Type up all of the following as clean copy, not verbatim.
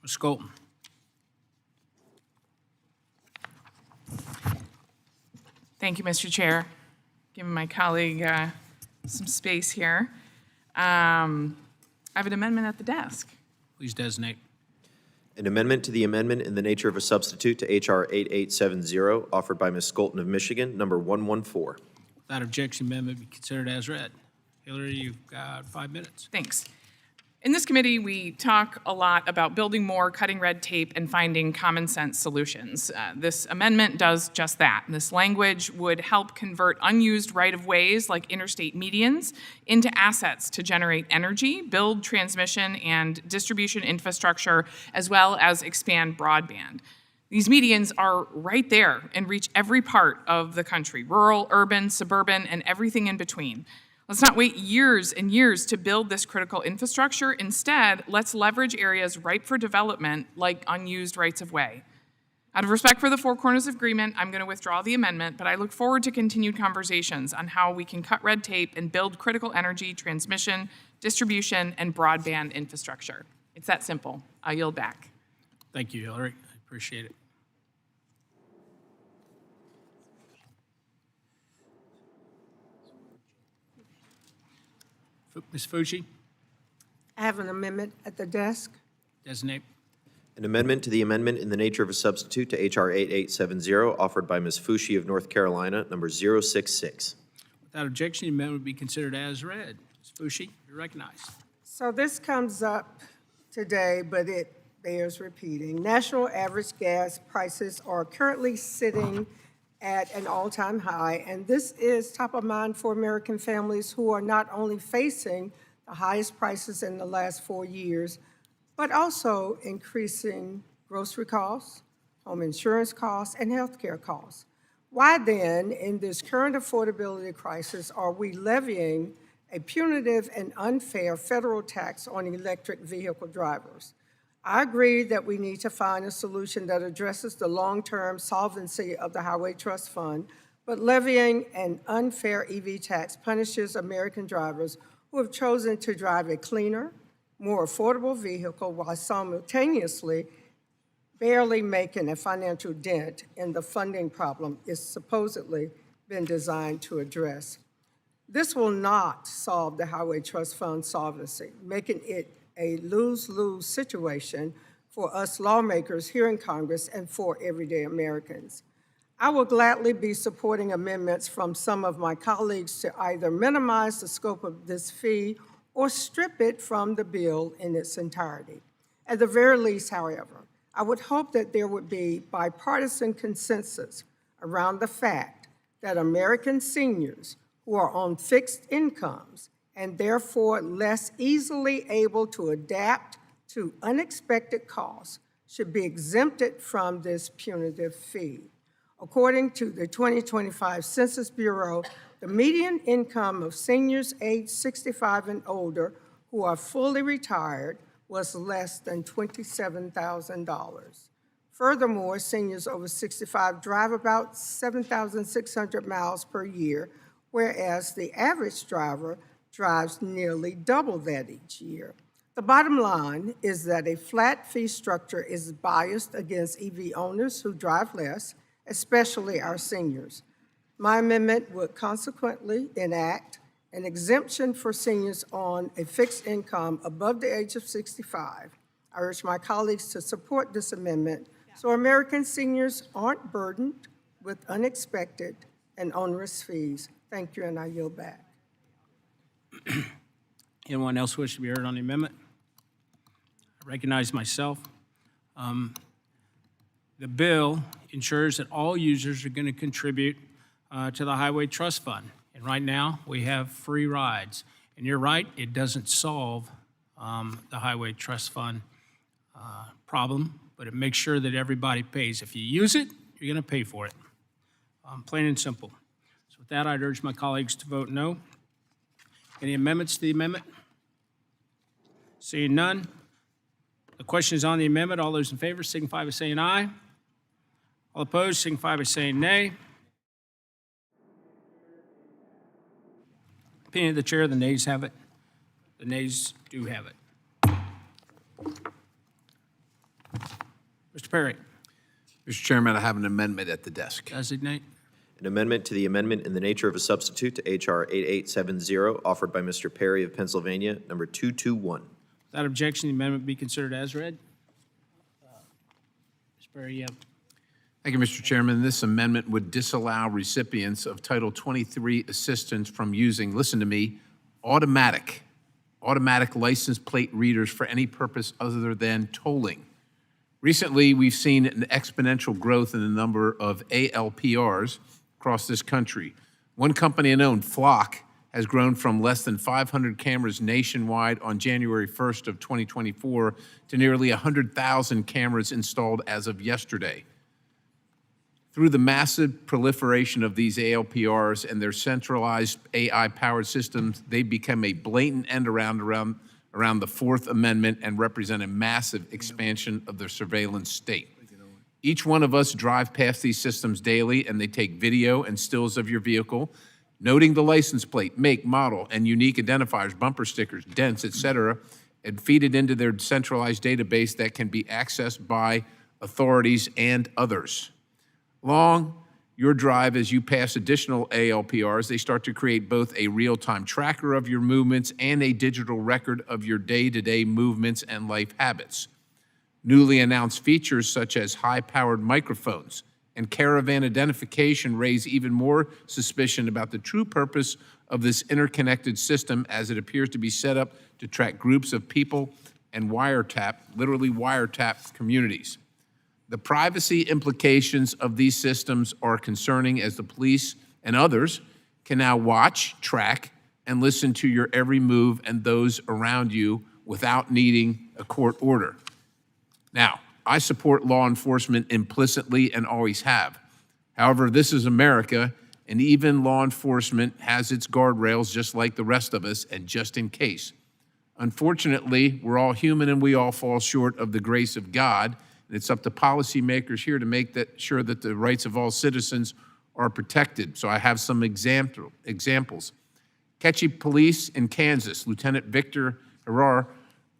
Ms. Colton. Thank you, Mr. Chair. Giving my colleague some space here. I have an amendment at the desk. Please designate. An amendment to the amendment in the nature of a substitute to H.R. 8870, offered by Ms. Skolton of Michigan, number 114. Without objection, amendment be considered as read. Hillary, you've got 5 minutes. Thanks. In this committee, we talk a lot about building more, cutting red tape, and finding common sense solutions. This amendment does just that. This language would help convert unused right-of-ways like interstate medians into assets to generate energy, build transmission and distribution infrastructure, as well as expand broadband. These medians are right there and reach every part of the country, rural, urban, suburban, and everything in between. Let's not wait years and years to build this critical infrastructure. Instead, let's leverage areas ripe for development like unused rights-of-way. Out of respect for the Four Corners Agreement, I'm going to withdraw the amendment, but I look forward to continued conversations on how we can cut red tape and build critical energy, transmission, distribution, and broadband infrastructure. It's that simple. I'll yield back. Thank you, Hillary. I appreciate it. Ms. Fucci, I have an amendment at the desk. designate. An amendment to the amendment in the nature of a substitute to H.R. 8870, offered by Ms. Fucci of North Carolina, number 066. Without objection, the amendment be considered as read. Ms. Fucci, you're recognized. So this comes up today, but it bears repeating. National average gas prices are currently sitting at an all-time high, and this is top of mind for American families who are not only facing the highest prices in the last 4 years, but also increasing grocery costs, home insurance costs, and healthcare costs. Why then, in this current affordability crisis, are we levying a punitive and unfair federal tax on electric vehicle drivers? I agree that we need to find a solution that addresses the long-term solvency of the Highway Trust Fund, but levying an unfair EV tax punishes American drivers who have chosen to drive a cleaner, more affordable vehicle while simultaneously barely making a financial dent in the funding problem it's supposedly been designed to address. This will not solve the Highway Trust Fund solvency, making it a lose-lose situation for us lawmakers here in Congress and for everyday Americans. I will gladly be supporting amendments from some of my colleagues to either minimize the scope of this fee or strip it from the bill in its entirety. At the very least, however, I would hope that there would be bipartisan consensus around the fact that American seniors who are on fixed incomes and therefore less easily able to adapt to unexpected costs should be exempted from this punitive fee. According to the 2025 Census Bureau, the median income of seniors aged 65 and older who are fully retired was less than $27,000. Furthermore, seniors over 65 drive about 7,600 miles per year, whereas the average driver drives nearly double that each year. The bottom line is that a flat fee structure is biased against EV owners who drive less, especially our seniors. My amendment would consequently enact an exemption for seniors on a fixed income above the age of 65. I urge my colleagues to support this amendment so American seniors aren't burdened with unexpected and onerous fees. Thank you, and I yield back. Anyone else wish to be heard on the amendment? I recognize myself. The bill ensures that all users are going to contribute to the Highway Trust Fund. And right now, we have free rides. And you're right, it doesn't solve the Highway Trust Fund problem, but it makes sure that everybody pays. If you use it, you're going to pay for it. Plain and simple. So with that, I'd urge my colleagues to vote no. Any amendments to the amendment? Seeing none, the question is on the amendment. All those in favor signify by saying aye. All opposed signify by saying nay. Opinion of the chair, the nays have it. The nays do have it. Mr. Perry, Mr. Chairman, I have an amendment at the desk. designate. An amendment to the amendment in the nature of a substitute to H.R. 8870, offered by Mr. Perry of Pennsylvania, number 221. Without objection, the amendment be considered as read. Mr. Perry, you have Thank you, Mr. Chairman. This amendment would disallow recipients of Title 23 assistance from using, listen to me, automatic license plate readers for any purpose other than tolling. Recently, we've seen an exponential growth in the number of ALPRs across this country. One company I own, Flock, has grown from less than 500 cameras nationwide on January 1st of 2024 to nearly 100,000 cameras installed as of yesterday. Through the massive proliferation of these ALPRs and their centralized AI-powered systems, they become a blatant end around the Fourth Amendment and represent a massive expansion of their surveillance state. Each one of us drive past these systems daily, and they take video and stills of your vehicle, noting the license plate, make, model, and unique identifiers, bumper stickers, dents, etc., and feed it into their centralized database that can be accessed by authorities and others. Along your drive, as you pass additional ALPRs, they start to create both a real-time tracker of your movements and a digital record of your day-to-day movements and life habits. Newly announced features such as high-powered microphones and caravan identification raise even more suspicion about the true purpose of this interconnected system, as it appears to be set up to track groups of people and literally wiretap communities. The privacy implications of these systems are concerning, as the police and others can now watch, track, and listen to your every move and those around you without needing a court order. Now, I support law enforcement implicitly and always have. However, this is America, and even law enforcement has its guardrails just like the rest of us, and just in case. Unfortunately, we're all human and we all fall short of the grace of God. And it's up to policymakers here to make sure that the rights of all citizens are protected. So I have some examples. Ketchy Police in Kansas, Lieutenant Victor Herrar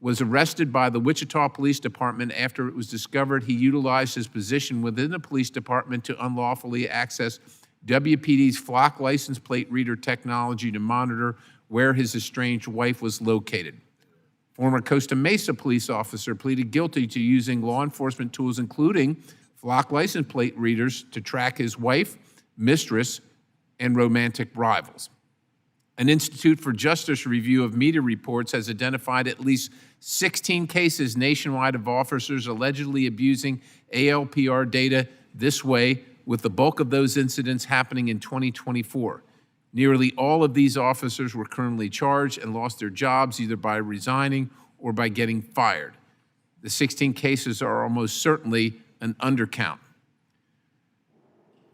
was arrested by the Wichita Police Department after it was discovered he utilized his position within the police department to unlawfully access WPD's Flock license plate reader technology to monitor where his estranged wife was located. Former Costa Mesa police officer pleaded guilty to using law enforcement tools, including Flock license plate readers, to track his wife, mistress, and romantic rivals. An Institute for Justice review of media reports has identified at least 16 cases nationwide of officers allegedly abusing ALPR data this way, with the bulk of those incidents happening in 2024. Nearly all of these officers were currently charged and lost their jobs either by resigning or by getting fired. The 16 cases are almost certainly an undercount.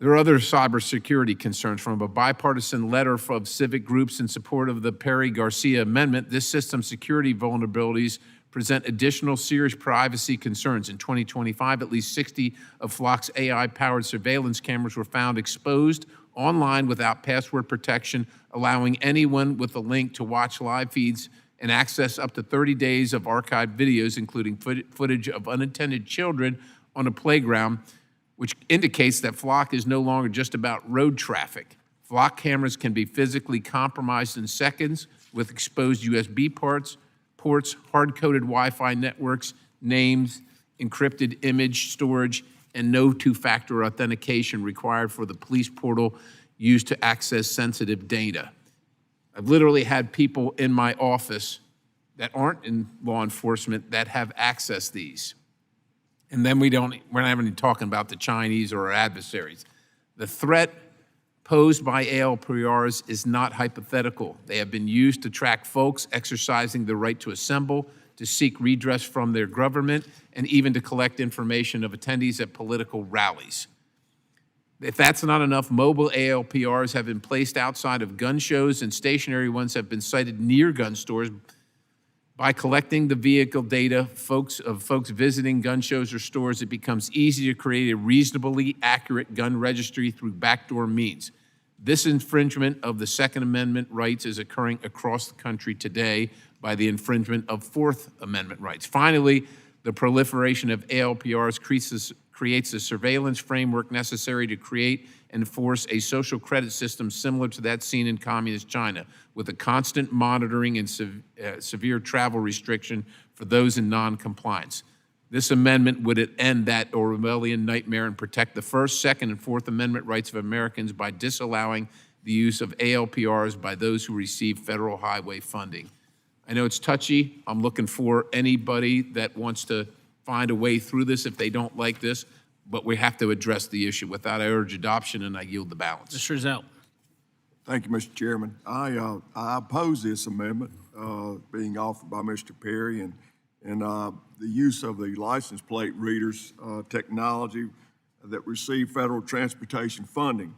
There are other cybersecurity concerns. From a bipartisan letter of civic groups in support of the Perry-Garcia amendment, this system's security vulnerabilities present additional serious privacy concerns. In 2025, at least 60 of Flock's AI-powered surveillance cameras were found exposed online without password protection, allowing anyone with a link to watch live feeds and access up to 30 days of archived videos, including footage of unintended children on a playground, which indicates that Flock is no longer just about road traffic. Flock cameras can be physically compromised in seconds with exposed USB ports, hard-coded Wi-Fi networks, names, encrypted image storage, and no two-factor authentication required for the police portal used to access sensitive data. I've literally had people in my office that aren't in law enforcement that have accessed these. And then we're not even talking about the Chinese or our adversaries. The threat posed by ALPRs is not hypothetical. They have been used to track folks exercising the right to assemble, to seek redress from their government, and even to collect information of attendees at political rallies. If that's not enough, mobile ALPRs have been placed outside of gun shows, and stationary ones have been sited near gun stores. By collecting the vehicle data of folks visiting gun shows or stores, it becomes easy to create a reasonably accurate gun registry through backdoor means. This infringement of the Second Amendment rights is occurring across the country today by the infringement of Fourth Amendment rights. Finally, The proliferation of ALPRs creates a surveillance framework necessary to create and enforce a social credit system similar to that seen in communist China, with a constant monitoring and severe travel restriction for those in non-compliance. This amendment would end that Orwellian nightmare and protect the First, Second, and Fourth Amendment rights of Americans by disallowing the use of ALPRs by those who receive federal highway funding. I know it's touchy. I'm looking for anybody that wants to find a way through this if they don't like this, but we have to address the issue. With that, I urge adoption, and I yield the balance. Mr. Zell. Thank you, Mr. Chairman. I oppose this amendment being offered by Mr. Perry and the use of the license plate readers technology that receive federal transportation funding.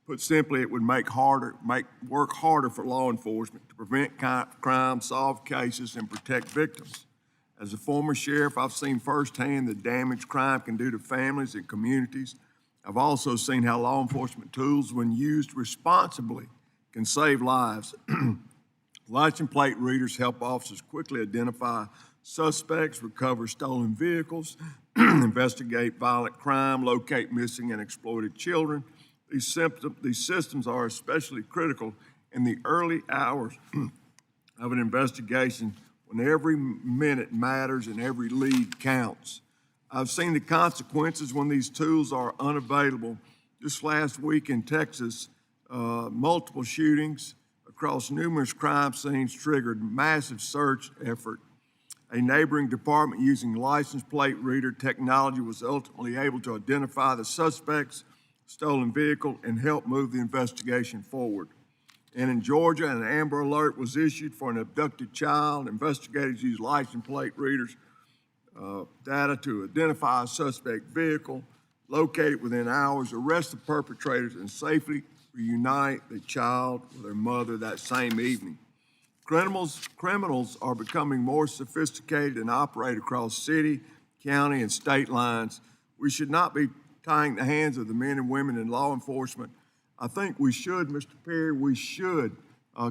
Put simply, it would make work harder for law enforcement to prevent crime, solve cases, and protect victims. As a former sheriff, I've seen firsthand the damage crime can do to families and communities. I've also seen how law enforcement tools, when used responsibly, can save lives. License plate readers help officers quickly identify suspects, recover stolen vehicles, investigate violent crime, locate missing and exploited children. These systems are especially critical in the early hours of an investigation when every minute matters and every lead counts. I've seen the consequences when these tools are unavailable. Just last week in Texas, multiple shootings across numerous crime scenes triggered massive search effort. A neighboring department using license plate reader technology was ultimately able to identify the suspects, stolen vehicle, and help move the investigation forward. And in Georgia, an Amber Alert was issued for an abducted child. Investigators used license plate readers data to identify a suspect vehicle, locate it within hours, arrest the perpetrators, and safely reunite the child with their mother that same evening. Criminals are becoming more sophisticated and operate across city, county, and state lines. We should not be tying the hands of the men and women in law enforcement. I think we should, Mr. Perry, we should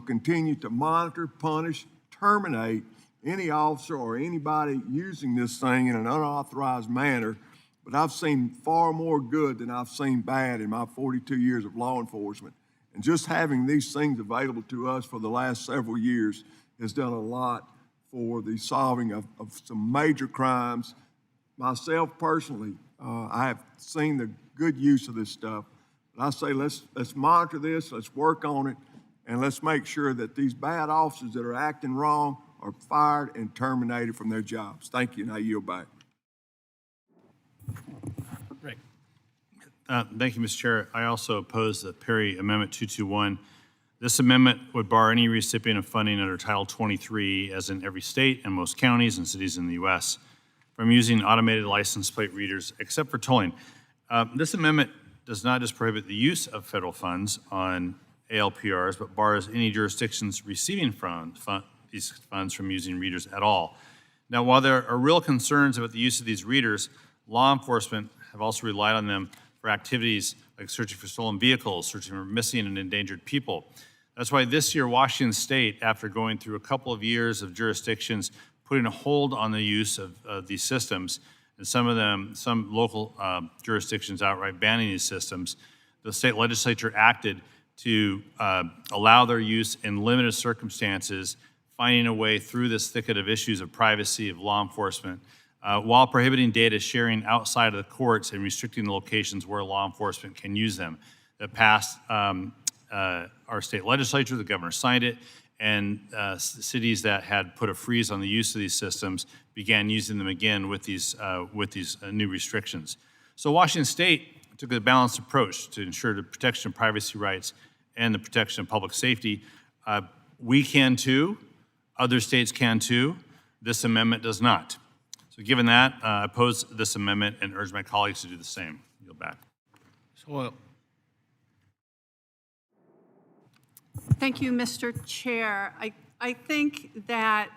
continue to monitor, punish, terminate any officer or anybody using this thing in an unauthorized manner. But I've seen far more good than I've seen bad in my 42 years of law enforcement. And just having these things available to us for the last several years has done a lot for the solving of some major crimes. Myself personally, I have seen the good use of this stuff. And I say let's monitor this, let's work on it, and let's make sure that these bad officers that are acting wrong are fired and terminated from their jobs. Thank you, and I yield back. Rick. Thank you, Mr. Chair. I also oppose the Perry Amendment 221. This amendment would bar any recipient of funding under Title 23, as in every state and most counties and cities in the U.S., from using automated license plate readers, except for tolling. This amendment does not just prohibit the use of federal funds on ALPRs, but bars any jurisdictions receiving these funds from using readers at all. Now, while there are real concerns about the use of these readers, law enforcement have also relied on them for activities like searching for stolen vehicles, searching for missing and endangered people. That's why this year, Washington State, after going through a couple of years of jurisdictions putting a hold on the use of these systems, and some local jurisdictions outright banning these systems, the state legislature acted to allow their use in limited circumstances, finding a way through this thicket of issues of privacy of law enforcement, while prohibiting data sharing outside of the courts and restricting the locations where law enforcement can use them. That passed our state legislature, the governor signed it, and cities that had put a freeze on the use of these systems began using them again with these new restrictions. So Washington State took a balanced approach to ensure the protection of privacy rights and the protection of public safety. We can too, other states can too. This amendment does not. So given that, I oppose this amendment and urge my colleagues to do the same. Yield back. Soil. Thank you, Mr. Chair. I think that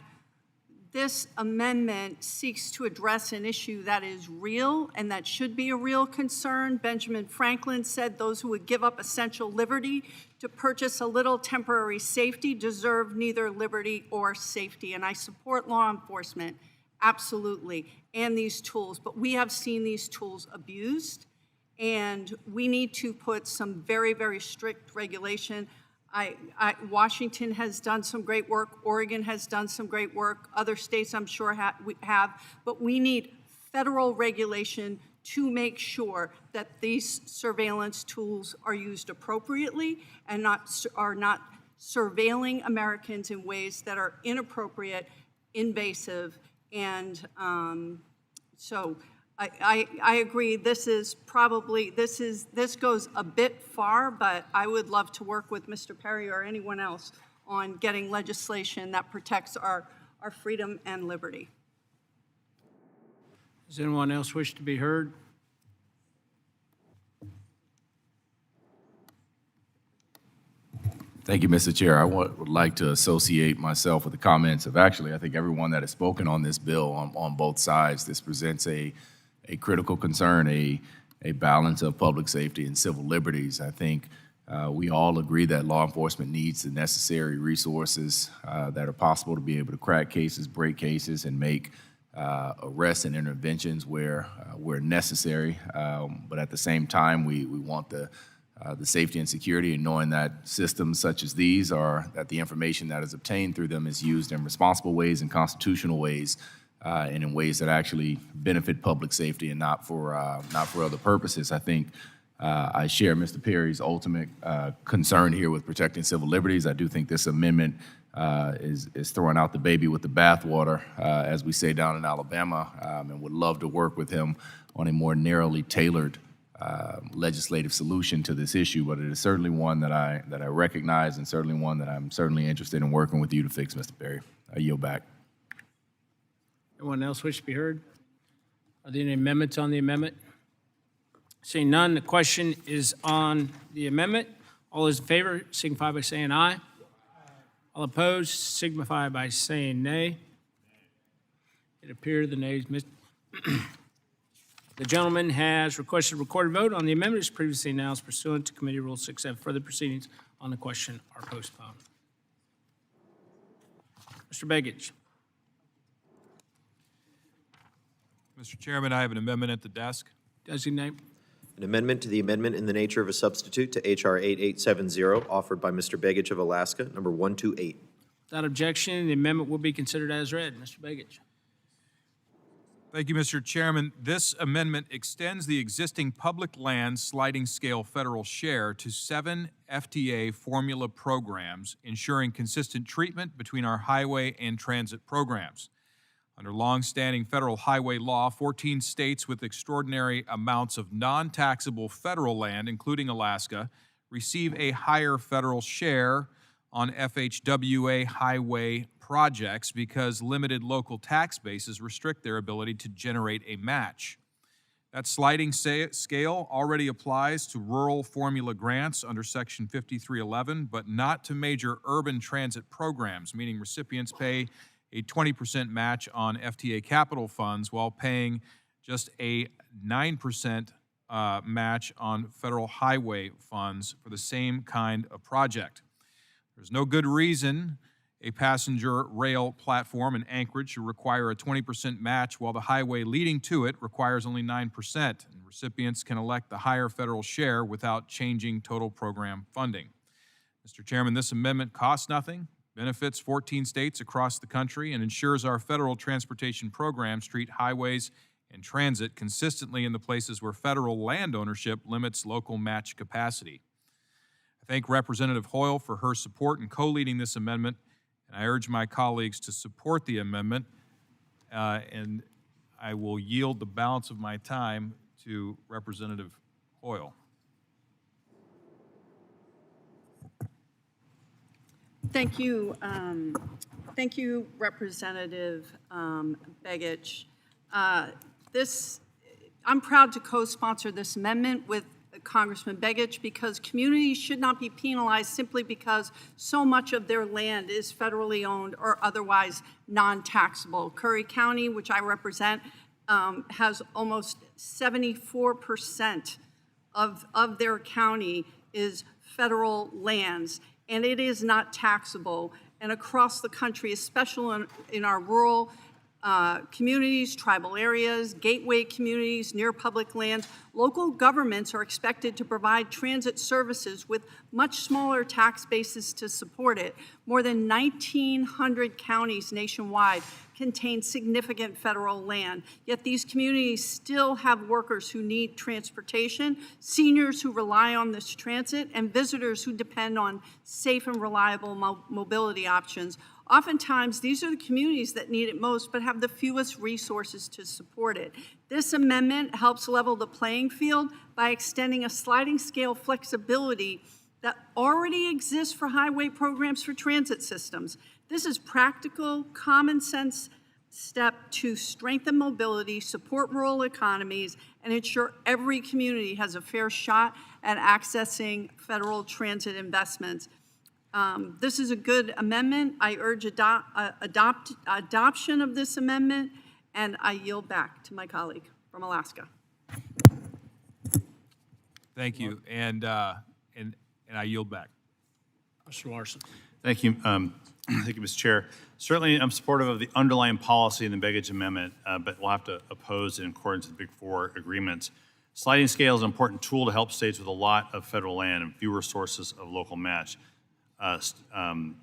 this amendment seeks to address an issue that is real and that should be a real concern. Benjamin Franklin said those who would give up essential liberty to purchase a little temporary safety deserve neither liberty or safety. And I support law enforcement absolutely, and these tools. But we have seen these tools abused, and we need to put some very, very strict regulation. Washington has done some great work. Oregon has done some great work. Other states, I'm sure, have. But we need federal regulation to make sure that these surveillance tools are used appropriately and are not surveilling Americans in ways that are inappropriate, invasive, and so I agree. This goes a bit far, but I would love to work with Mr. Perry or anyone else on getting legislation that protects our freedom and liberty. Does anyone else wish to be heard? Thank you, Mr. Chair. I would like to associate myself with the comments of actually, I think everyone that has spoken on this bill on both sides. This presents a critical concern, a balance of public safety and civil liberties. I think we all agree that law enforcement needs the necessary resources that are possible to be able to crack cases, break cases, and make arrests and interventions where necessary. But at the same time, we want the safety and security, and knowing that systems such as these that the information that is obtained through them is used in responsible ways and constitutional ways, and in ways that actually benefit public safety and not for other purposes. I think I share Mr. Perry's ultimate concern here with protecting civil liberties. I do think this amendment is throwing out the baby with the bathwater, as we say down in Alabama, and would love to work with him on a more narrowly tailored legislative solution to this issue, but it is certainly one that I recognize, and certainly one that I'm certainly interested in working with you to fix, Mr. Perry. I yield back. Anyone else wish to be heard? Are there any amendments on the amendment? Seeing none, the question is on the amendment. All those in favor signify by saying aye. All opposed signify by saying nay. It appears the nays missed. The gentleman has requested a recorded vote on the amendment as previously announced pursuant to Committee Rule 6F. Further proceedings on the question are postponed. Mr. Begich. Mr. Chairman, I have an amendment at the desk. Designate. An amendment to the amendment in the nature of a substitute to H.R. 8870, offered by Mr. Begich of Alaska, number 128. Without objection, the amendment will be considered as read. Mr. Begich. Thank you, Mr. Chairman. This amendment extends the existing public land sliding scale federal share to 7 FTA formula programs, ensuring consistent treatment between our highway and transit programs. Under longstanding federal highway law, 14 states with extraordinary amounts of non-taxable federal land, including Alaska, receive a higher federal share on FHWA highway projects because limited local tax bases restrict their ability to generate a match. That sliding scale already applies to rural formula grants under Section 5311, but not to major urban transit programs, meaning recipients pay a 20% match on FTA capital funds while paying just a 9% match on federal highway funds for the same kind of project. There's no good reason a passenger rail platform in Anchorage should require a 20% match while the highway leading to it requires only 9%. And recipients can elect the higher federal share without changing total program funding. Mr. Chairman, this amendment costs nothing, benefits 14 states across the country, and ensures our federal transportation programs treat highways and transit consistently in the places where federal land ownership limits local match capacity. I thank Representative Hoyle for her support in co-leading this amendment, and I urge my colleagues to support the amendment, and I will yield the balance of my time to Representative Hoyle. Thank you. Thank you, Representative Begich. I'm proud to co-sponsor this amendment with Congressman Begich because communities should not be penalized simply because so much of their land is federally owned or otherwise non-taxable. Curry County, which I represent, has almost 74% of their county is federal lands, and it is not taxable. And across the country, especially in our rural communities, tribal areas, gateway communities near public lands. Local governments are expected to provide transit services with much smaller tax bases to support it. More than 1,900 counties nationwide contain significant federal land, yet these communities still have workers who need transportation, seniors who rely on this transit, and visitors who depend on safe and reliable mobility options. Oftentimes, these are the communities that need it most but have the fewest resources to support it. This amendment helps level the playing field by extending a sliding scale flexibility that already exists for highway programs for transit systems. This is practical, common sense step to strengthen mobility, support rural economies, and ensure every community has a fair shot at accessing federal transit investments. This is a good amendment. I urge adoption of this amendment, and I yield back to my colleague from Alaska. Thank you, and I yield back. Mr. Larson. Thank you. Thank you, Mr. Chair. Certainly, I'm supportive of the underlying policy in the Begich Amendment, but we'll have to oppose it in accordance with the Big Four agreements. Sliding scale is an important tool to help states with a lot of federal land and fewer sources of local match, and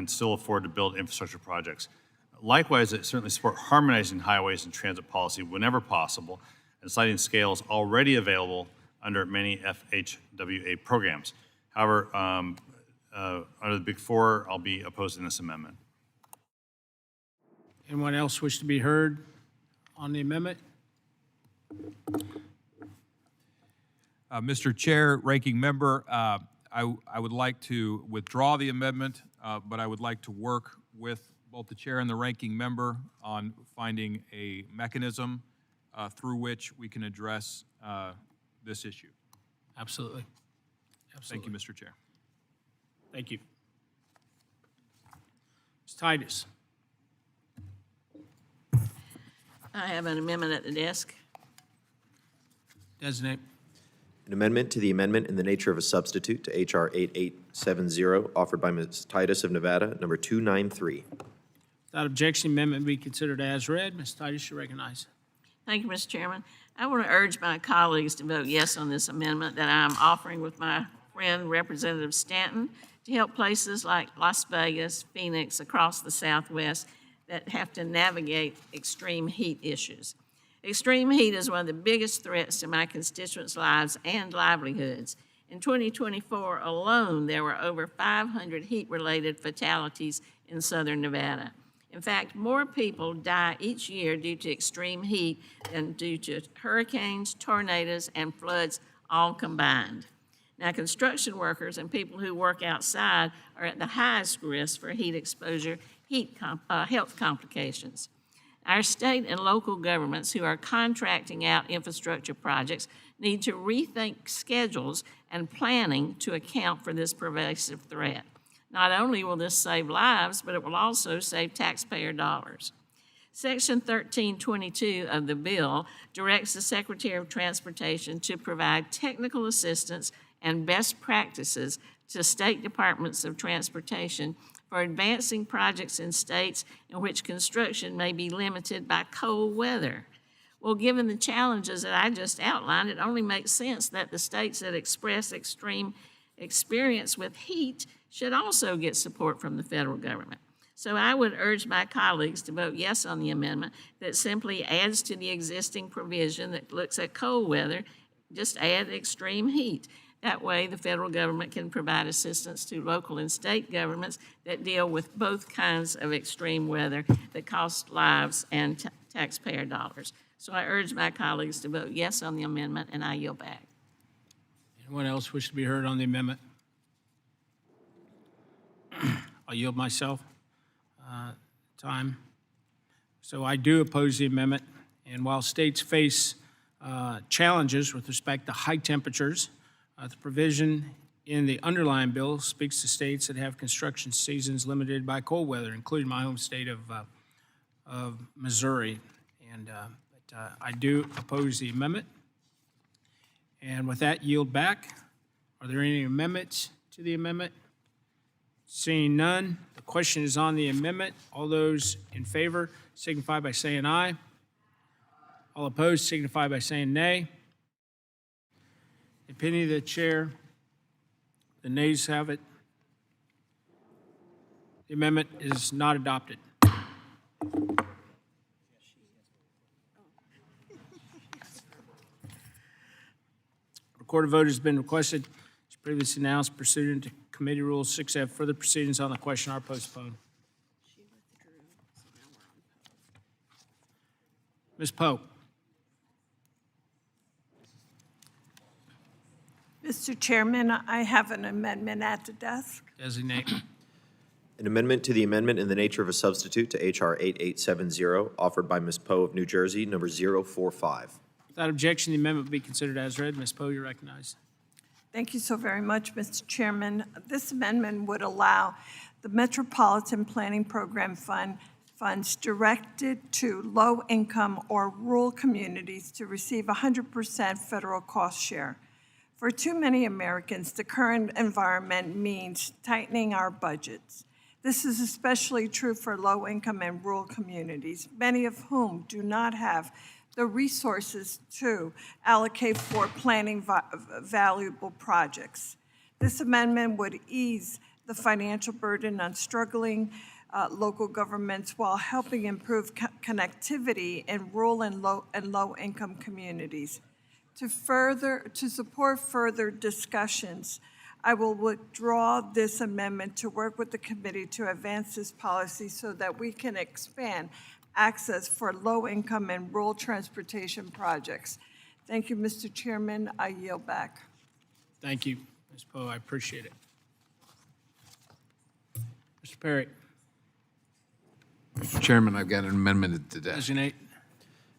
still afford to build infrastructure projects. Likewise, it certainly support harmonizing highways and transit policy whenever possible, and sliding scale is already available under many FHWA programs. However, under the Big Four, I'll be opposing this amendment. Anyone else wish to be heard on the amendment? Mr. Chair, Ranking Member, I would like to withdraw the amendment, but I would like to work with both the Chair and the Ranking Member on finding a mechanism through which we can address this issue. Absolutely. Thank you, Mr. Chair. Thank you. Ms. Titus. I have an amendment at the desk. Designate. An amendment to the amendment in the nature of a substitute to H.R. 8870, offered by Ms. Titus of Nevada, number 293. Without objection, the amendment be considered as read. Ms. Titus, you recognize. Thank you, Mr. Chairman. I want to urge my colleagues to vote yes on this amendment that I'm offering with my friend Representative Stanton to help places like Las Vegas, Phoenix, across the Southwest that have to navigate extreme heat issues. Extreme heat is one of the biggest threats to my constituents' lives and livelihoods. In 2024 alone, there were over 500 heat-related fatalities in southern Nevada. In fact, more people die each year due to extreme heat than due to hurricanes, tornadoes, and floods all combined. Now, construction workers and people who work outside are at the highest risk for heat exposure, health complications. Our state and local governments who are contracting out infrastructure projects need to rethink schedules and planning to account for this pervasive threat. Not only will this save lives, but it will also save taxpayer dollars. Section 1322 of the bill directs the Secretary of Transportation to provide technical assistance and best practices to state departments of transportation for advancing projects in states in which construction may be limited by cold weather. Well, given the challenges that I just outlined, it only makes sense that the states that express extreme experience with heat should also get support from the federal government. So I would urge my colleagues to vote yes on the amendment that simply adds to the existing provision that looks at cold weather, just add extreme heat. That way, the federal government can provide assistance to local and state governments that deal with both kinds of extreme weather that cost lives and taxpayer dollars. So I urge my colleagues to vote yes on the amendment, and I yield back. Anyone else wish to be heard on the amendment? I'll yield myself time. So I do oppose the amendment, and while states face challenges with respect to high temperatures, the provision in the underlying bill speaks to states that have construction seasons limited by cold weather, including my home state of Missouri. And but I do oppose the amendment. And with that, yield back. Are there any amendments to the amendment? Seeing none, the question is on the amendment. All those in favor signify by saying aye. All opposed signify by saying nay. The opinion of the chair, the nays have it. The amendment is not adopted. Recorded vote has been requested. As previously announced, pursuant to Committee Rule 6F, further proceedings on the question are postponed. Ms. Pope. Mr. Chairman, I have an amendment at the desk. Designate. An amendment to the amendment in the nature of a substitute to H.R. 8870, offered by Ms. Poe of New Jersey, number 045. Without objection, the amendment will be considered as read. Ms. Poe, you're recognized. Thank you so very much, Mr. Chairman. This amendment would allow the Metropolitan Planning Program funds directed to low-income or rural communities to receive 100% federal cost share. For too many Americans, the current environment means tightening our budgets. This is especially true for low-income and rural communities, many of whom do not have the resources to allocate for planning valuable projects. This amendment would ease the financial burden on struggling local governments while helping improve connectivity in rural and low-income communities. To support further discussions, I will withdraw this amendment to work with the committee to advance this policy so that we can expand access for low-income and rural transportation projects. Thank you, Mr. Chairman. I yield back. Thank you, Ms. Poe. I appreciate it. Mr. Perry. Mr. Chairman, I've got an amendment at the desk. Designate.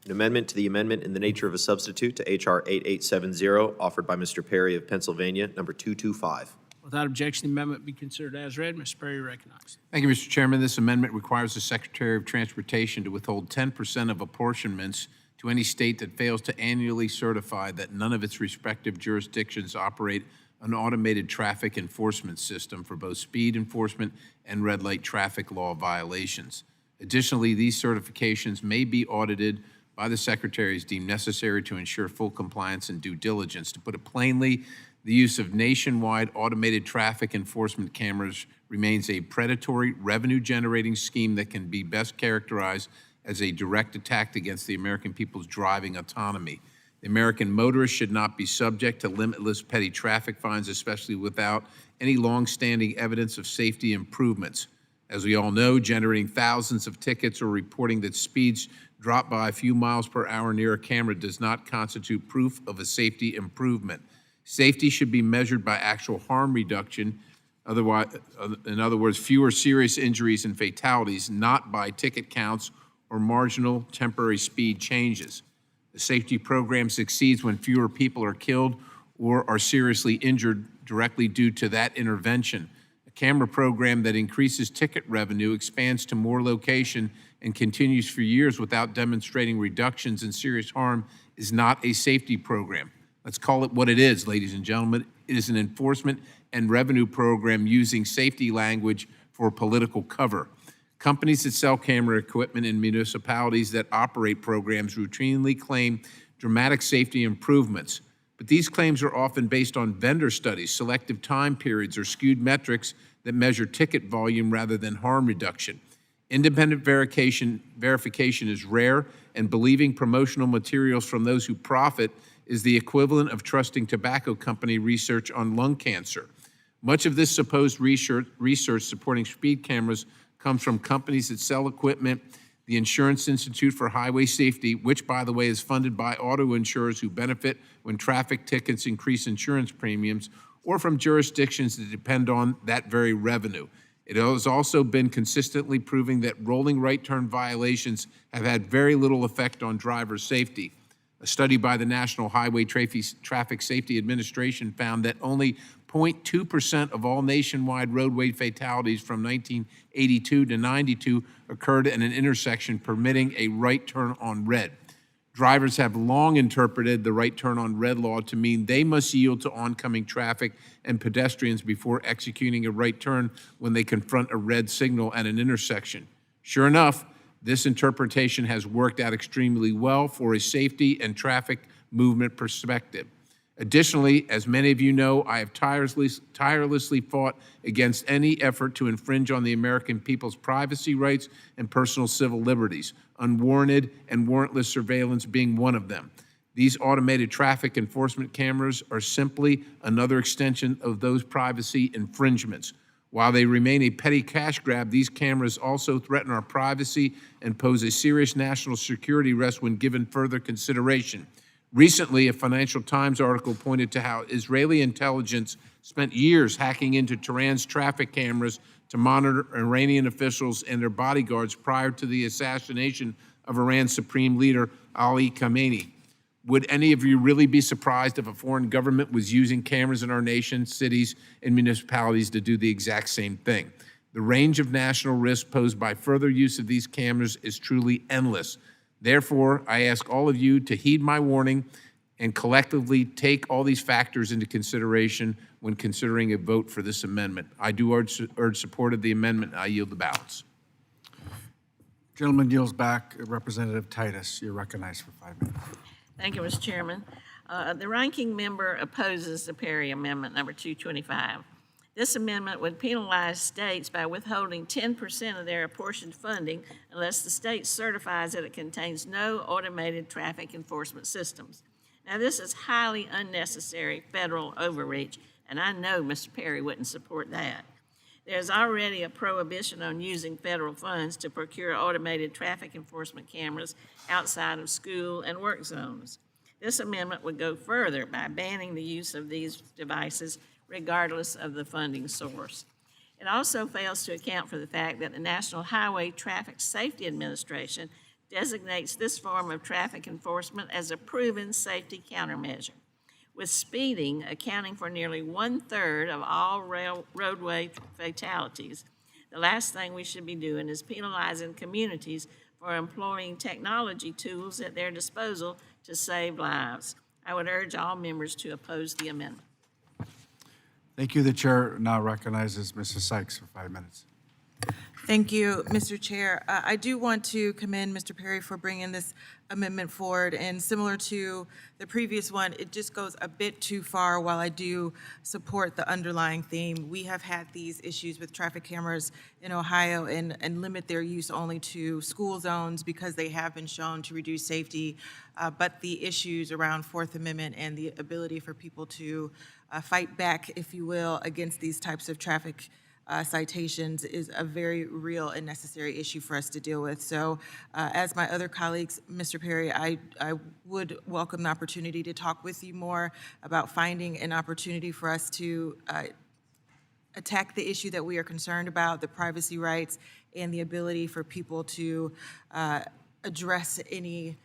An amendment to the amendment in the nature of a substitute to H.R. 8870, offered by Mr. Perry of Pennsylvania, number 225. Without objection, the amendment be considered as read. Mr. Perry, you're recognized. Thank you, Mr. Chairman. This amendment requires the Secretary of Transportation to withhold 10% of apportionments to any state that fails to annually certify that none of its respective jurisdictions operate an automated traffic enforcement system for both speed enforcement and red light traffic law violations. Additionally, these certifications may be audited by the Secretary as deemed necessary to ensure full compliance and due diligence. To put it plainly, the use of nationwide automated traffic enforcement cameras remains a predatory, revenue-generating scheme that can be best characterized as a direct attack against the American people's driving autonomy. The American motorist should not be subject to limitless petty traffic fines, especially without any long-standing evidence of safety improvements. As we all know, generating thousands of tickets or reporting that speeds drop by a few miles per hour near a camera does not constitute proof of a safety improvement. Safety should be measured by actual harm reduction, in other words, fewer serious injuries and fatalities, not by ticket counts or marginal temporary speed changes. The safety program succeeds when fewer people are killed or are seriously injured directly due to that intervention. A camera program that increases ticket revenue, expands to more location, and continues for years without demonstrating reductions in serious harm is not a safety program. Let's call it what it is, ladies and gentlemen. It is an enforcement and revenue program using safety language for political cover. Companies that sell camera equipment in municipalities that operate programs routinely claim dramatic safety improvements. But these claims are often based on vendor studies, selective time periods, or skewed metrics that measure ticket volume rather than harm reduction. Independent verification is rare, and believing promotional materials from those who profit is the equivalent of trusting tobacco company research on lung cancer. Much of this supposed research supporting speed cameras comes from companies that sell equipment, the Insurance Institute for Highway Safety, which, by the way, is funded by auto insurers who benefit when traffic tickets increase insurance premiums, or from jurisdictions that depend on that very revenue. It has also been consistently proving that rolling right turn violations have had very little effect on driver safety. A study by the National Highway Traffic Safety Administration found that only 0.2% of all nationwide roadway fatalities from 1982 to 92 occurred at an intersection permitting a right turn on red. Drivers have long interpreted the right turn on red law to mean they must yield to oncoming traffic and pedestrians before executing a right turn when they confront a red signal at an intersection. Sure enough, this interpretation has worked out extremely well for a safety and traffic movement perspective. Additionally, as many of you know, I have tirelessly fought against any effort to infringe on the American people's privacy rights and personal civil liberties, unwarranted and warrantless surveillance being one of them. These automated traffic enforcement cameras are simply another extension of those privacy infringements. While they remain a petty cash grab, these cameras also threaten our privacy and pose a serious national security risk when given further consideration. Recently, a Financial Times article pointed to how Israeli intelligence spent years hacking into Tehran's traffic cameras to monitor Iranian officials and their bodyguards prior to the assassination of Iran's supreme leader, Ali Khamenei. Would any of you really be surprised if a foreign government was using cameras in our nation, cities, and municipalities to do the exact same thing? The range of national risk posed by further use of these cameras is truly endless. Therefore, I ask all of you to heed my warning and collectively take all these factors into consideration when considering a vote for this amendment. I do urge support of the amendment, and I yield the balance. Gentleman yields back. Representative Titus, you're recognized for 5 minutes. Thank you, Mr. Chairman. The ranking member opposes the Perry Amendment number 225. This amendment would penalize states by withholding 10% of their apportioned funding unless the state certifies that it contains no automated traffic enforcement systems. Now, this is highly unnecessary federal overreach, and I know Mr. Perry wouldn't support that. There's already a prohibition on using federal funds to procure automated traffic enforcement cameras outside of school and work zones. This amendment would go further by banning the use of these devices regardless of the funding source. It also fails to account for the fact that the National Highway Traffic Safety Administration designates this form of traffic enforcement as a proven safety countermeasure, with speeding accounting for nearly 1/3 of all roadway fatalities. The last thing we should be doing is penalizing communities for employing technology tools at their disposal to save lives. I would urge all members to oppose the amendment. Thank you. The chair now recognizes Mrs. Sykes for 5 minutes. Thank you, Mr. Chair. I do want to commend Mr. Perry for bringing this amendment forward, and similar to the previous one, it just goes a bit too far. While I do support the underlying theme, we have had these issues with traffic cameras in Ohio and limit their use only to school zones because they have been shown to reduce safety, but the issues around Fourth Amendment and the ability for people to fight back, if you will, against these types of traffic citations is a very real and necessary issue for us to deal with. So as my other colleagues, Mr. Perry, I would welcome the opportunity to talk with you more about finding an opportunity for us to attack the issue that we are concerned about, the privacy rights and the ability for people to address any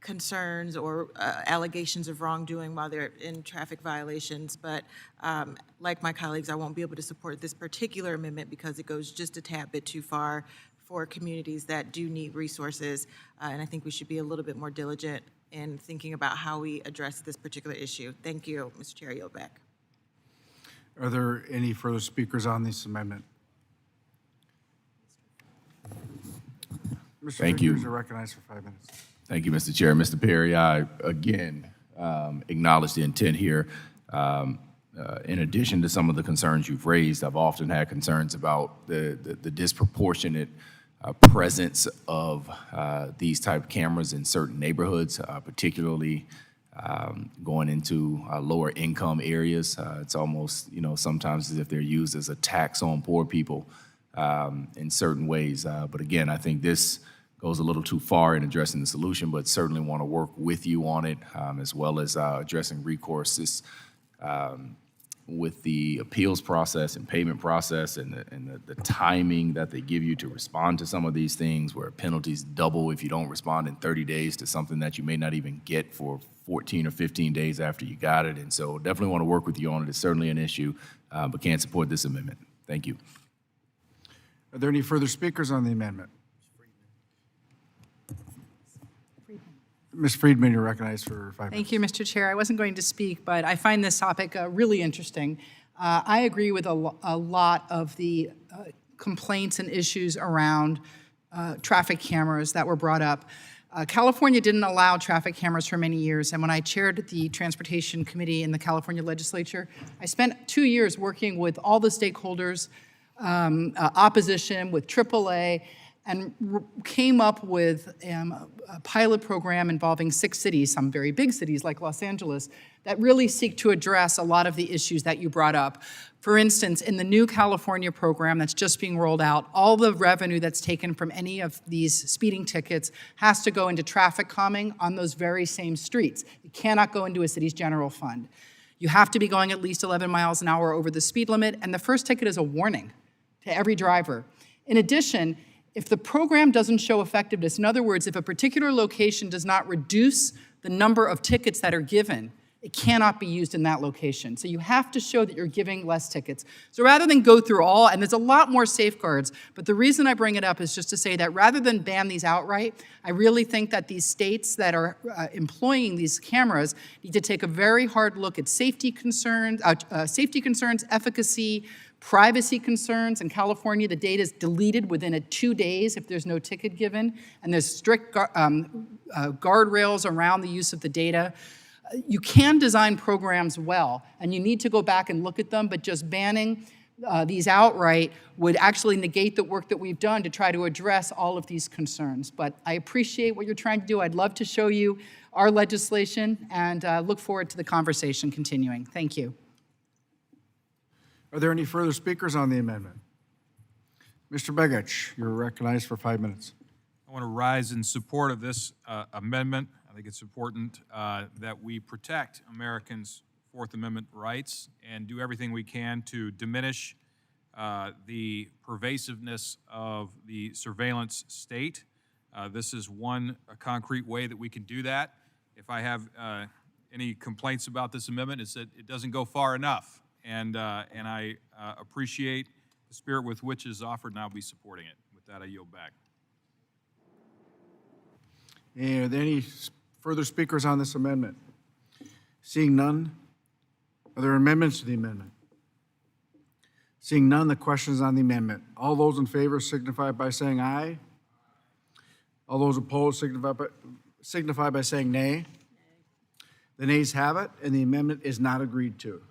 concerns or allegations of wrongdoing while they're in traffic violations. But like my colleagues, I won't be able to support this particular amendment because it goes just a tad bit too far for communities that do need resources. And I think we should be a little bit more diligent in thinking about how we address this particular issue. Thank you, Mr. Chair. Yield back. Are there any further speakers on this amendment? Mr. Thank you. Vickers, you're recognized for 5 minutes. Thank you, Mr. Chair. Mr. Perry, I again acknowledge the intent here. In addition to some of the concerns you've raised, I've often had concerns about the disproportionate presence of these type of cameras in certain neighborhoods, particularly going into lower income areas. It's almost, sometimes as if they're used as a tax on poor people in certain ways. But again, I think this goes a little too far in addressing the solution, but certainly want to work with you on it, as well as addressing recourse. With the appeals process and payment process and the timing that they give you to respond to some of these things, where penalties double if you don't respond in 30 days to something that you may not even get for 14 or 15 days after you got it. And so definitely want to work with you on it. It's certainly an issue, but can't support this amendment. Thank you. Are there any further speakers on the amendment? Ms. Friedman, you're recognized for 5 minutes. Thank you, Mr. Chair. I wasn't going to speak, but I find this topic really interesting. I agree with a lot of the complaints and issues around traffic cameras that were brought up. California didn't allow traffic cameras for many years, and when I chaired the Transportation Committee in the California legislature, I spent 2 years working with all the stakeholders, opposition, with AAA, and came up with a pilot program involving 6 cities, some very big cities like Los Angeles, that really seek to address a lot of the issues that you brought up. For instance, in the new California program that's just being rolled out, all the revenue that's taken from any of these speeding tickets has to go into traffic calming on those very same streets. It cannot go into a city's general fund. You have to be going at least 11 miles an hour over the speed limit, and the first ticket is a warning to every driver. In addition, if the program doesn't show effectiveness, in other words, if a particular location does not reduce the number of tickets that are given, it cannot be used in that location. So you have to show that you're giving less tickets. So rather than go through all, and there's a lot more safeguards, but the reason I bring it up is just to say that rather than ban these outright, I really think that these states that are employing these cameras need to take a very hard look at safety concerns, efficacy, privacy concerns. In California, the data is deleted within 2 days if there's no ticket given, and there's strict guardrails around the use of the data. You can design programs well, and you need to go back and look at them, but just banning these outright would actually negate the work that we've done to try to address all of these concerns. But I appreciate what you're trying to do. I'd love to show you our legislation, and look forward to the conversation continuing. Thank you. Are there any further speakers on the amendment? Mr. Begich, you're recognized for 5 minutes. I want to rise in support of this amendment. I think it's important that we protect Americans' Fourth Amendment rights and do everything we can to diminish the pervasiveness of the surveillance state. This is one concrete way that we can do that. If I have any complaints about this amendment, it's that it doesn't go far enough. And I appreciate the spirit with which it is offered, and I'll be supporting it. With that, I yield back. And are there any further speakers on this amendment? Seeing none, are there amendments to the amendment? Seeing none, the question is on the amendment. All those in favor signify by saying aye. All those opposed signify by saying nay. The nays have it, and the amendment is not agreed to.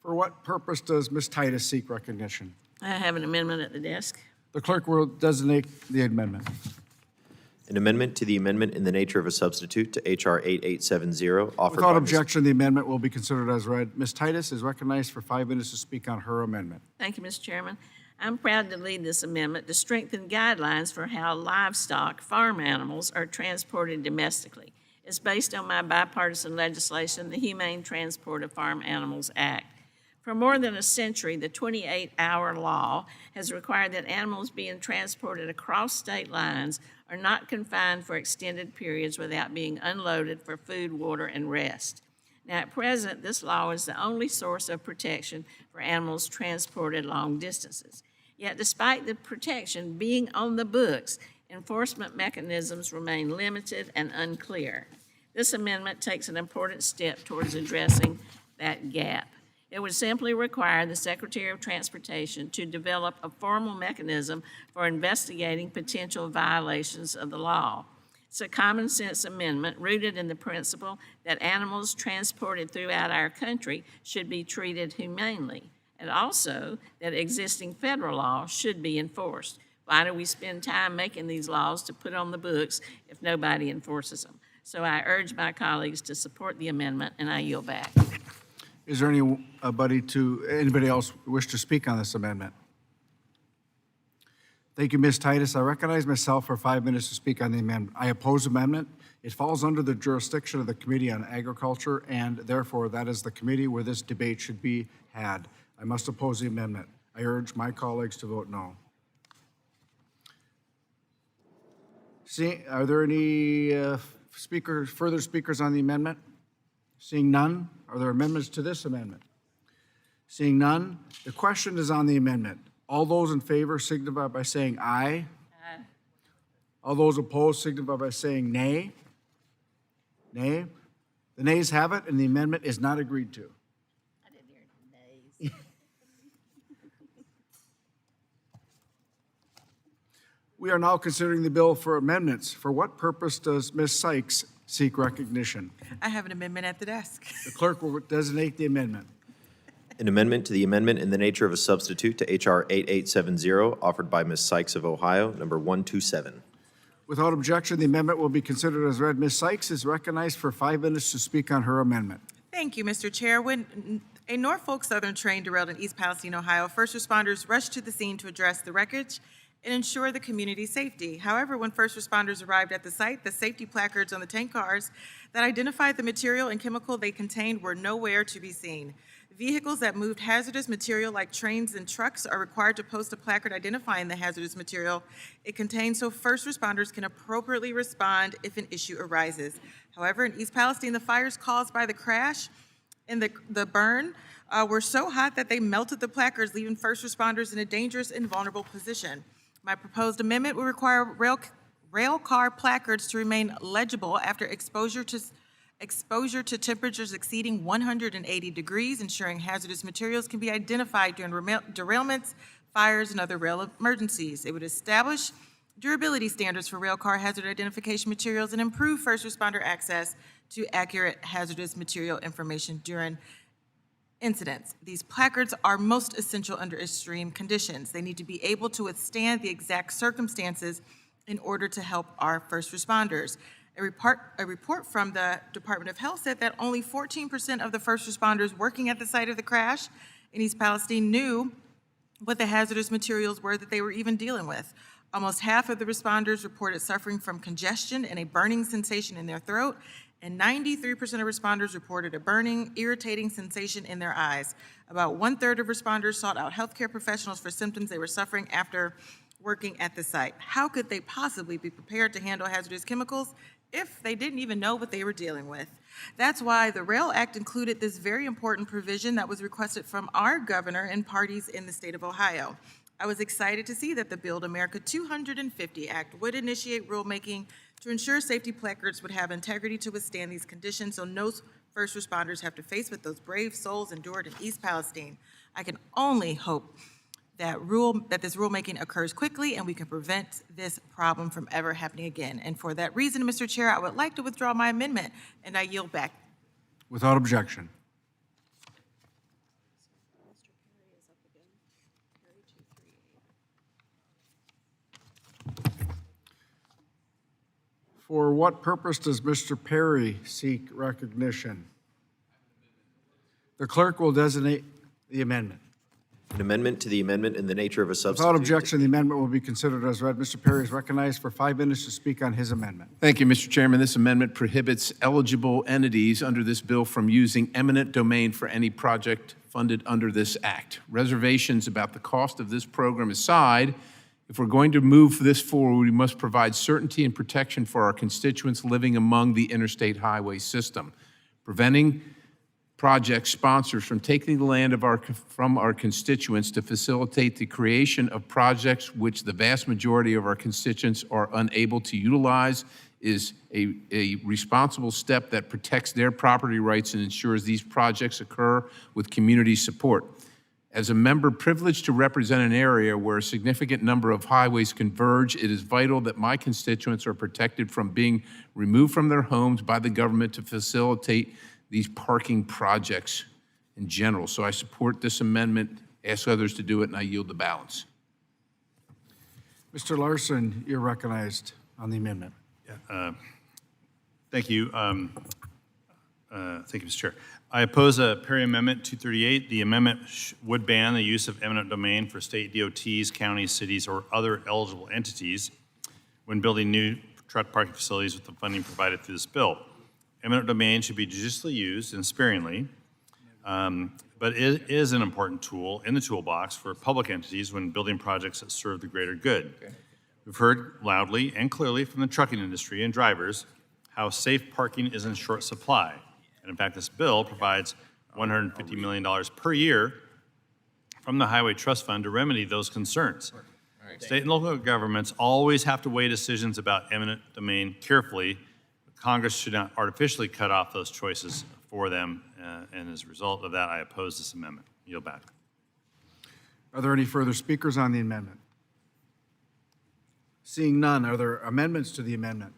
For what purpose does Ms. Titus seek recognition? I have an amendment at the desk. The clerk will designate the amendment. An amendment to the amendment in the nature of a substitute to H.R. 8870, offered Without by objection, the amendment will be considered as read. Ms. Titus is recognized for 5 minutes to speak on her amendment. Thank you, Mr. Chairman. I'm proud to lead this amendment to strengthen guidelines for how livestock, farm animals, are transported domestically. It's based on my bipartisan legislation, the Humane Transport of Farm Animals Act. For more than a century, the 28-hour law has required that animals being transported across state lines are not confined for extended periods without being unloaded for food, water, and rest. Now, at present, this law is the only source of protection for animals transported long distances. Yet, despite the protection being on the books, enforcement mechanisms remain limited and unclear. This amendment takes an important step towards addressing that gap. It would simply require the Secretary of Transportation to develop a formal mechanism for investigating potential violations of the law. It's a common sense amendment rooted in the principle that animals transported throughout our country should be treated humanely, and also that existing federal law should be enforced. Why do we spend time making these laws to put on the books if nobody enforces them? So I urge my colleagues to support the amendment, and I yield back. Is there anybody else wish to speak on this amendment? Thank you, Ms. Titus. I recognize myself for 5 minutes to speak on the amendment. I oppose amendment. It falls under the jurisdiction of the Committee on Agriculture, and therefore that is the committee where this debate should be had. I must oppose the amendment. I urge my colleagues to vote no. Are there any further speakers on the amendment? Seeing none, are there amendments to this amendment? Seeing none, the question is on the amendment. All those in favor signify by saying aye. Aye. All those opposed signify by saying nay. Nay. The nays have it, and the amendment is not agreed to. I didn't hear nays. We are now considering the bill for amendments. For what purpose does Ms. Sykes seek recognition? I have an amendment at the desk. The clerk will designate the amendment. An amendment to the amendment in the nature of a substitute to H.R. 8870, offered by Ms. Sykes of Ohio, number 127. Without objection, the amendment will be considered as read. Ms. Sykes is recognized for 5 minutes to speak on her amendment. Thank you, Mr. Chair. When a Norfolk Southern train derailed in East Palestine, Ohio, first responders rushed to the scene to address the wreckage and ensure the community's safety. However, when first responders arrived at the site, the safety placards on the tank cars that identified the material and chemical they contained were nowhere to be seen. Vehicles that moved hazardous material like trains and trucks are required to post a placard identifying the hazardous material it contains so first responders can appropriately respond if an issue arises. However, in East Palestine, the fires caused by the crash and the burn were so hot that they melted the placards, leaving first responders in a dangerous and vulnerable position. My proposed amendment will require rail car placards to remain legible after exposure to temperatures exceeding 180 degrees, ensuring hazardous materials can be identified during derailments, fires, and other rail emergencies. It would establish durability standards for rail car hazard identification materials and improve first responder access to accurate hazardous material information during incidents. These placards are most essential under extreme conditions. They need to be able to withstand the exact circumstances in order to help our first responders. A report from the Department of Health said that only 14% of the first responders working at the site of the crash in East Palestine knew what the hazardous materials were that they were even dealing with. Almost half of the responders reported suffering from congestion and a burning sensation in their throat, and 93% of responders reported a burning, irritating sensation in their eyes. About 1/3 of responders sought out healthcare professionals for symptoms they were suffering after working at the site. How could they possibly be prepared to handle hazardous chemicals if they didn't even know what they were dealing with? That's why the Rail Act included this very important provision that was requested from our governor and parties in the state of Ohio. I was excited to see that the Build America 250 Act would initiate rulemaking to ensure safety placards would have integrity to withstand these conditions so no first responders have to face what those brave souls endured in East Palestine. I can only hope that this rulemaking occurs quickly and we can prevent this problem from ever happening again. And for that reason, Mr. Chair, I would like to withdraw my amendment, and I yield back. Without objection. For what purpose does Mr. Perry seek recognition? The clerk will designate the amendment. An amendment to the amendment in the nature of a substitute. Without objection, the amendment will be considered as read. Mr. Perry is recognized for 5 minutes to speak on his amendment. Thank you, Mr. Chairman. This amendment prohibits eligible entities under this bill from using eminent domain for any project funded under this act. Reservations about the cost of this program aside, if we're going to move this forward, we must provide certainty and protection for our constituents living among the interstate highway system. Preventing project sponsors from taking the land from our constituents to facilitate the creation of projects which the vast majority of our constituents are unable to utilize is a responsible step that protects their property rights and ensures these projects occur with community support. As a member privileged to represent an area where a significant number of highways converge, it is vital that my constituents are protected from being removed from their homes by the government to facilitate these parking projects in general. So I support this amendment, ask others to do it, and I yield the balance. Mr. Larson, you're recognized on the amendment. Thank you. Thank you, Mr. Chair. I oppose Perry Amendment 238. The amendment would ban the use of eminent domain for state DOTs, counties, cities, or other eligible entities when building new truck parking facilities with the funding provided through this bill. Eminent domain should be judiciously used and sparingly, but it is an important tool in the toolbox for public entities when building projects that serve the greater good. Okay. We've heard loudly and clearly from the trucking industry and drivers how safe parking is in short supply. And in fact, this bill provides $150 million per year from the Highway Trust Fund to remedy those concerns. State and local governments always have to weigh decisions about eminent domain carefully. Congress should not artificially cut off those choices for them, and as a result of that, I oppose this amendment. Yield back. Are there any further speakers on the amendment? Seeing none, are there amendments to the amendment?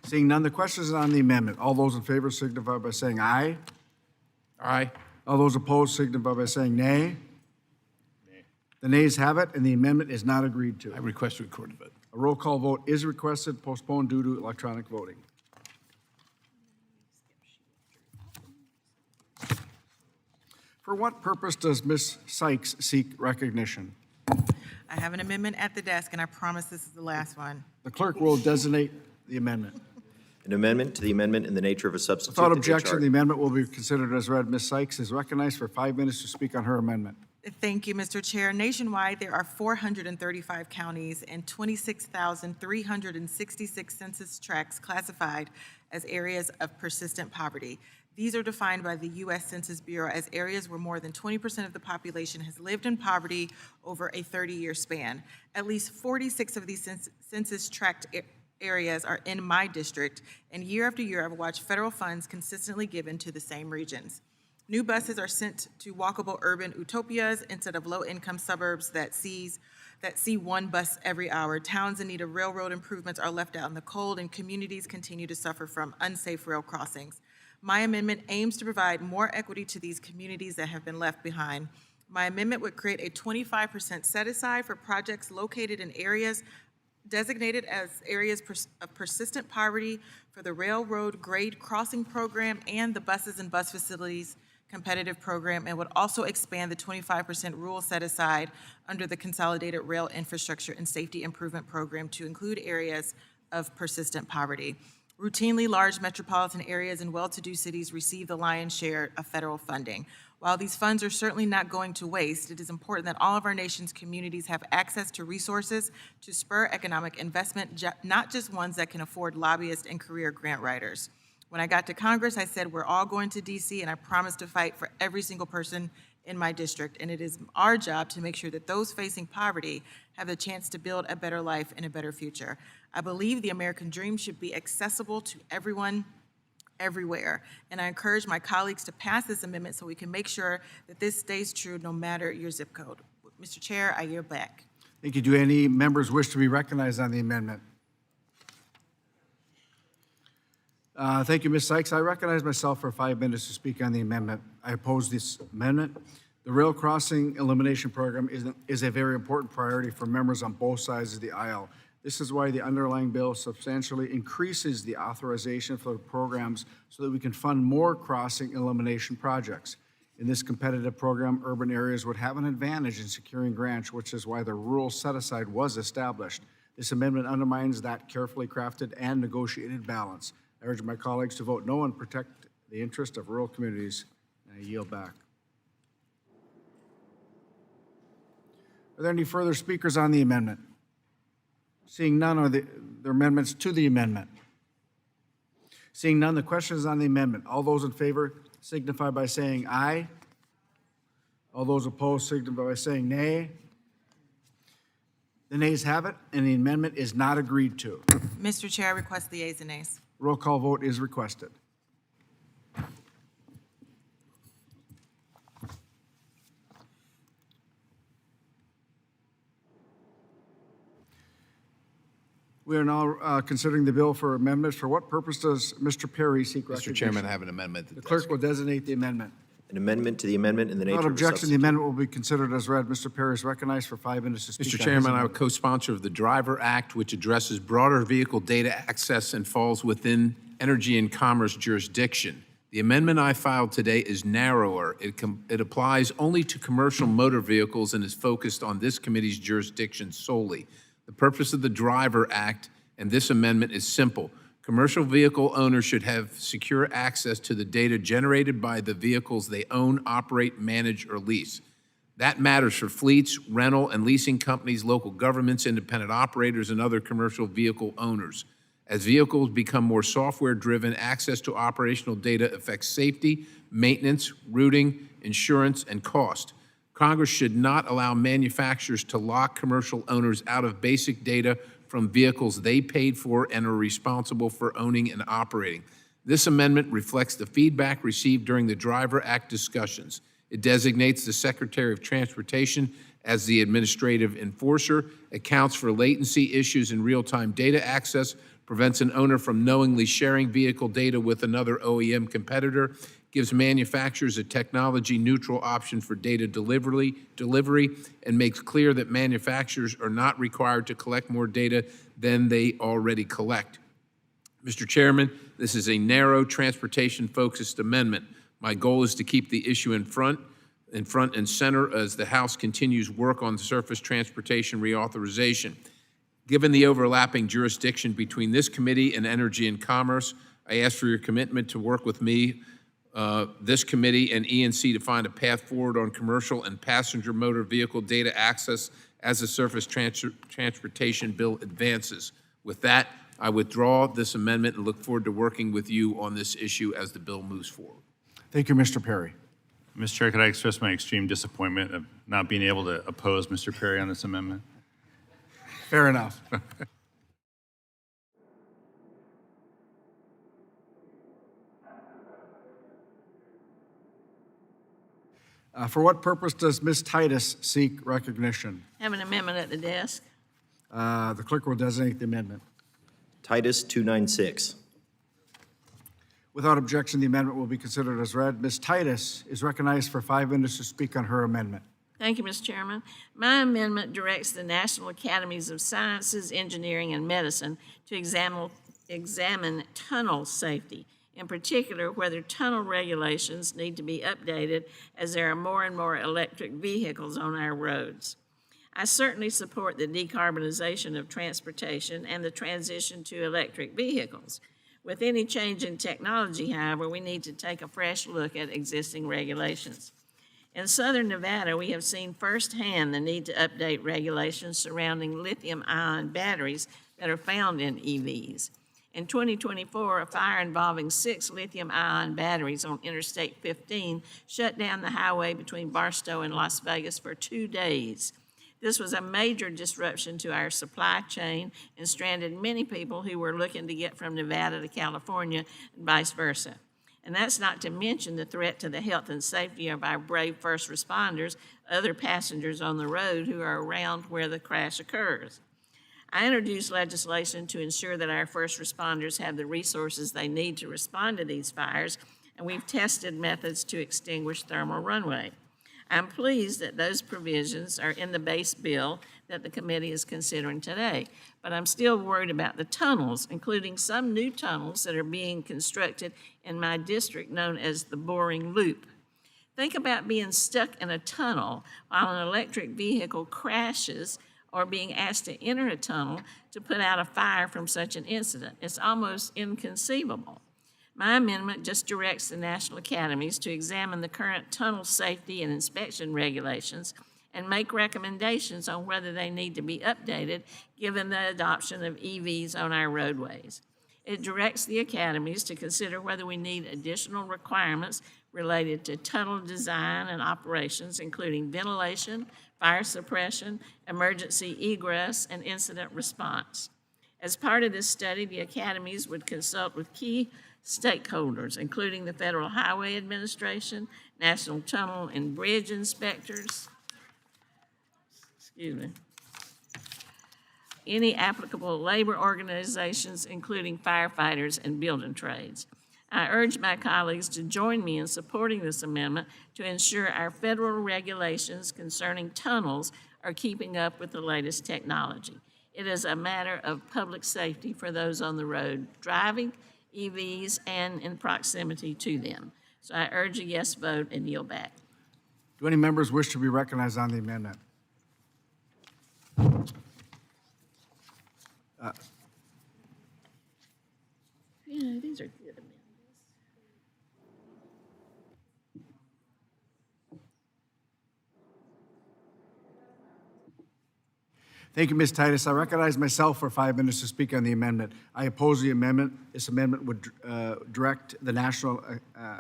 Seeing none, the question is on the amendment. All those in favor signify by saying aye. Aye. All those opposed signify by saying nay. The nays have it, and the amendment is not agreed to. I request a recorded vote. A roll call vote is requested, postponed due to electronic voting. For what purpose does Ms. Sykes seek recognition? I have an amendment at the desk, and I promise this is the last one. The clerk will designate the amendment. An amendment to the amendment in the nature of a substitute. Without to objection, HR the amendment will be considered as read. Ms. Sykes is recognized for 5 minutes to speak on her amendment. Thank you, Mr. Chair. Nationwide, there are 435 counties and 26,366 census tracts classified as areas of persistent poverty. These are defined by the U.S. Census Bureau as areas where more than 20% of the population has lived in poverty over a 30-year span. At least 46 of these census tract areas are in my district, and year after year, I've watched federal funds consistently given to the same regions. New buses are sent to walkable urban utopias instead of low-income suburbs that see one bus every hour. Towns in need of railroad improvements are left out in the cold, and communities continue to suffer from unsafe rail crossings. My amendment aims to provide more equity to these communities that have been left behind. My amendment would create a 25% set-aside for projects located in areas designated as areas of persistent poverty for the railroad grade crossing program and the buses and bus facilities competitive program, and would also expand the 25% rule set aside under the Consolidated Rail Infrastructure and Safety Improvement Program to include areas of persistent poverty. Routinely, large metropolitan areas and well-to-do cities receive the lion's share of federal funding. While these funds are certainly not going to waste, it is important that all of our nation's communities have access to resources to spur economic investment, not just ones that can afford lobbyists and career grant writers. When I got to Congress, I said, we're all going to DC, and I promised to fight for every single person in my district, and it is our job to make sure that those facing poverty have the chance to build a better life and a better future. I believe the American dream should be accessible to everyone, everywhere, and I encourage my colleagues to pass this amendment so we can make sure that this stays true no matter your zip code. Mr. Chair, I yield back. Thank you. Do any members wish to be recognized on the amendment? Thank you, Ms. Sykes. I recognize myself for 5 minutes to speak on the amendment. I oppose this amendment. The rail crossing elimination program is a very important priority for members on both sides of the aisle. This is why the underlying bill substantially increases the authorization for the programs so that we can fund more crossing elimination projects. In this competitive program, urban areas would have an advantage in securing grants, which is why the rural set-aside was established. This amendment undermines that carefully crafted and negotiated balance. I urge my colleagues to vote no and protect the interest of rural communities. And I yield back. Are there any further speakers on the amendment? Seeing none, are there amendments to the amendment? Seeing none, the question is on the amendment. All those in favor signify by saying aye. All those opposed signify by saying nay. The nays have it, and the amendment is not agreed to. Mr. Chair, I request the ayes and nays. Roll call vote is requested. We are now considering the bill for amendments. For what purpose does Mr. Perry seek recognition? Mr. Chairman, I have an amendment. The clerk will designate the amendment. An amendment to the amendment in the nature Without of a objection, the substitute. amendment will be considered as read. Mr. Perry is recognized for 5 minutes to speak. Mr. on his Chairman, I'm a amendment. co-sponsor of the Driver Act, which addresses broader vehicle data access and falls within Energy and Commerce jurisdiction. The amendment I filed today is narrower. It applies only to commercial motor vehicles and is focused on this committee's jurisdiction solely. The purpose of the Driver Act and this amendment is simple. Commercial vehicle owners should have secure access to the data generated by the vehicles they own, operate, manage, or lease. That matters for fleets, rental and leasing companies, local governments, independent operators, and other commercial vehicle owners. As vehicles become more software-driven, access to operational data affects safety, maintenance, routing, insurance, and cost. Congress should not allow manufacturers to lock commercial owners out of basic data from vehicles they paid for and are responsible for owning and operating. This amendment reflects the feedback received during the Driver Act discussions. It designates the Secretary of Transportation as the administrative enforcer, accounts for latency issues in real-time data access, prevents an owner from knowingly sharing vehicle data with another OEM competitor, gives manufacturers a technology-neutral option for data delivery, and makes clear that manufacturers are not required to collect more data than they already collect. Mr. Chairman, this is a narrow, transportation-focused amendment. My goal is to keep the issue in front and center as the House continues work on surface transportation reauthorization. Given the overlapping jurisdiction between this committee and Energy and Commerce, I ask for your commitment to work with me, this committee, and ENC to find a path forward on commercial and passenger motor vehicle data access as the surface transportation bill advances. With that, I withdraw this amendment and look forward to working with you on this issue as the bill moves forward. Thank you, Mr. Perry. Mr. Chair, could I express my extreme disappointment of not being able to oppose Mr. Perry on this amendment? Fair enough. For what purpose does Ms. Titus seek recognition? Have an amendment at the desk. The clerk will designate the amendment. Titus 296. Without objection, the amendment will be considered as read. Ms. Titus is recognized for 5 minutes to speak on her amendment. Thank you, Mr. Chairman. My amendment directs the National Academies of Sciences, Engineering, and Medicine to examine tunnel safety, in particular whether tunnel regulations need to be updated as there are more and more electric vehicles on our roads. I certainly support the decarbonization of transportation and the transition to electric vehicles. With any change in technology, however, we need to take a fresh look at existing regulations. In southern Nevada, we have seen firsthand the need to update regulations surrounding lithium-ion batteries that are found in EVs. In 2024, a fire involving 6 lithium-ion batteries on Interstate 15 shut down the highway between Barstow and Las Vegas for 2 days. This was a major disruption to our supply chain and stranded many people who were looking to get from Nevada to California and vice versa. And that's not to mention the threat to the health and safety of our brave first responders, other passengers on the road who are around where the crash occurs. I introduced legislation to ensure that our first responders have the resources they need to respond to these fires, and we've tested methods to extinguish thermal runaway. I'm pleased that those provisions are in the base bill that the committee is considering today, but I'm still worried about the tunnels, including some new tunnels that are being constructed in my district known as the boring loop. Think about being stuck in a tunnel while an electric vehicle crashes or being asked to enter a tunnel to put out a fire from such an incident. It's almost inconceivable. My amendment just directs the National Academies to examine the current tunnel safety and inspection regulations and make recommendations on whether they need to be updated given the adoption of EVs on our roadways. It directs the academies to consider whether we need additional requirements related to tunnel design and operations, including ventilation, fire suppression, emergency egress, and incident response. As part of this study, the academies would consult with key stakeholders, including the Federal Highway Administration, National Tunnel and Bridge Inspectors, any applicable labor organizations, including firefighters and building trades. I urge my colleagues to join me in supporting this amendment to ensure our federal regulations concerning tunnels are keeping up with the latest technology. It is a matter of public safety for those on the road driving EVs and in proximity to them. So I urge a yes vote and yield back. Do any members wish to be recognized on the amendment? Yeah, these are good amendments. Thank you, Ms. Titus. I recognize myself for 5 minutes to speak on the amendment. I oppose the amendment. This amendment would direct the National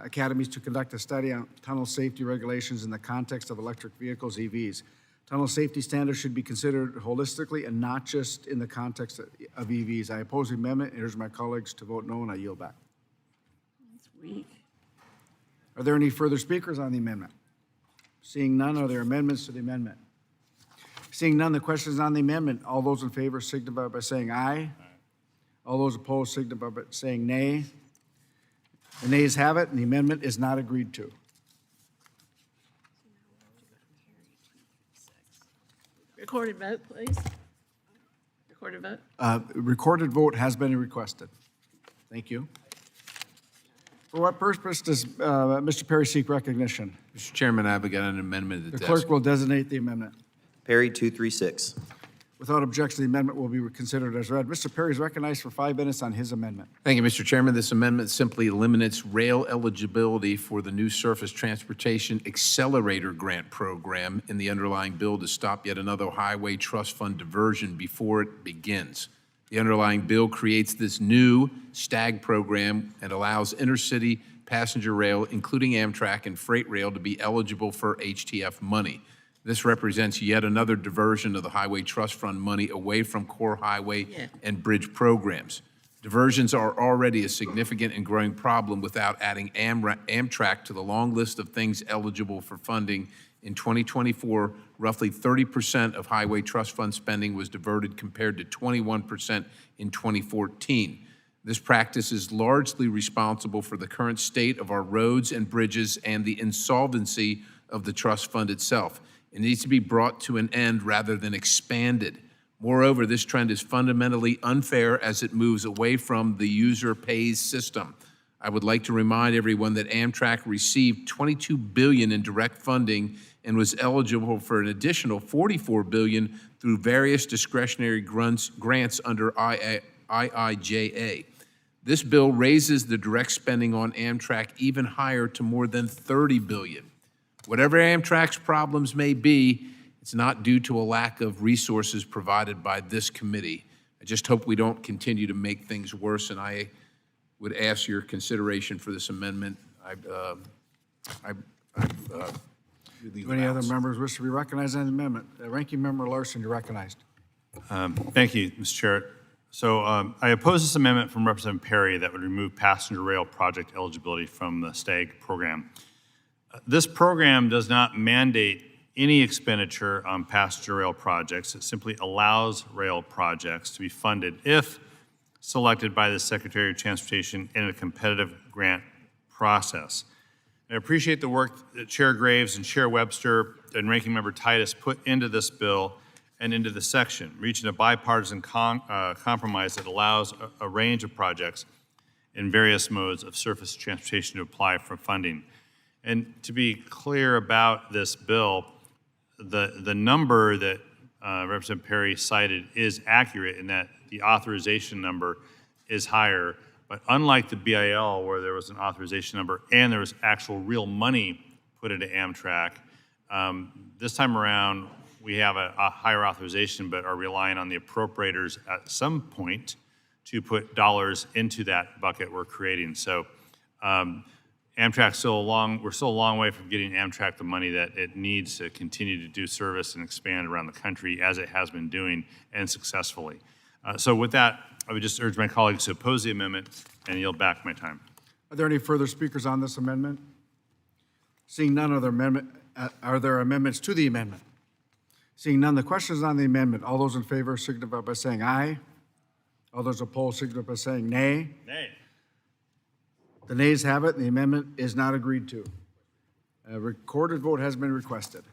Academies to conduct a study on tunnel safety regulations in the context of electric vehicles, EVs. Tunnel safety standards should be considered holistically and not just in the context of EVs. I oppose the amendment and urge my colleagues to vote no, and I yield back. That's weak. Are there any further speakers on the amendment? Seeing none, are there amendments to the amendment? Seeing none, the question is on the amendment. All those in favor signify by saying aye. All those opposed signify by saying nay. The nays have it, and the amendment is not agreed to. Recorded vote, please. Recorded vote. Recorded vote has been requested. Thank you. For what purpose does Mr. Perry seek recognition? Mr. Chairman, I've got an amendment at the The desk. clerk will designate the amendment. Perry 236. Without objection, the amendment will be considered as read. Mr. Perry is recognized for 5 minutes on his amendment. Thank you, Mr. Chairman. This amendment simply eliminates rail eligibility for the new Surface Transportation Accelerator Grant Program in the underlying bill to stop yet another Highway Trust Fund diversion before it begins. The underlying bill creates this new STAG program and allows intercity passenger rail, including Amtrak and freight rail, to be eligible for HTF money. This represents yet another diversion of the Highway Trust Fund money away from core highway and bridge programs. Diversions are already a significant and growing problem without adding Amtrak to the long list of things eligible for funding. In 2024, roughly 30% of Highway Trust Fund spending was diverted compared to 21% in 2014. This practice is largely responsible for the current state of our roads and bridges and the insolvency of the trust fund itself. It needs to be brought to an end rather than expanded. Moreover, this trend is fundamentally unfair as it moves away from the user pays system. I would like to remind everyone that Amtrak received $22 billion in direct funding and was eligible for an additional $44 billion through various discretionary grants under IIJA. This bill raises the direct spending on Amtrak even higher to more than $30 billion. Whatever Amtrak's problems may be, it's not due to a lack of resources provided by this committee. I just hope we don't continue to make things worse, and I would ask your consideration for this amendment. Do any other members wish to be recognized on the amendment? Ranking Member Larson, you're recognized. Thank you, Mr. Chair. So I oppose this amendment from Representative Perry that would remove passenger rail project eligibility from the STAG program. This program does not mandate any expenditure on passenger rail projects. It simply allows rail projects to be funded if selected by the Secretary of Transportation in a competitive grant process. I appreciate the work that Chair Graves and Chair Webster and Ranking Member Titus put into this bill and into the section, reaching a bipartisan compromise that allows a range of projects in various modes of surface transportation to apply for funding. And to be clear about this bill, the number that Representative Perry cited is accurate in that the authorization number is higher. But unlike the BIL, where there was an authorization number and there was actual real money put into Amtrak, this time around we have a higher authorization but are relying on the appropriators at some point to put dollars into that bucket we're creating. So Amtrak's we're still a long way from getting Amtrak the money that it needs to continue to do service and expand around the country as it has been doing and successfully. So with that, I would just urge my colleagues to oppose the amendment and yield back my time. Are there any further speakers on this amendment? Seeing none, are there amendments to the amendment? Seeing none, the question is on the amendment. All those in favor signify by saying aye. All those opposed signify by saying nay. Nay. The nays have it, and the amendment is not agreed to. A recorded vote has been requested.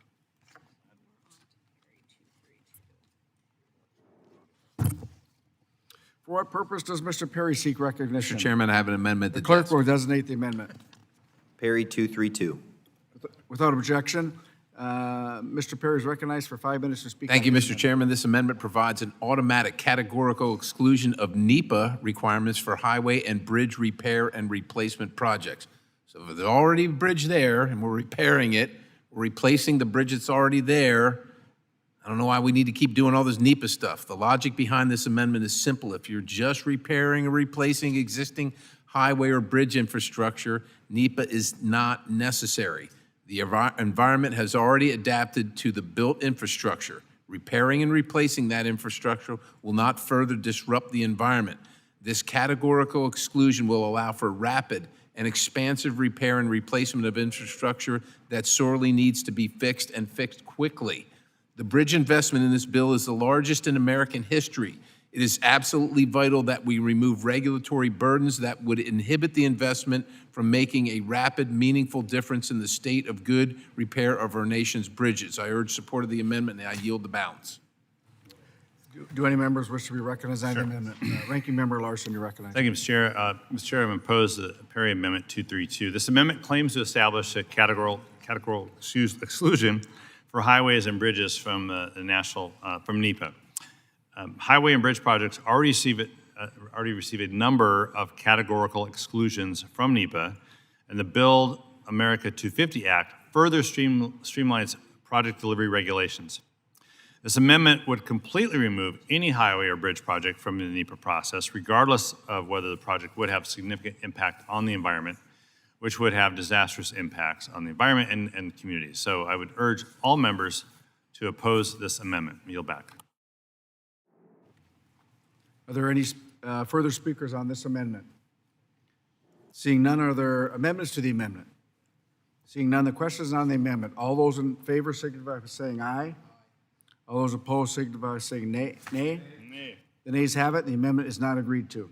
For what purpose does Mr. Perry seek recognition? Mr. Chairman, I have an amendment. The clerk will designate the amendment. Perry 232. Without objection, Mr. Perry is recognized for 5 minutes to speak. Thank you, on the Mr. amendment. Chairman. This amendment provides an automatic categorical exclusion of NEPA requirements for highway and bridge repair and replacement projects. So if there's already a bridge there and we're repairing it, we're replacing the bridge that's already there, I don't know why we need to keep doing all this NEPA stuff. The logic behind this amendment is simple. If you're just repairing or replacing existing highway or bridge infrastructure, NEPA is not necessary. The environment has already adapted to the built infrastructure. Repairing and replacing that infrastructure will not further disrupt the environment. This categorical exclusion will allow for rapid and expansive repair and replacement of infrastructure that sorely needs to be fixed and fixed quickly. The bridge investment in this bill is the largest in American history. It is absolutely vital that we remove regulatory burdens that would inhibit the investment from making a rapid, meaningful difference in the state of good repair of our nation's bridges. I urge support of the amendment, and I yield the balance. Do any members wish to be recognized on the amendment? Ranking Member Larson, you're recognized. Thank you, Mr. Chair. Mr. Chair, I've opposed the Perry Amendment 232. This amendment claims to establish a categorical exclusion for highways and bridges from from NEPA. Highway and bridge projects already receive a number of categorical exclusions from NEPA, and the Build America 250 Act further streamlines project delivery regulations. This amendment would completely remove any highway or bridge project from the NEPA process, regardless of whether the project would have significant impact on the environment, which would have disastrous impacts on the environment and communities. So I would urge all members to oppose this amendment. Yield back. Are there any further speakers on this amendment? Seeing none, are there amendments to the amendment? Seeing none, the question is on the amendment. All those in favor signify by saying aye. All those opposed signify by saying nay. Nay? Nay. The nays have it. The amendment is not agreed to.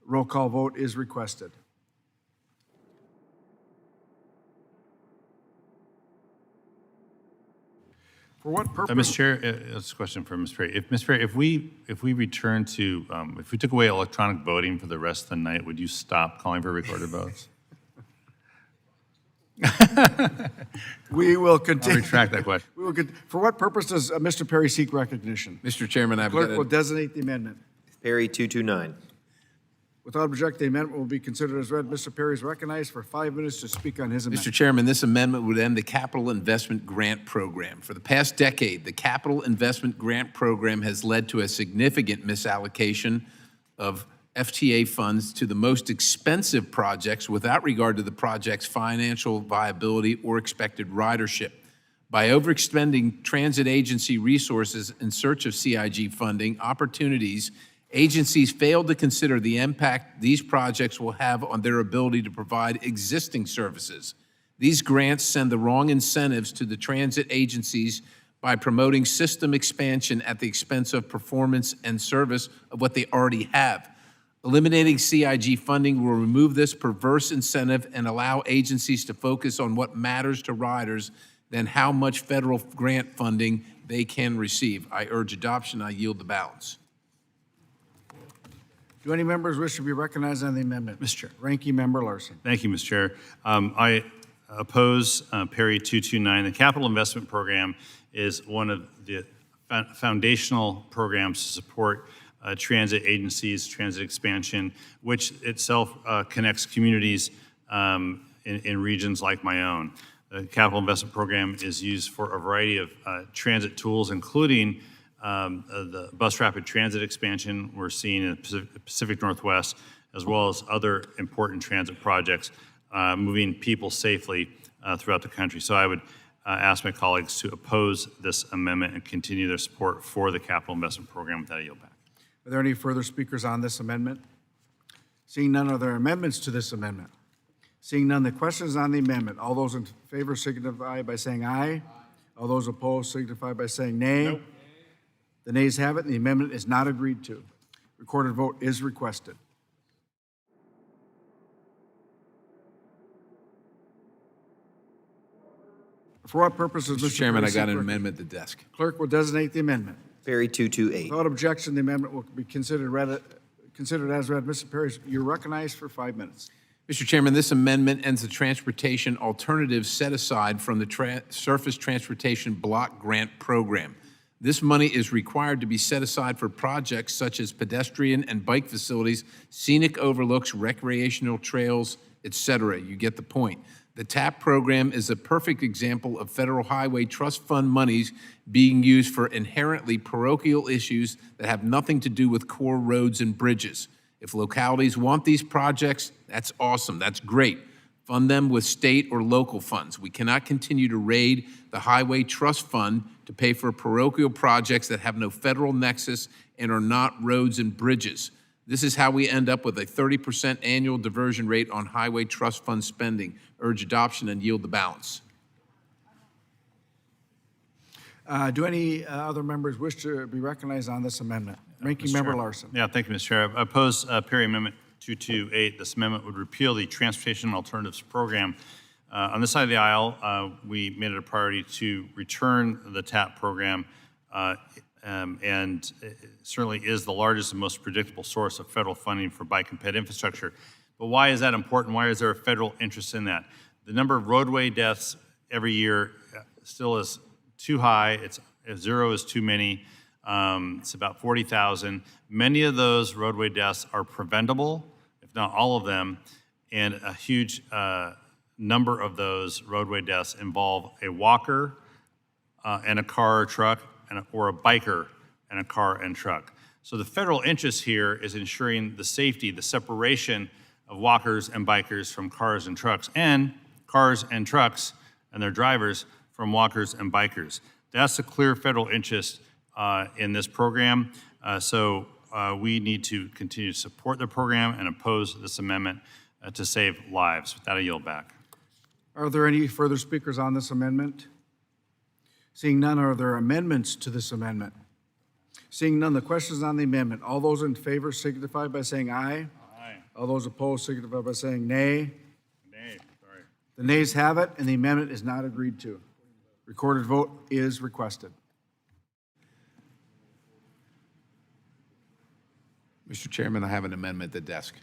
Roll call vote is requested. For what purpose? Mr. Chair, that's a question for Mr. Perry. Mr. Perry, if we return to, if we took away electronic voting for the rest of the night, would you stop calling for recorded votes? We will continue. I'll retract that question. We will for what purpose does Mr. Perry seek recognition? Mr. Chairman, I've Clerk got will designate the amendment. Perry 229. Without objection, the amendment will be considered as read. Mr. Perry is recognized for 5 minutes to speak on his amendment. Mr. Chairman, this amendment would end the Capital Investment Grant Program. For the past decade, the Capital Investment Grant Program has led to a significant misallocation of FTA funds to the most expensive projects without regard to the project's financial viability or expected ridership. By overexpending transit agency resources in search of CIG funding opportunities, agencies failed to consider the impact these projects will have on their ability to provide existing services. These grants send the wrong incentives to the transit agencies by promoting system expansion at the expense of performance and service of what they already have. Eliminating CIG funding will remove this perverse incentive and allow agencies to focus on what matters to riders than how much federal grant funding they can receive. I urge adoption. I yield the balance. Do any members wish to be recognized on the amendment? Mr. Chair. Ranking Member Larson. Thank you, Mr. Chair. I oppose Perry 229. The Capital Investment Program is one of the foundational programs to support transit agencies, transit expansion, which itself connects communities in regions like my own. The Capital Investment Program is used for a variety of transit tools, including the bus rapid transit expansion we're seeing in the Pacific Northwest, as well as other important transit projects moving people safely throughout the country. So I would ask my colleagues to oppose this amendment and continue their support for the Capital Investment Program. With that, I yield back. Are there any further speakers on this amendment? Seeing none, are there amendments to this amendment? Seeing none, the question is on the amendment. All those in favor signify by saying aye. All those opposed signify by saying nay. Nope. The nays have it, and the amendment is not agreed to. Recorded vote is requested. For what purpose is Mr. Chairman, I got an amendment at the desk. Clerk will designate the amendment. Perry 228. Without objection, the amendment will be considered as read. Mr. Perry, you're recognized for 5 minutes. Mr. Chairman, this amendment ends the transportation alternatives set aside from the Surface Transportation Block Grant Program. This money is required to be set aside for projects such as pedestrian and bike facilities, scenic overlooks, recreational trails, etc. You get the point. The TAP program is a perfect example of Federal Highway Trust Fund monies being used for inherently parochial issues that have nothing to do with core roads and bridges. If localities want these projects, that's awesome, that's great. Fund them with state or local funds. We cannot continue to raid the Highway Trust Fund to pay for parochial projects that have no federal nexus and are not roads and bridges. This is how we end up with a 30% annual diversion rate on Highway Trust Fund spending. Urge adoption and yield the balance. Do any other members wish to be recognized on this amendment? Ranking Member Larson. Yeah, thank you, Mr. Chair. I oppose Perry Amendment 228. This amendment would repeal the Transportation Alternatives Program. On this side of the aisle, we made it a priority to return the TAP program, and it certainly is the largest and most predictable source of federal funding for bike and ped infrastructure. But why is that important? Why is there a federal interest in that? The number of roadway deaths every year still is too high. It's 0 is too many. It's about 40,000. Many of those roadway deaths are preventable, if not all of them, and a huge number of those roadway deaths involve a walker and a car or truck, or a biker and a car and truck. So the federal interest here is ensuring the safety, the separation of walkers and bikers from cars and trucks, and cars and trucks and their drivers from walkers and bikers. That's a clear federal interest in this program. So we need to continue to support the program and oppose this amendment to save lives. With that, I yield back. Are there any further speakers on this amendment? Seeing none, are there amendments to this amendment? Seeing none, the question is on the amendment. All those in favor signify by saying aye. Aye. All those opposed signify by saying nay. Nay, sorry. The nays have it, and the amendment is not agreed to. Recorded vote is requested. Mr. Chairman, I have an amendment at the desk.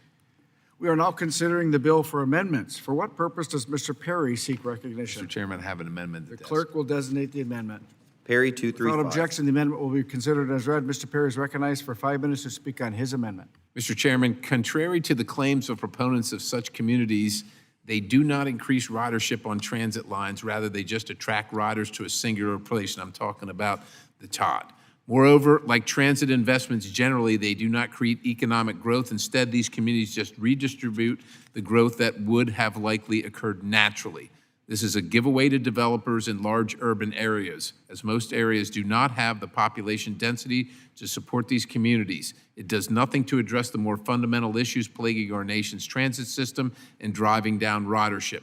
We are now considering the bill for amendments. For what purpose does Mr. Perry seek recognition? Mr. Chairman, I have an amendment at The the desk. clerk will designate the amendment. Perry Without 235. objection, the amendment will be considered as read. Mr. Perry is recognized for 5 minutes to speak on his amendment. Mr. Chairman, contrary to the claims of proponents of such communities, they do not increase ridership on transit lines. Rather, they just attract riders to a singular place, and I'm talking about the Todd. Moreover, like transit investments generally, they do not create economic growth. Instead, these communities just redistribute the growth that would have likely occurred naturally. This is a giveaway to developers in large urban areas, as most areas do not have the population density to support these communities. It does nothing to address the more fundamental issues plaguing our nation's transit system and driving down ridership.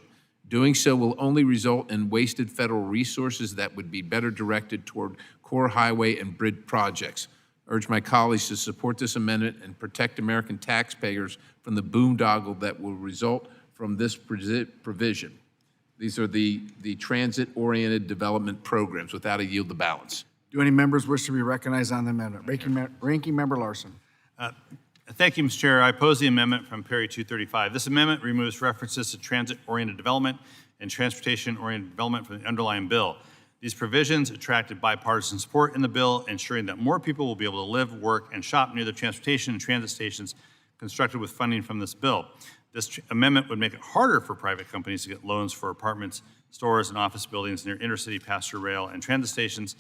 Doing so will only result in wasted federal resources that would be better directed toward core highway and bridge projects. Urge my colleagues to support this amendment and protect American taxpayers from the boondoggle that will result from this provision. These are the transit-oriented development programs. Without a yield the balance. Do any members wish to be recognized on the amendment? Ranking Member Larson. Thank you, Mr. Chair. I oppose the amendment from Perry 235. This amendment removes references to transit-oriented development and transportation-oriented development from the underlying bill. These provisions attracted bipartisan support in the bill, ensuring that more people will be able to live, work, and shop near the transportation and transit stations constructed with funding from this bill. This amendment would make it harder for private companies to get loans for apartments, stores, and office buildings near intercity passenger rail and transit stations.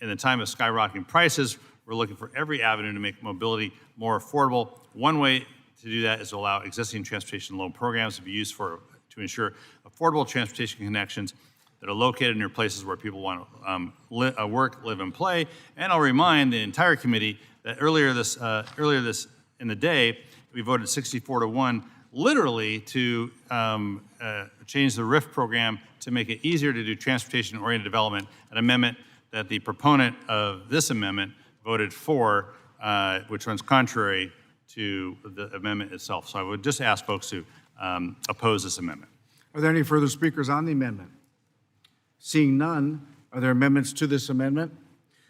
In the time of skyrocketing prices, we're looking for every avenue to make mobility more affordable. One way to do that is to allow existing transportation loan programs to be used to ensure affordable transportation connections that are located near places where people want to work, live, and play. And I'll remind the entire committee that earlier this in the day, we voted 64-1, literally to change the RIF program to make it easier to do transportation-oriented development, an amendment that the proponent of this amendment voted for, which runs contrary to the amendment itself. So I would just ask folks to oppose this amendment. Are there any further speakers on the amendment? Seeing none, are there amendments to this amendment?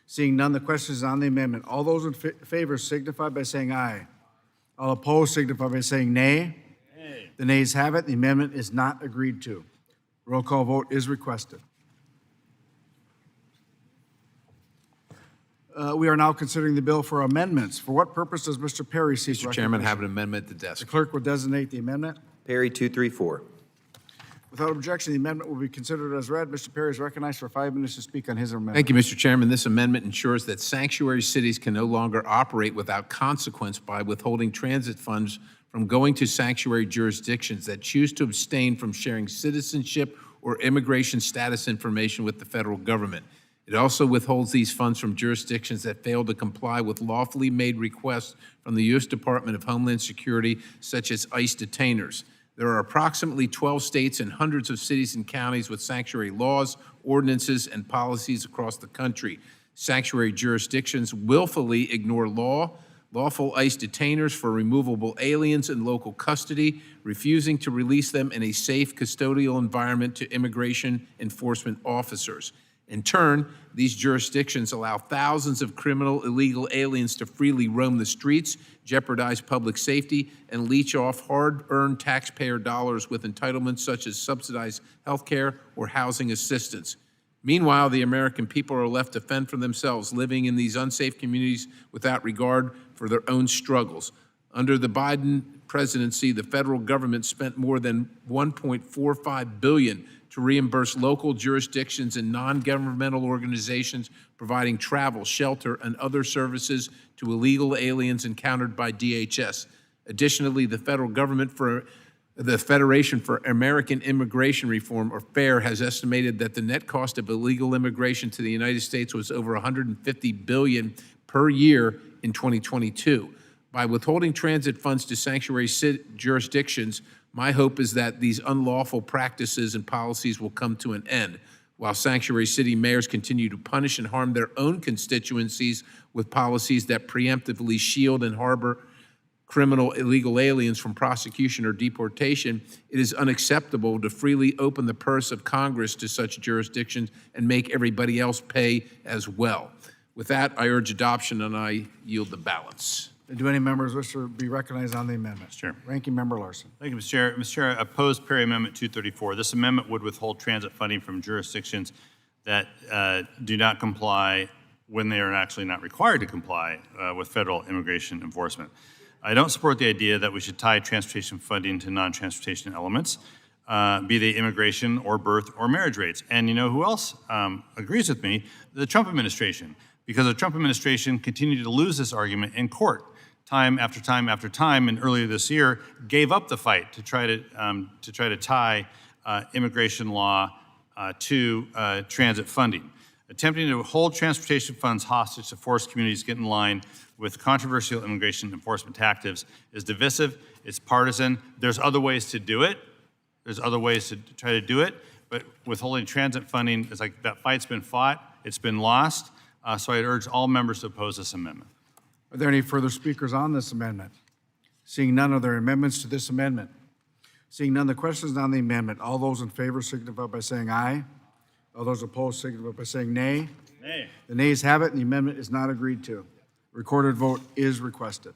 Seeing none, the question is on the amendment. All those in favor signify by saying aye. All opposed signify by saying nay. Nay. The nays have it. The amendment is not agreed to. Roll call vote is requested. We are now considering the bill for amendments. For what purpose does Mr. Perry seek Mr. Chairman, I have recognition? an amendment at the desk. The clerk will designate the amendment. Perry 234. Without objection, the amendment will be considered as read. Mr. Perry is recognized for 5 minutes to speak on his amendment. Thank you, Mr. Chairman. This amendment ensures that sanctuary cities can no longer operate without consequence by withholding transit funds from going to sanctuary jurisdictions that choose to abstain from sharing citizenship or immigration status information with the federal government. It also withholds these funds from jurisdictions that fail to comply with lawfully made requests from the U.S. Department of Homeland Security, such as ICE detainers. There are approximately 12 states and hundreds of cities and counties with sanctuary laws, ordinances, and policies across the country. Sanctuary jurisdictions willfully ignore lawful ICE detainers for removable aliens in local custody, refusing to release them in a safe custodial environment to immigration enforcement officers. In turn, these jurisdictions allow thousands of criminal illegal aliens to freely roam the streets, jeopardize public safety, and leech off hard-earned taxpayer dollars with entitlements such as subsidized health care or housing assistance. Meanwhile, the American people are left to fend for themselves, living in these unsafe communities without regard for their own struggles. Under the Biden presidency, the federal government spent more than $1.45 billion to reimburse local jurisdictions and non-governmental organizations providing travel, shelter, and other services to illegal aliens encountered by DHS. Additionally, the federal government the Federation for American Immigration Reform, or FAIR, has estimated that the net cost of illegal immigration to the United States was over $150 billion per year in 2022. By withholding transit funds to sanctuary jurisdictions, my hope is that these unlawful practices and policies will come to an end, while sanctuary city mayors continue to punish and harm their own constituencies with policies that preemptively shield and harbor criminal illegal aliens from prosecution or deportation. It is unacceptable to freely open the purse of Congress to such jurisdictions and make everybody else pay as well. With that, I urge adoption and I yield the balance. Do any members wish to be recognized on the amendment? Sure. Ranking Member Larson. Thank you, Mr. Chair. Mr. Chair, I oppose Perry Amendment 234. This amendment would withhold transit funding from jurisdictions that do not comply when they are actually not required to comply with federal immigration enforcement. I don't support the idea that we should tie transportation funding to non-transportation elements, be they immigration or birth or marriage rates. And you know who else agrees with me? The Trump administration, because the Trump administration continued to lose this argument in court time after time after time, and earlier this year gave up the fight to try to tie immigration law to transit funding. Attempting to hold transportation funds hostage to force communities to get in line with controversial immigration enforcement tactics is divisive, it's partisan. There's other ways to do it. There's other ways to try to do it, but withholding transit funding, it's like that fight's been fought, it's been lost, so I'd urge all members to oppose this amendment. Are there any further speakers on this amendment? Seeing none, are there amendments to this amendment? Seeing none, the question is on the amendment. All those in favor signify by saying aye. All those opposed signify by saying nay. Nay. The nays have it, and the amendment is not agreed to. Recorded vote is requested.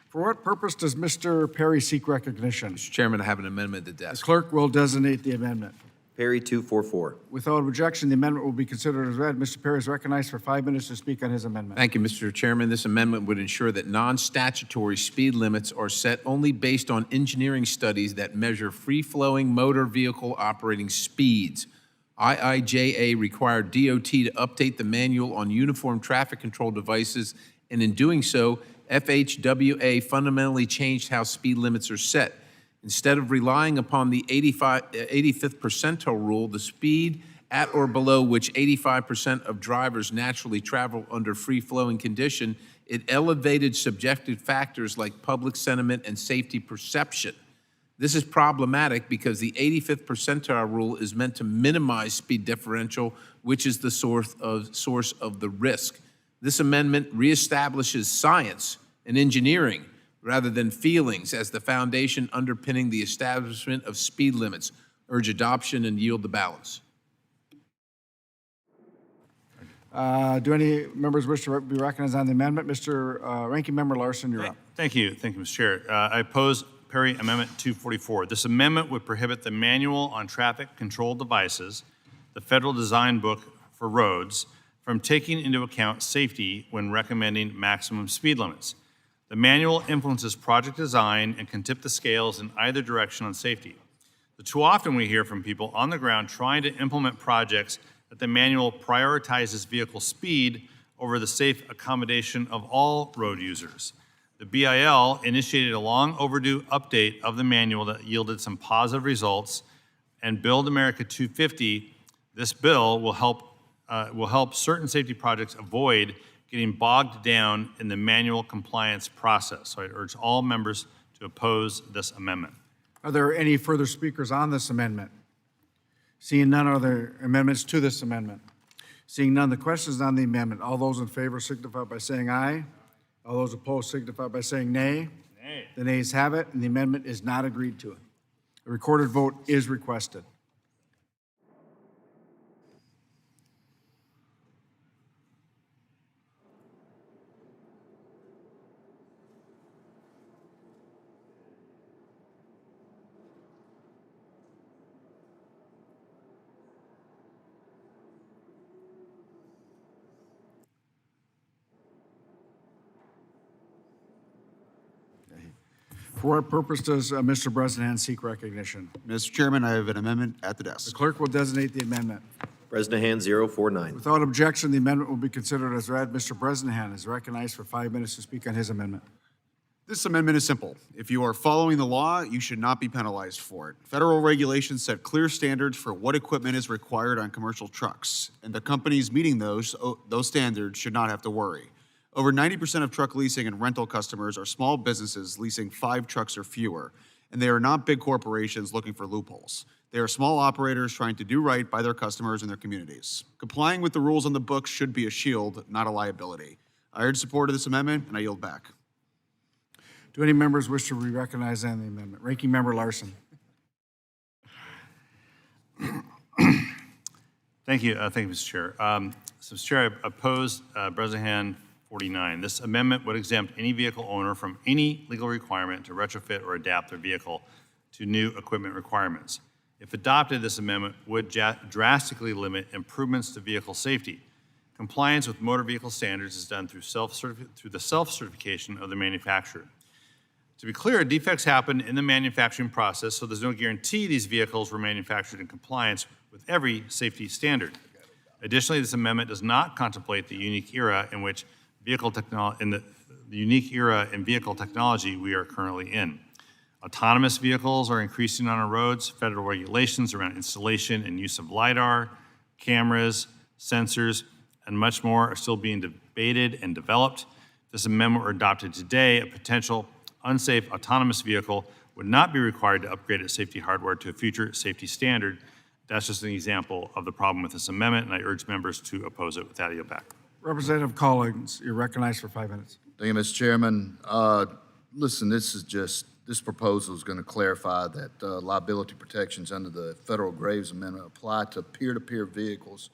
For what purpose does Mr. Perry seek recognition? Mr. Chairman, I have an amendment at the The desk. clerk will designate the amendment. Perry 244. Without objection, the amendment will be considered as read. Mr. Perry is recognized for 5 minutes to speak on his amendment. Thank you, Mr. Chairman. This amendment would ensure that non-statutory speed limits are set only based on engineering studies that measure free-flowing motor vehicle operating speeds. IIJA required DOT to update the manual on uniform traffic control devices, and in doing so, FHWA fundamentally changed how speed limits are set. Instead of relying upon the 85th percentile rule, the speed at or below which 85% of drivers naturally travel under free-flowing condition, it elevated subjective factors like public sentiment and safety perception. This is problematic because the 85th percentile rule is meant to minimize speed differential, which is the source of the risk. This amendment reestablishes science and engineering rather than feelings as the foundation underpinning the establishment of speed limits. Urge adoption and yield the balance. Do any members wish to be recognized on the amendment? Mr. Ranking Member Larson, you're up. Thank you, Mr. Chair. I oppose Perry Amendment 244. This amendment would prohibit the Manual on Traffic Control Devices, the federal design book for roads, from taking into account safety when recommending maximum speed limits. The manual influences project design and can tip the scales in either direction on safety. Too often we hear from people on the ground trying to implement projects that the manual prioritizes vehicle speed over the safe accommodation of all road users. The BIL initiated a long overdue update of the manual that yielded some positive results, and Build America 250, this bill will help certain safety projects avoid getting bogged down in the manual compliance process. So I urge all members to oppose this amendment. Are there any further speakers on this amendment? Seeing none, are there amendments to this amendment? Seeing none, the question is on the amendment. All those in favor signify by saying aye. All those opposed signify by saying nay. Nay. The nays have it, and the amendment is not agreed to. A recorded vote is requested. For what purpose does Mr. Bresnahan seek recognition? Mr. Chairman, I have an amendment at the The desk. clerk will designate the amendment. Bresnahan 049. Without objection, the amendment will be considered as read. Mr. Bresnahan is recognized for 5 minutes to speak on his amendment. This amendment is simple. If you are following the law, you should not be penalized for it. Federal regulations set clear standards for what equipment is required on commercial trucks, and the companies meeting those standards should not have to worry. Over 90% of truck leasing and rental customers are small businesses leasing 5 trucks or fewer, and they are not big corporations looking for loopholes. They are small operators trying to do right by their customers and their communities. Complying with the rules on the books should be a shield, not a liability. I urge support of this amendment, and I yield back. Do any members wish to be recognized on the amendment? Ranking Member Larson. Thank you, Mr. Chair. So, Mr. Chair, I oppose Bresnahan 49. This amendment would exempt any vehicle owner from any legal requirement to retrofit or adapt their vehicle to new equipment requirements. If adopted, this amendment would drastically limit improvements to vehicle safety. Compliance with motor vehicle standards is done through the self-certification of the manufacturer. To be clear, defects happen in the manufacturing process, so there's no guarantee these vehicles were manufactured in compliance with every safety standard. Additionally, this amendment does not contemplate the unique era in which vehicle technology we are currently in. Autonomous vehicles are increasing on our roads. Federal regulations around installation and use of LiDAR, cameras, sensors, and much more are still being debated and developed. If this amendment were adopted today, a potential unsafe autonomous vehicle would not be required to upgrade its safety hardware to a future safety standard. That's just an example of the problem with this amendment, and I urge members to oppose it. With that, I yield back. Representative Collins, you're recognized for 5 minutes. Thank you, Mr. Chairman. Listen, this proposal is going to clarify that liability protections under the Federal Graves Amendment apply to peer-to-peer vehicles,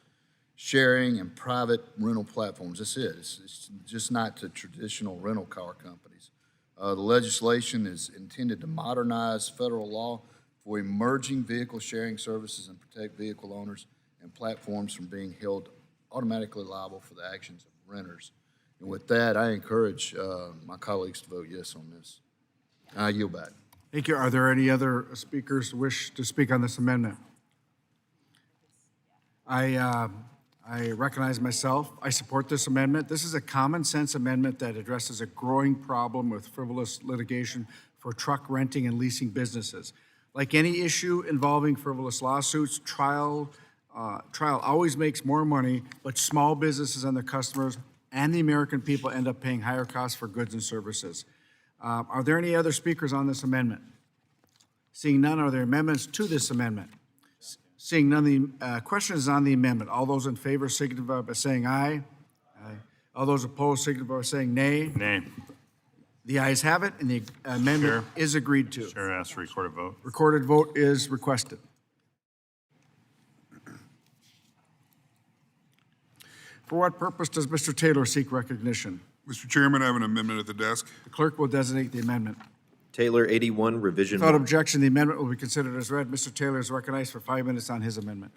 sharing, and private rental platforms. That's it. It's just not to traditional rental car companies. The legislation is intended to modernize federal law for emerging vehicle sharing services and protect vehicle owners and platforms from being held automatically liable for the actions of renters. And with that, I encourage my colleagues to vote yes on this. I yield back. Thank you. Are there any other speakers who wish to speak on this amendment? I recognize myself. I support this amendment. This is a common sense amendment that addresses a growing problem with frivolous litigation for truck renting and leasing businesses. Like any issue involving frivolous lawsuits, trial always makes more money, but small businesses and their customers and the American people end up paying higher costs for goods and services. Are there any other speakers on this amendment? Seeing none, are there amendments to this amendment? Seeing none, the question is on the amendment. All those in favor signify by saying aye. Aye. All those opposed signify by saying nay. Nay. The ayes have it, and the amendment is agreed to. Chair asks for recorded vote. Recorded vote is requested. For what purpose does Mr. Taylor seek recognition? Mr. Chairman, I have an amendment at the desk. The clerk will designate the amendment. Taylor 81, revision Without 1. objection, the amendment will be considered as read. Mr. Taylor is recognized for 5 minutes on his amendment.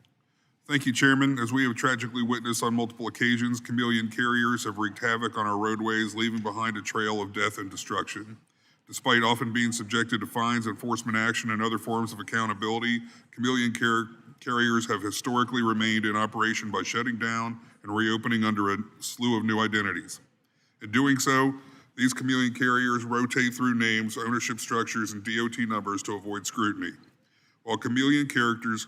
Thank you, Chairman. As we have tragically witnessed on multiple occasions, chameleon carriers have wreaked havoc on our roadways, leaving behind a trail of death and destruction. Despite often being subjected to fines, enforcement action, and other forms of accountability, chameleon carriers have historically remained in operation by shutting down and reopening under a slew of new identities. In doing so, these chameleon carriers rotate through names, ownership structures, and DOT numbers to avoid scrutiny. While chameleon carriers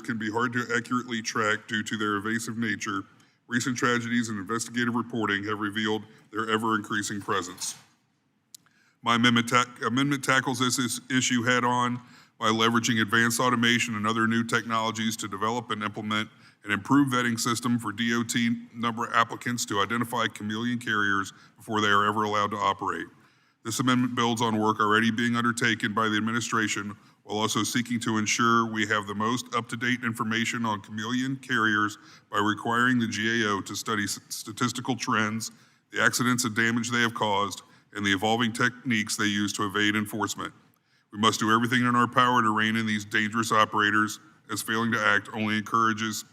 can be hard to accurately track due to their evasive nature, recent tragedies and investigative reporting have revealed their ever-increasing presence. My amendment tackles this issue head-on by leveraging advanced automation and other new technologies to develop and implement an improved vetting system for DOT number applicants to identify chameleon carriers before they are ever allowed to operate. This amendment builds on work already being undertaken by the administration while also seeking to ensure we have the most up-to-date information on chameleon carriers by requiring the GAO to study statistical trends, the accidents and damage they have caused, and the evolving techniques they use to evade enforcement. We must do everything in our power to rein in these dangerous operators, as failing to act only encourages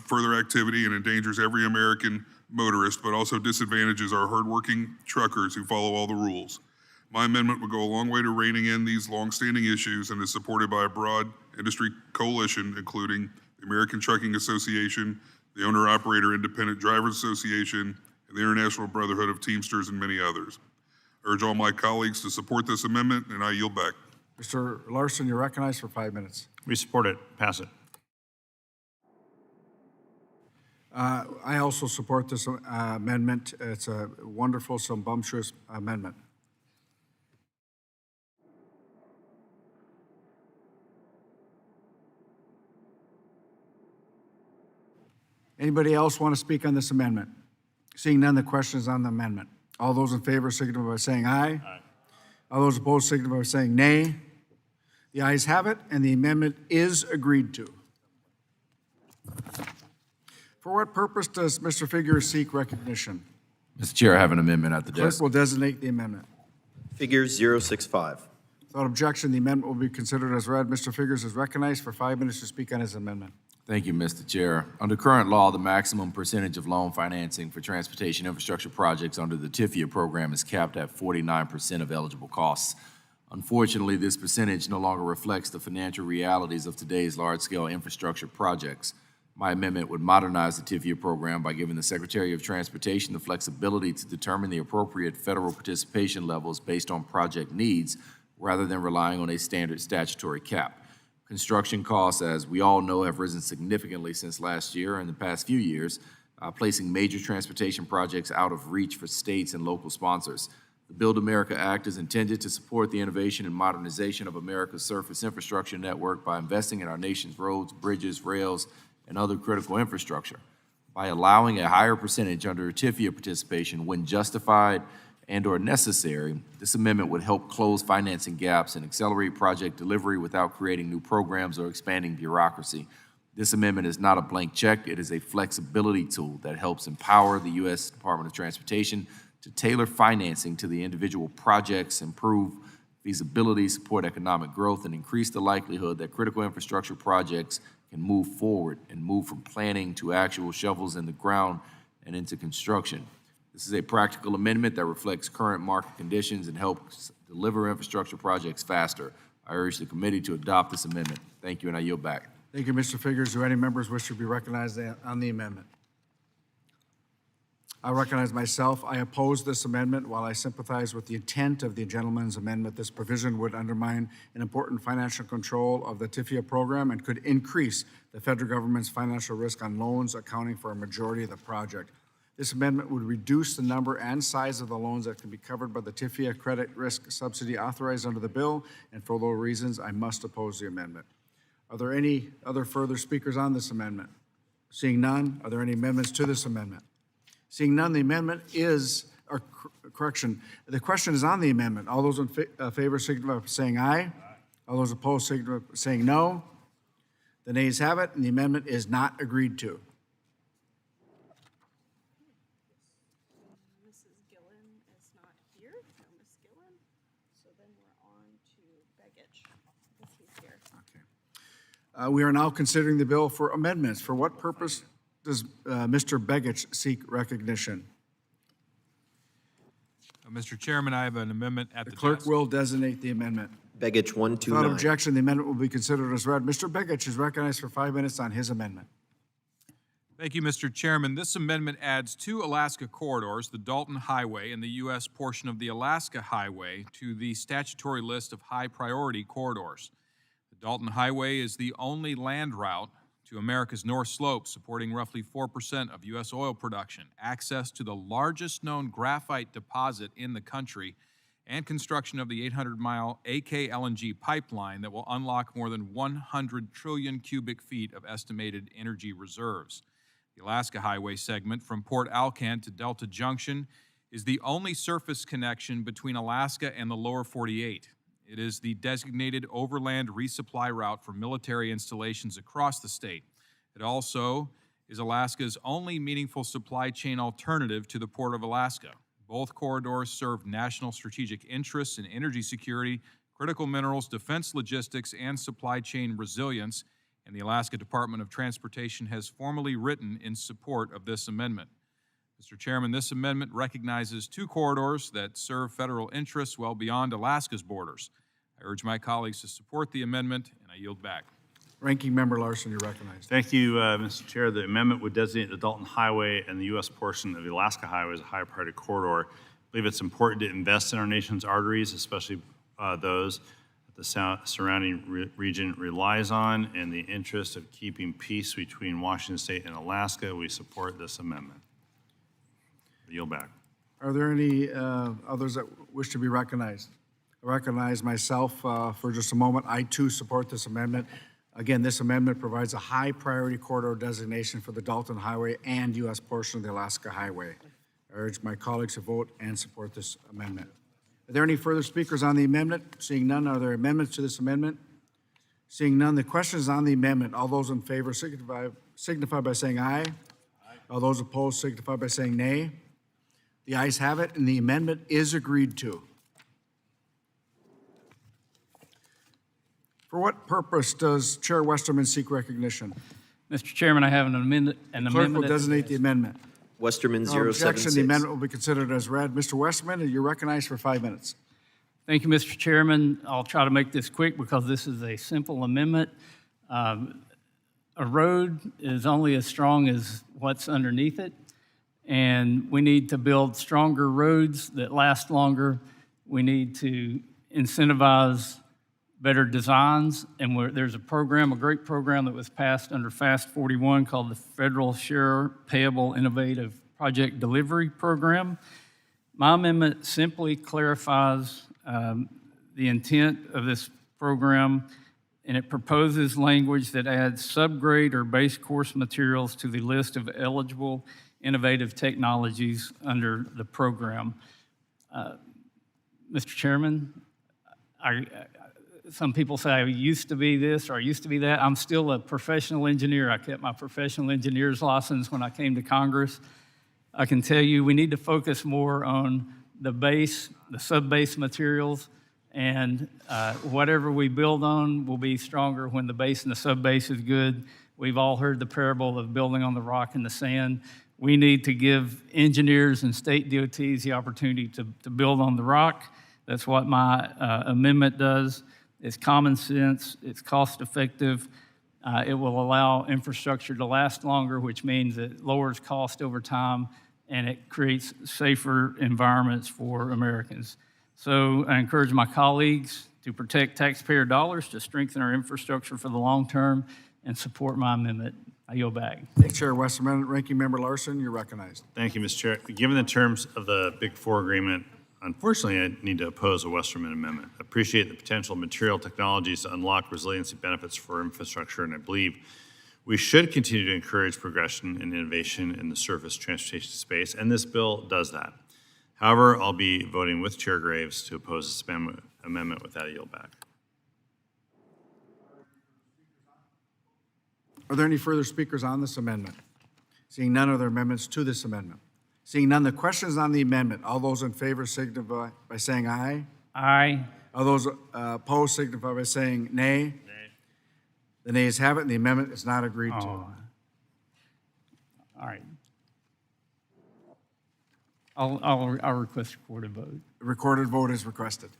further activity and endangers every American motorist, but also disadvantages our hardworking truckers who follow all the rules. My amendment would go a long way to reining in these longstanding issues and is supported by a broad industry coalition, including the American Trucking Association, the Owner-Operator Independent Drivers Association, and the International Brotherhood of Teamsters, and many others. I urge all my colleagues to support this amendment, and I yield back. Mr. Larson, you're recognized for 5 minutes. We support it. Pass it. I also support this amendment. It's a wonderful, sumptuous amendment. Anybody else want to speak on this amendment? Seeing none, the question is on the amendment. All those in favor signify by saying aye. Aye. All those opposed signify by saying nay. The ayes have it, and the amendment is agreed to. For what purpose does Mr. Figures seek recognition? Mr. Chair, I have an amendment at the Clerk desk. will designate the amendment. Figures 065. Without objection, the amendment will be considered as read. Mr. Figures is recognized for 5 minutes to speak on his amendment. Thank you, Mr. Chair. Under current law, the maximum percentage of loan financing for transportation infrastructure projects under the TIFIA program is capped at 49% of eligible costs. Unfortunately, this percentage no longer reflects the financial realities of today's large-scale infrastructure projects. My amendment would modernize the TIFIA program by giving the Secretary of Transportation the flexibility to determine the appropriate federal participation levels based on project needs rather than relying on a standard statutory cap. Construction costs, as we all know, have risen significantly since last year and the past few years, placing major transportation projects out of reach for states and local sponsors. The Build America Act is intended to support the innovation and modernization of America's surface infrastructure network by investing in our nation's roads, bridges, rails, and other critical infrastructure. By allowing a higher percentage under TIFIA participation when justified and or necessary, this amendment would help close financing gaps and accelerate project delivery without creating new programs or expanding bureaucracy. This amendment is not a blank check. It is a flexibility tool that helps empower the U.S. Department of Transportation to tailor financing to the individual projects, improve feasibility, support economic growth, and increase the likelihood that critical infrastructure projects can move forward and move from planning to actual shovels in the ground and into construction. This is a practical amendment that reflects current market conditions and helps deliver infrastructure projects faster. I urge the committee to adopt this amendment. Thank you, and I yield back. Thank you, Mr. Figures. Do any members wish to be recognized on the amendment? I recognize myself. I oppose this amendment. While I sympathize with the intent of the gentleman's amendment, this provision would undermine an important financial control of the TIFIA program and could increase the federal government's financial risk on loans accounting for a majority of the project. This amendment would reduce the number and size of the loans that can be covered by the TIFIA credit risk subsidy authorized under the bill, and for those reasons, I must oppose the amendment. Are there any other further speakers on this amendment? Seeing none, are there any amendments to this amendment? Seeing none, the amendment is, or correction, the question is on the amendment. All those in favor signify by saying aye. All those opposed signify by saying no. The nays have it, and the amendment is not agreed to. Mrs. Gillen is not here. No, Miss Gillen. So then we're on to Begich, because he's here. We are now considering the bill for amendments. For what purpose does Mr. Begich seek recognition? Mr. Chairman, I have an amendment at the The clerk desk. will designate the amendment. Begich Without 129. objection, the amendment will be considered as read. Mr. Begich is recognized for 5 minutes on his amendment. Thank you, Mr. Chairman. This amendment adds 2 Alaska corridors, the Dalton Highway and the U.S. portion of the Alaska Highway, to the statutory list of high-priority corridors. The Dalton Highway is the only land route to America's North Slope, supporting roughly 4% of U.S. oil production, access to the largest known graphite deposit in the country, and construction of the 800-mile AK LNG pipeline that will unlock more than 100 trillion cubic feet of estimated energy reserves. The Alaska Highway segment from Port Alcan to Delta Junction is the only surface connection between Alaska and the lower 48. It is the designated overland resupply route for military installations across the state. It also is Alaska's only meaningful supply chain alternative to the Port of Alaska. Both corridors serve national strategic interests in energy security, critical minerals, defense logistics, and supply chain resilience, and the Alaska Department of Transportation has formally written in support of this amendment. Mr. Chairman, this amendment recognizes 2 corridors that serve federal interests well beyond Alaska's borders. I urge my colleagues to support the amendment, and I yield back. Ranking Member Larson, you're recognized. Thank you, Mr. Chair. The amendment would designate the Dalton Highway and the U.S. portion of the Alaska Highway as a high-priority corridor. I believe it's important to invest in our nation's arteries, especially those that the surrounding region relies on. In the interest of keeping peace between Washington State and Alaska, we support this amendment. I yield back. Are there any others that wish to be recognized? I recognize myself for just a moment. I too support this amendment. Again, this amendment provides a high priority corridor designation for the Dalton Highway and U.S. portion of the Alaska Highway. I urge my colleagues to vote and support this amendment. Are there any further speakers on the amendment? Seeing none, are there amendments to this amendment? Seeing none, the question is on the amendment. All those in favor signify by saying aye. All those opposed signify by saying nay. The ayes have it, and the amendment is agreed to. For what purpose does Chair Westerman seek recognition? Mr. Chairman, I have an amendment. Clerk will designate the amendment. Westerman No objection, 076. the amendment will be considered as read. Mr. Westerman, you're recognized for 5 minutes. Thank you, Mr. Chairman. I'll try to make this quick because this is a simple amendment. A road is only as strong as what's underneath it, and we need to build stronger roads that last longer. We need to incentivize better designs, and there's a program, a great program that was passed under FAST 41 called the Federal Share Payable Innovative Project Delivery Program. My amendment simply clarifies the intent of this program, and it proposes language that adds subgrade or base course materials to the list of eligible innovative technologies under the program. Mr. Chairman, some people say I used to be this or I used to be that. I'm still a professional engineer. I kept my professional engineer's license when I came to Congress. I can tell you we need to focus more on the base, the sub-base materials, and whatever we build on will be stronger when the base and the sub-base is good. We've all heard the parable of building on the rock and the sand. We need to give engineers and state DOTs the opportunity to build on the rock. That's what my amendment does. It's common sense, it's cost-effective. It will allow infrastructure to last longer, which means it lowers cost over time, and it creates safer environments for Americans. So I encourage my colleagues to protect taxpayer dollars, to strengthen our infrastructure for the long term, and support my amendment. I yield back. Thank you, Chair Westerman. Ranking Member Larson, you're recognized. Thank you, Mr. Chair. Given the terms of the Big Four agreement, unfortunately, I need to oppose a Westerman amendment. I appreciate the potential material technologies to unlock resiliency benefits for infrastructure, and I believe we should continue to encourage progression and innovation in the surface transportation space, and this bill does that. However, I'll be voting with Chair Graves to oppose this amendment. With that, I yield back. Are there any further speakers on this amendment? Seeing none, are there amendments to this amendment? Seeing none, the question is on the amendment. All those in favor signify by saying aye. Aye. All those opposed signify by saying nay. Nay. The nays have it, and the amendment is not agreed to. All right. I'll request recorded vote. A recorded vote is requested.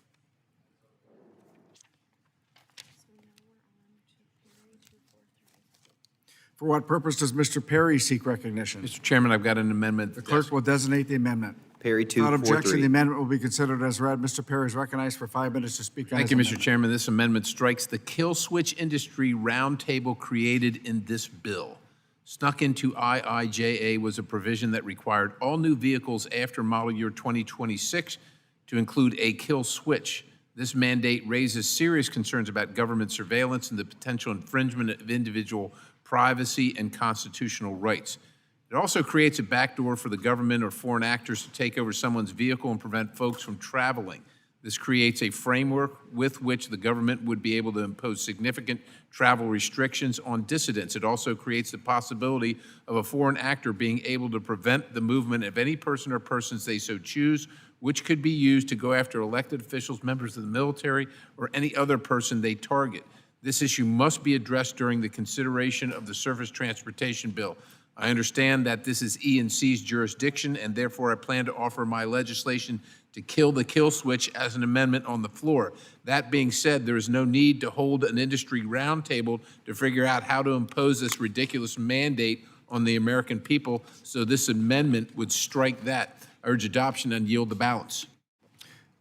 For what purpose does Mr. Perry seek recognition? Mr. Chairman, I've got an amendment. The clerk will designate the amendment. Perry, Without objection, the 243. amendment will be considered as read. Mr. Perry is recognized for 5 minutes to speak on his Thank you, Mr. amendment. Chairman. This amendment strikes the kill switch industry roundtable created in this bill. Snuck into IIJA was a provision that required all new vehicles after model year 2026 to include a kill switch. This mandate raises serious concerns about government surveillance and the potential infringement of individual privacy and constitutional rights. It also creates a backdoor for the government or foreign actors to take over someone's vehicle and prevent folks from traveling. This creates a framework with which the government would be able to impose significant travel restrictions on dissidents. It also creates the possibility of a foreign actor being able to prevent the movement of any person or persons they so choose, which could be used to go after elected officials, members of the military, or any other person they target. This issue must be addressed during the consideration of the Surface Transportation Bill. I understand that this is E&C's jurisdiction, and therefore I plan to offer my legislation to kill the kill switch as an amendment on the floor. That being said, there is no need to hold an industry roundtable to figure out how to impose this ridiculous mandate on the American people, so this amendment would strike that. I urge adoption and yield the balance.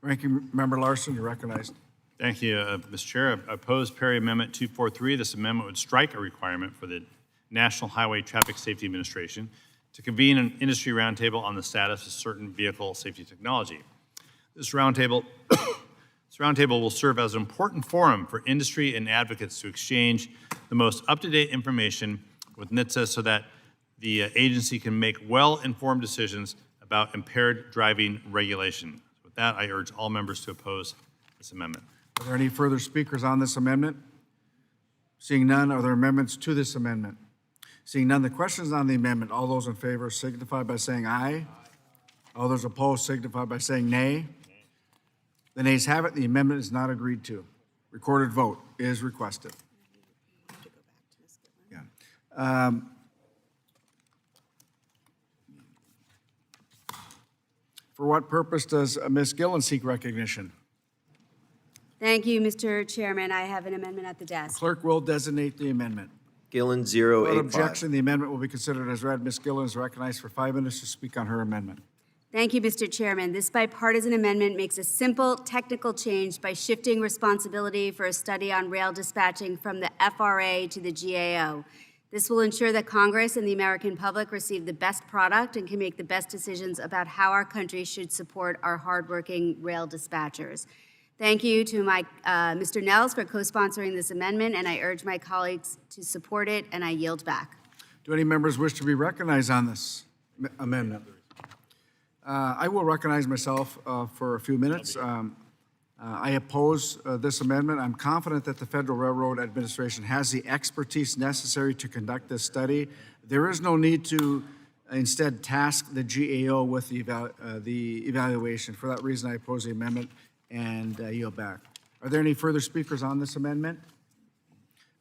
Ranking Member Larson, you're recognized. Thank you, Mr. Chair. I oppose Perry Amendment 243. This amendment would strike a requirement for the National Highway Traffic Safety Administration to convene an industry roundtable on the status of certain vehicle safety technology. This roundtable will serve as an important forum for industry and advocates to exchange the most up-to-date information with NHTSA so that the agency can make well-informed decisions about impaired driving regulation. With that, I urge all members to oppose this amendment. Are there any further speakers on this amendment? Seeing none, are there amendments to this amendment? Seeing none, the question is on the amendment. All those in favor signify by saying aye. All those opposed signify by saying nay. The nays have it. The amendment is not agreed to. Recorded vote is requested. Yeah. For what purpose does Ms. Gillen seek recognition? Thank you, Mr. Chairman. I have an amendment at the desk. Clerk will designate the amendment. Gillen, Without 085. objection, the amendment will be considered as read. Ms. Gillen is recognized for 5 minutes to speak on her amendment. Thank you, Mr. Chairman. This bipartisan amendment makes a simple technical change by shifting responsibility for a study on rail dispatching from the FRA to the GAO. This will ensure that Congress and the American public receive the best product and can make the best decisions about how our country should support our hardworking rail dispatchers. Thank you to Mr. Nels for co-sponsoring this amendment, and I urge my colleagues to support it, and I yield back. Do any members wish to be recognized on this amendment? I will recognize myself for a few minutes. I oppose this amendment. I'm confident that the Federal Railroad Administration has the expertise necessary to conduct this study. There is no need to instead task the GAO with the evaluation. For that reason, I oppose the amendment and yield back. Are there any further speakers on this amendment?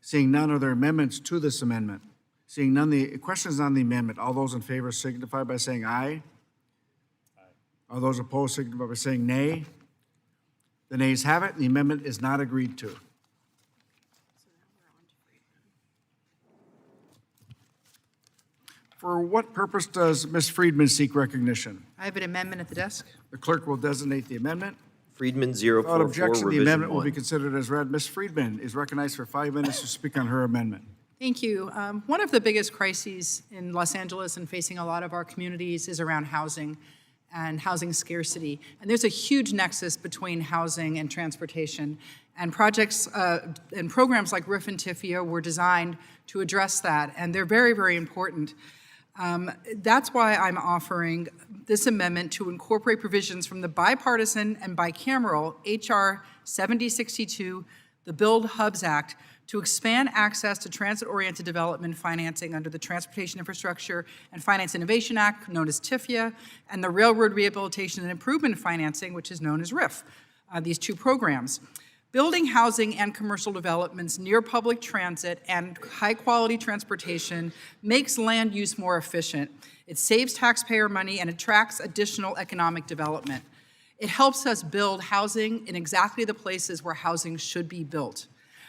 Seeing none, are there amendments to this amendment? Seeing none, the question is on the amendment. All those in favor signify by saying aye. All those opposed signify by saying nay. The nays have it. The amendment is not agreed to. For what purpose does Ms. Friedman seek recognition? I have an amendment at the desk. The clerk will designate the amendment. Friedman, Without 044, objection, the Revision amendment will 1. be considered as read. Ms. Friedman is recognized for 5 minutes to speak on her amendment. Thank you. One of the biggest crises in Los Angeles and facing a lot of our communities is around housing and housing scarcity. And there's a huge nexus between housing and transportation. And projects and programs like RIF and TIFIA were designed to address that, and they're very, very important. That's why I'm offering this amendment to incorporate provisions from the bipartisan and bicameral H.R. 7062, the Build Hubs Act, to expand access to transit-oriented development financing under the Transportation Infrastructure and Finance Innovation Act, known as TIFIA, and the Railroad Rehabilitation and Improvement Financing, which is known as RIF, these two programs. Building housing and commercial developments near public transit and high-quality transportation makes land use more efficient. It saves taxpayer money and attracts additional economic development. It helps us build housing in exactly the places where housing should be built.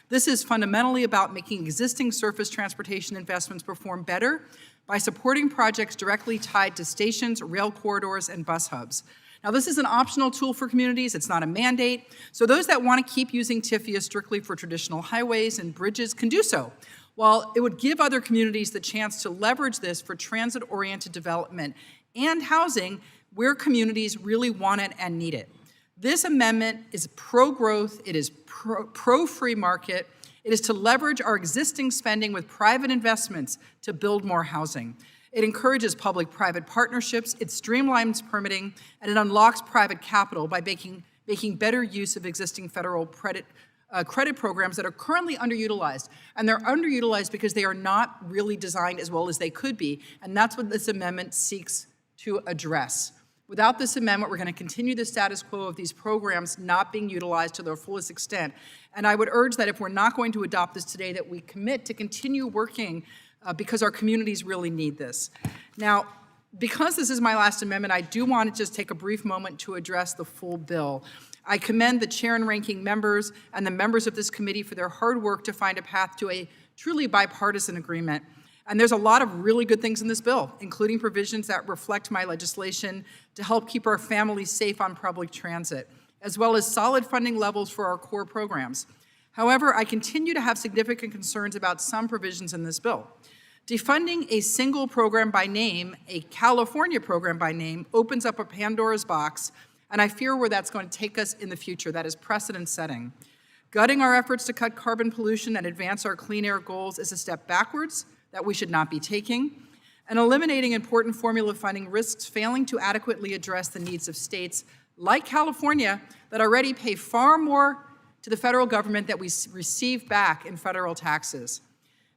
This is fundamentally about making existing surface transportation investments perform better by supporting projects directly tied to stations, rail corridors, and bus hubs. Now, this is an optional tool for communities. It's not a mandate. So those that want to keep using TIFIA strictly for traditional highways and bridges can do so, while it would give other communities the chance to leverage this for transit-oriented development and housing where communities really want it and need it. This amendment is pro-growth, it is pro-free market, it is to leverage our existing spending with private investments to build more housing. It encourages public-private partnerships, it streamlines permitting, and it unlocks private capital by making better use of existing federal credit programs that are currently underutilized. And they're underutilized because they are not really designed as well as they could be, and that's what this amendment seeks to address. Without this amendment, we're going to continue the status quo of these programs not being utilized to their fullest extent. And I would urge that if we're not going to adopt this today, that we commit to continue working because our communities really need this. Now, because this is my last amendment, I do want to just take a brief moment to address the full bill. I commend the chair and ranking members and the members of this committee for their hard work to find a path to a truly bipartisan agreement. And there's a lot of really good things in this bill, including provisions that reflect my legislation to help keep our families safe on public transit, as well as solid funding levels for our core programs. However, I continue to have significant concerns about some provisions in this bill. Defunding a single program by name, a California program by name, opens up a Pandora's box, and I fear where that's going to take us in the future. That is precedent setting. Gutting our efforts to cut carbon pollution and advance our clean air goals is a step backwards that we should not be taking, and eliminating important formula funding risks failing to adequately address the needs of states like California that already pay far more to the federal government that we receive back in federal taxes.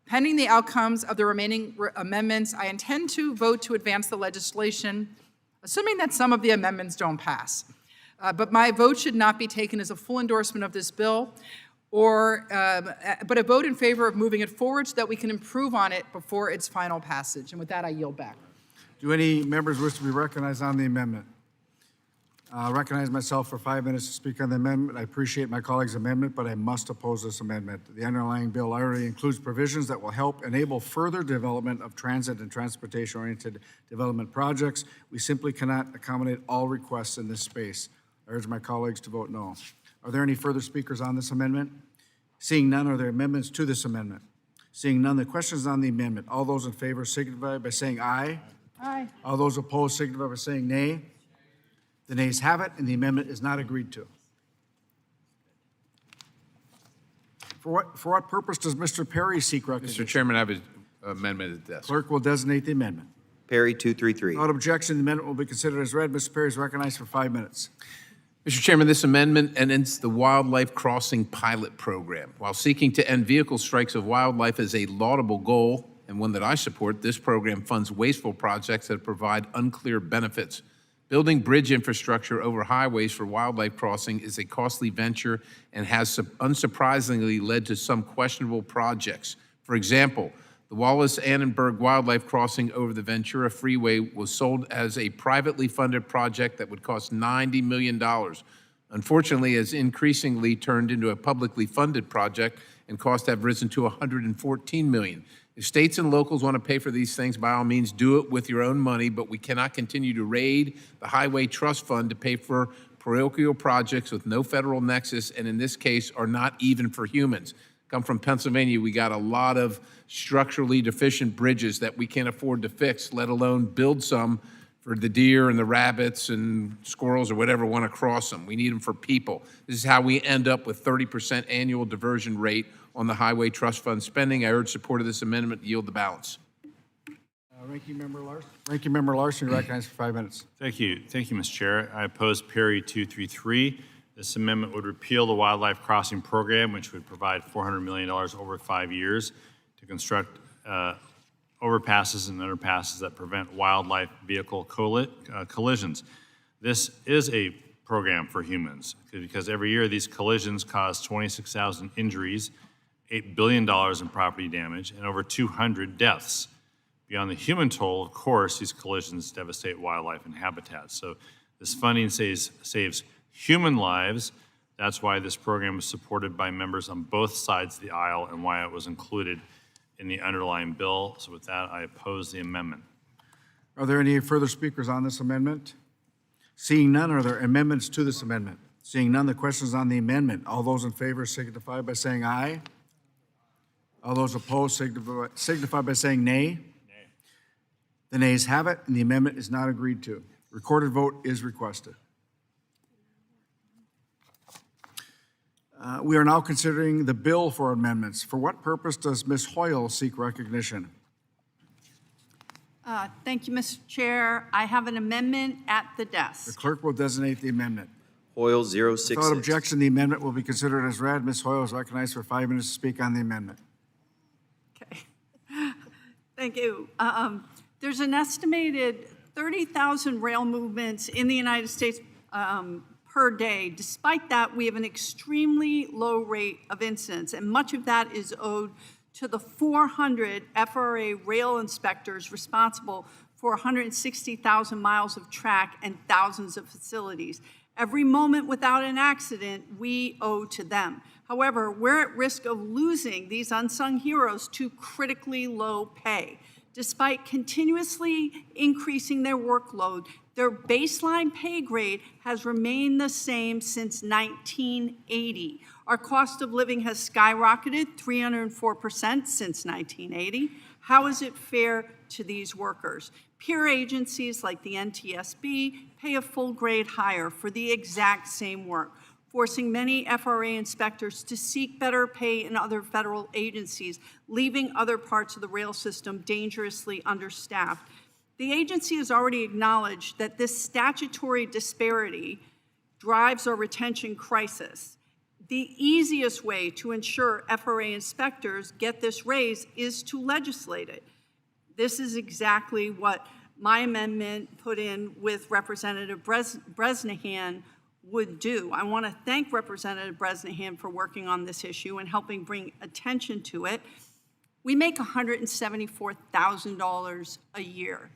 Pending the outcomes of the remaining amendments, I intend to vote to advance the legislation, assuming that some of the amendments don't pass. But my vote should not be taken as a full endorsement of this bill, but a vote in favor of moving it forward so that we can improve on it before its final passage. And with that, I yield back. Do any members wish to be recognized on the amendment? I recognize myself for 5 minutes to speak on the amendment. I appreciate my colleague's amendment, but I must oppose this amendment. The underlying bill already includes provisions that will help enable further development of transit and transportation-oriented development projects. We simply cannot accommodate all requests in this space. I urge my colleagues to vote no. Are there any further speakers on this amendment? Seeing none, are there amendments to this amendment? Seeing none, the question is on the amendment. All those in favor signify by saying aye. Aye. All those opposed signify by saying nay. The nays have it, and the amendment is not agreed to. For what purpose does Mr. Perry seek recognition? Mr. Chairman, I have an amendment at the desk. Clerk will designate the amendment. Perry, 233. Without objection, the amendment will be considered as read. Mr. Perry is recognized for 5 minutes. Mr. Chairman, this amendment ends the Wildlife Crossing Pilot Program. While seeking to end vehicle strikes of wildlife is a laudable goal, and one that I support, this program funds wasteful projects that provide unclear benefits. Building bridge infrastructure over highways for wildlife crossing is a costly venture and has unsurprisingly led to some questionable projects. For example, the Wallace-Annenberg Wildlife Crossing over the Ventura Freeway was sold as a privately funded project that would cost $90 million. Unfortunately, has increasingly turned into a publicly funded project and costs have risen to $114 million. If states and locals want to pay for these things, by all means, do it with your own money, but we cannot continue to raid the Highway Trust Fund to pay for parochial projects with no federal nexus, and in this case, are not even for humans. Come from Pennsylvania, we got a lot of structurally deficient bridges that we can't afford to fix, let alone build some for the deer and the rabbits and squirrels or whatever want to cross them. We need them for people. This is how we end up with 30% annual diversion rate on the Highway Trust Fund spending. I urge support of this amendment. Yield the balance. Ranking Member Larson. Ranking Member Larson, you're recognized for 5 minutes. Thank you, Mr. Chair. I oppose Perry 233. This amendment would repeal the Wildlife Crossing Program, which would provide $400 million over 5 years to construct overpasses and underpasses that prevent wildlife vehicle collisions. This is a program for humans, because every year these collisions cause 26,000 injuries, $8 billion in property damage, and over 200 deaths. Beyond the human toll, of course, these collisions devastate wildlife and habitats. So this funding saves human lives. That's why this program is supported by members on both sides of the aisle and why it was included in the underlying bill. So with that, I oppose the amendment. Are there any further speakers on this amendment? Seeing none, are there amendments to this amendment? Seeing none, the question is on the amendment. All those in favor signify by saying aye. All those opposed signify by saying nay. The nays have it, and the amendment is not agreed to. Recorded vote is requested. We are now considering the bill for amendments. For what purpose does Ms. Hoyle seek recognition? Thank you, Mr. Chair. I have an amendment at the The desk. clerk will designate the amendment. Hoyle 066. Without objection, the amendment will be considered as read. Ms. Hoyle is recognized for 5 minutes to speak on the amendment. Okay. Thank you. There's an estimated 30,000 rail movements in the United States per day. Despite that, we have an extremely low rate of incidents, and much of that is owed to the 400 FRA rail inspectors responsible for 160,000 miles of track and thousands of facilities. Every moment without an accident, we owe to them. However, we're at risk of losing these unsung heroes to critically low pay. Despite continuously increasing their workload, their baseline pay grade has remained the same since 1980. Our cost of living has skyrocketed 304% since 1980. How is it fair to these workers? Peer agencies like the NTSB pay a full grade higher for the exact same work, forcing many FRA inspectors to seek better pay in other federal agencies, leaving other parts of the rail system dangerously understaffed. The agency has already acknowledged that this statutory disparity drives our retention crisis. The easiest way to ensure FRA inspectors get this raise is to legislate it. This is exactly what my amendment put in with Representative Bresnahan would do. I want to thank Representative Bresnahan for working on this issue and helping bring attention to it. We make $174,000 a year,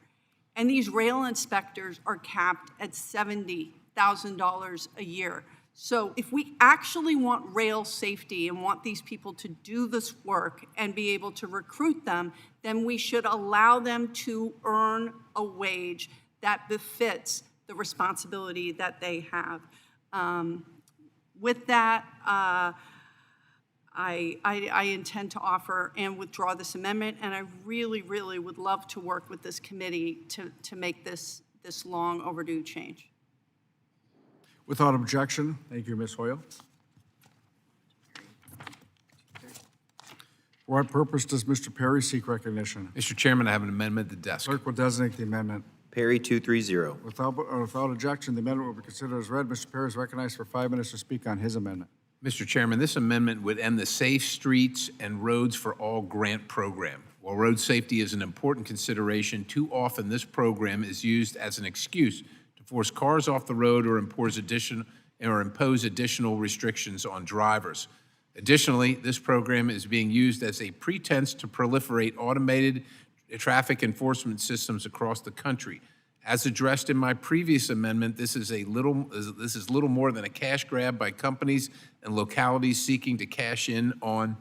and these rail inspectors are capped at $70,000 a year. So if we actually want rail safety and want these people to do this work and be able to recruit them, then we should allow them to earn a wage that befits the responsibility that they have. With that, I intend to offer and withdraw this amendment, and I really, really would love to work with this committee to make this long overdue change. Without objection, thank you, Ms. Hoyle. For what purpose does Mr. Perry seek recognition? Mr. Chairman, I have an amendment at the desk. Clerk will designate the amendment. Perry 230. Without objection, the amendment will be considered as read. Mr. Perry is recognized for 5 minutes to speak on his amendment. Mr. Chairman, this amendment would end the Safe Streets and Roads for All grant program. While road safety is an important consideration, too often this program is used as an excuse to force cars off the road or impose additional restrictions on drivers. Additionally, this program is being used as a pretense to proliferate automated traffic enforcement systems across the country. As addressed in my previous amendment, this is little more than a cash grab by companies and localities seeking to cash in on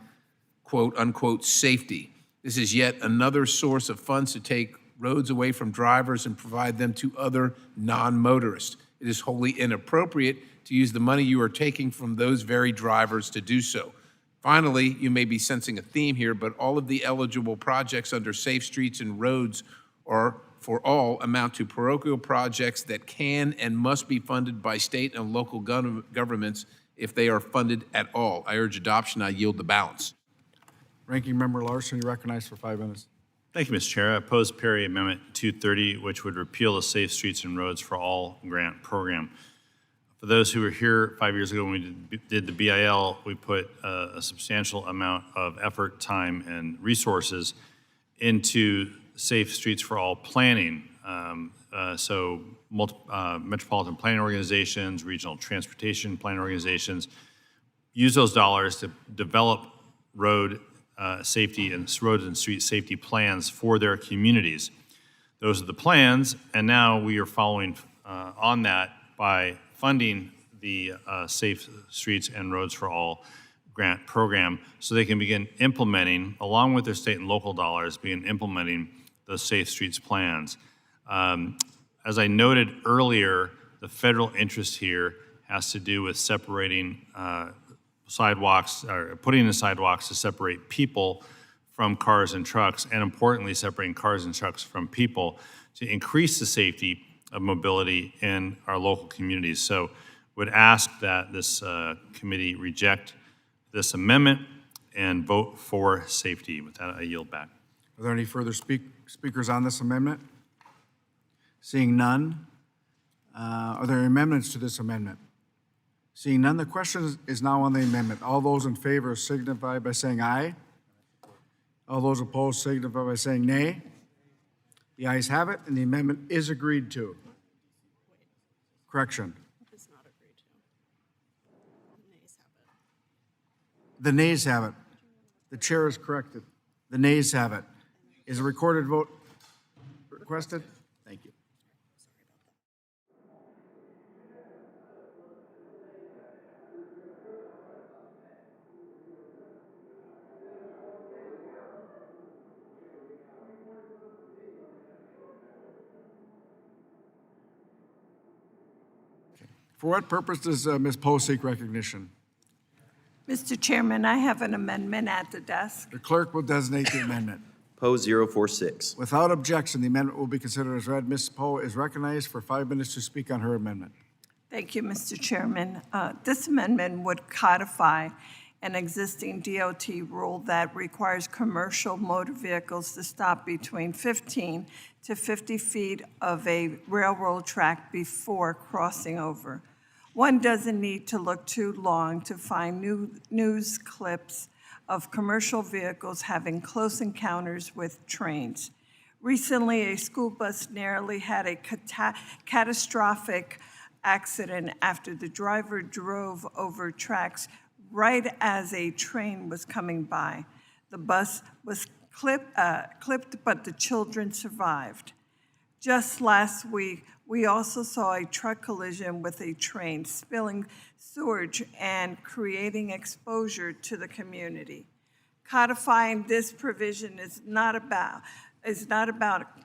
quote unquote safety. This is yet another source of funds to take roads away from drivers and provide them to other non-motorists. It is wholly inappropriate to use the money you are taking from those very drivers to do so. Finally, you may be sensing a theme here, but all of the eligible projects under Safe Streets and Roads are for all amount to parochial projects that can and must be funded by state and local governments if they are funded at all. I urge adoption. I yield the balance. Ranking Member Larson, you recognized for 5 minutes. Thank you, Mr. Chair. I oppose Perry Amendment 230, which would repeal the Safe Streets and Roads for All grant program. For those who were here 5 years ago when we did the BIL, we put a substantial amount of effort, time, and resources into Safe Streets for All planning. Metropolitan planning organizations, regional transportation planning organizations, use those dollars to develop road safety and road and street safety plans for their communities. Those are the plans, and now we are following on that by funding the Safe Streets and Roads for All grant program so they can begin implementing, along with their state and local dollars, begin implementing those Safe Streets plans. As I noted earlier, the federal interest here has to do with separating sidewalks, or putting in sidewalks to separate people from cars and trucks, and importantly, separating cars and trucks from people to increase the safety of mobility in our local communities. So would ask that this committee reject this amendment and vote for safety. With that, I yield back. Are there any further speakers on this amendment? Seeing none, are there amendments to this amendment? Seeing none, the question is now on the amendment. All those in favor signify by saying aye. All those opposed signify by saying nay. The ayes have it, and the amendment is agreed to. Correction. The nays have it. The chair is corrected. The nays have it. Is a recorded vote requested? Thank you. For what purpose does Ms. Poe seek recognition? Mr. Chairman, I have an amendment at the desk. The clerk will designate the amendment. Poe 046. Without objection, the amendment will be considered as read. Ms. Poe is recognized for 5 minutes to speak on her amendment. Thank you, Mr. Chairman. This amendment would codify an existing DOT rule that requires commercial motor vehicles to stop between 15 to 50 feet of a railroad track before crossing over. One doesn't need to look too long to find news clips of commercial vehicles having close encounters with trains. Recently, a school bus narrowly had a catastrophic accident after the driver drove over tracks right as a train was coming by. The bus was clipped, but the children survived. Just last week, we also saw a truck collision with a train, spilling sewage and creating exposure to the community. Codifying this provision is not about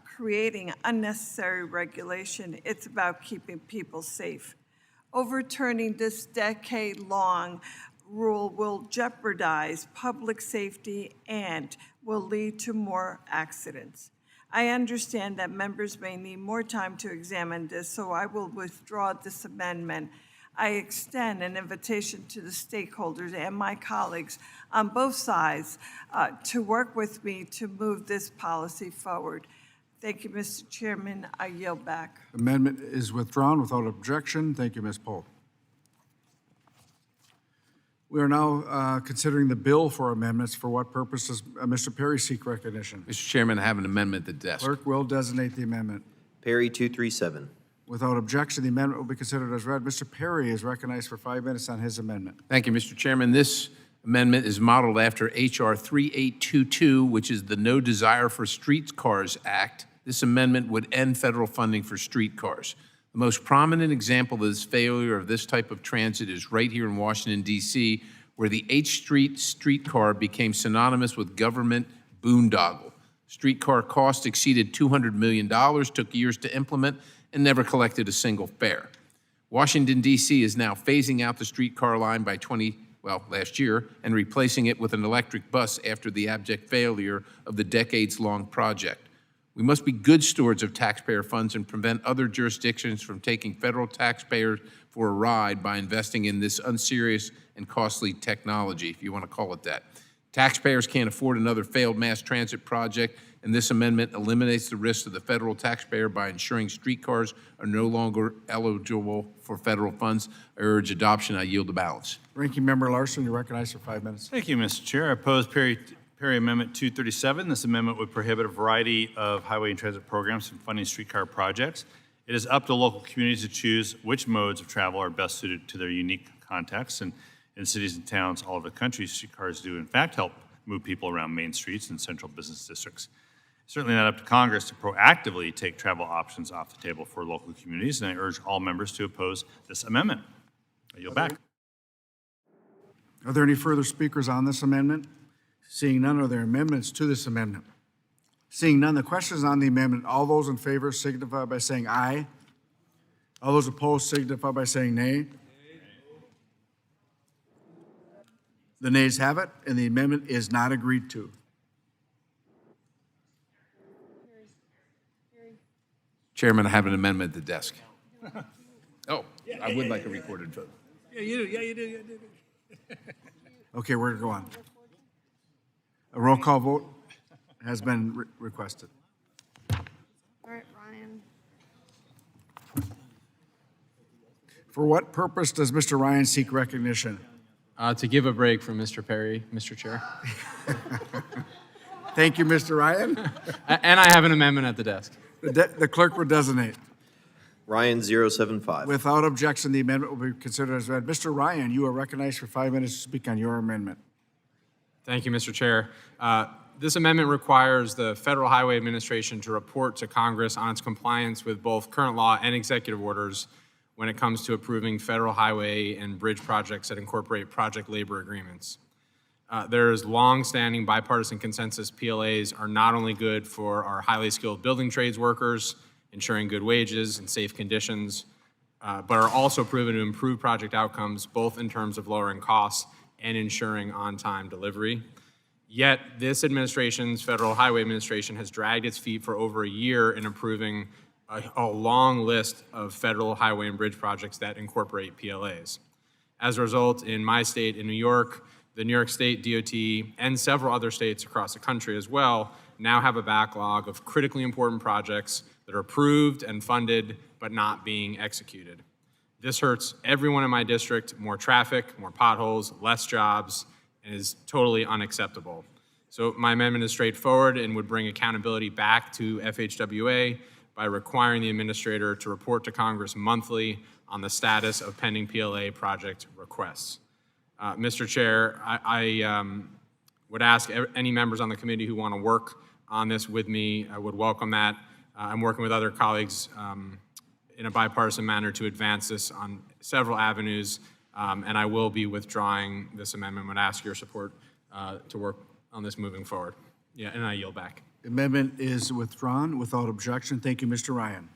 creating unnecessary regulation. It's about keeping people safe. Overturning this decade-long rule will jeopardize public safety and will lead to more accidents. I understand that members may need more time to examine this, so I will withdraw this amendment. I extend an invitation to the stakeholders and my colleagues on both sides to work with me to move this policy forward. Thank you, Mr. Chairman. I yield back. Amendment is withdrawn without objection. Thank you, Ms. Poe. We are now considering the bill for amendments. For what purpose does Mr. Perry seek recognition? Mr. Chairman, I have an amendment at the desk. Clerk will designate the amendment. Perry 237. Without objection, the amendment will be considered as read. Mr. Perry is recognized for 5 minutes on his amendment. Thank you, Mr. Chairman. This amendment is modeled after H.R. 3822, which is the No Desire for Streetcars Act. This amendment would end federal funding for streetcars. The most prominent example of this failure of this type of transit is right here in Washington, D.C., where the H Street streetcar became synonymous with government boondoggle. Streetcar costs exceeded $200 million, took years to implement, and never collected a single fare. Washington, D.C. is now phasing out the streetcar line by last year, and replacing it with an electric bus after the abject failure of the decades-long project. We must be good stewards of taxpayer funds and prevent other jurisdictions from taking federal taxpayers for a ride by investing in this unserious and costly technology, if you want to call it that. Taxpayers can't afford another failed mass transit project, and this amendment eliminates the risk to the federal taxpayer by ensuring streetcars are no longer eligible for federal funds. I urge adoption. I yield the balance. Ranking Member Larson, you're recognized for 5 minutes. Thank you, Mr. Chair. I oppose Perry Perry Amendment 237. This amendment would prohibit a variety of highway and transit programs from funding streetcar projects. It is up to local communities to choose which modes of travel are best suited to their unique contexts. And in cities and towns all over the country, streetcars do in fact help move people around main streets and central business districts. It's certainly not up to Congress to proactively take travel options off the table for local communities, and I urge all members to oppose this amendment. I yield back. Are there any further speakers on this amendment? Seeing none, are there amendments to this amendment? Seeing none, the question is on the amendment. All those in favor signify by saying aye. All those opposed signify by saying nay. The nays have it, and the amendment is not agreed to. Chairman, I have an amendment at the desk. Oh, I would like a recorded vote. Yeah, you do. Yeah, you do. Yeah, you do. Okay, we're going to go on. A roll call vote has been requested. All right, Ryan. For what purpose does Mr. Ryan seek recognition? To give a break from Mr. Perry, Mr. Chair. Thank you, Mr. Ryan. And I have an amendment at the desk. The clerk will designate. Ryan 075. Without objection, the amendment will be considered as read. Mr. Ryan, you are recognized for 5 minutes to speak on your amendment. Thank you, Mr. Chair. This amendment requires the Federal Highway Administration to report to Congress on its compliance with both current law and executive orders when it comes to approving federal highway and bridge projects that incorporate project labor agreements. There is long-standing bipartisan consensus PLAs are not only good for our highly skilled building trades workers, ensuring good wages and safe conditions, but are also proven to improve project outcomes, both in terms of lowering costs and ensuring on-time delivery. Yet, this administration's Federal Highway Administration has dragged its feet for over a year in approving a long list of federal highway and bridge projects that incorporate PLAs. As a result, in my state, in New York, the New York State DOT and several other states across the country as well now have a backlog of critically important projects that are approved and funded but not being executed. This hurts everyone in my district: more traffic, more potholes, less jobs, and is totally unacceptable. So my amendment is straightforward and would bring accountability back to FHWA by requiring the administrator to report to Congress monthly on the status of pending PLA project requests. Mr. Chair, I would ask any members on the committee who want to work on this with me, I would welcome that. I'm working with other colleagues in a bipartisan manner to advance this on several avenues, and I will be withdrawing this amendment. I would ask your support to work on this moving forward. Yeah, and I yield back. Amendment is withdrawn without objection. Thank you, Mr. Ryan.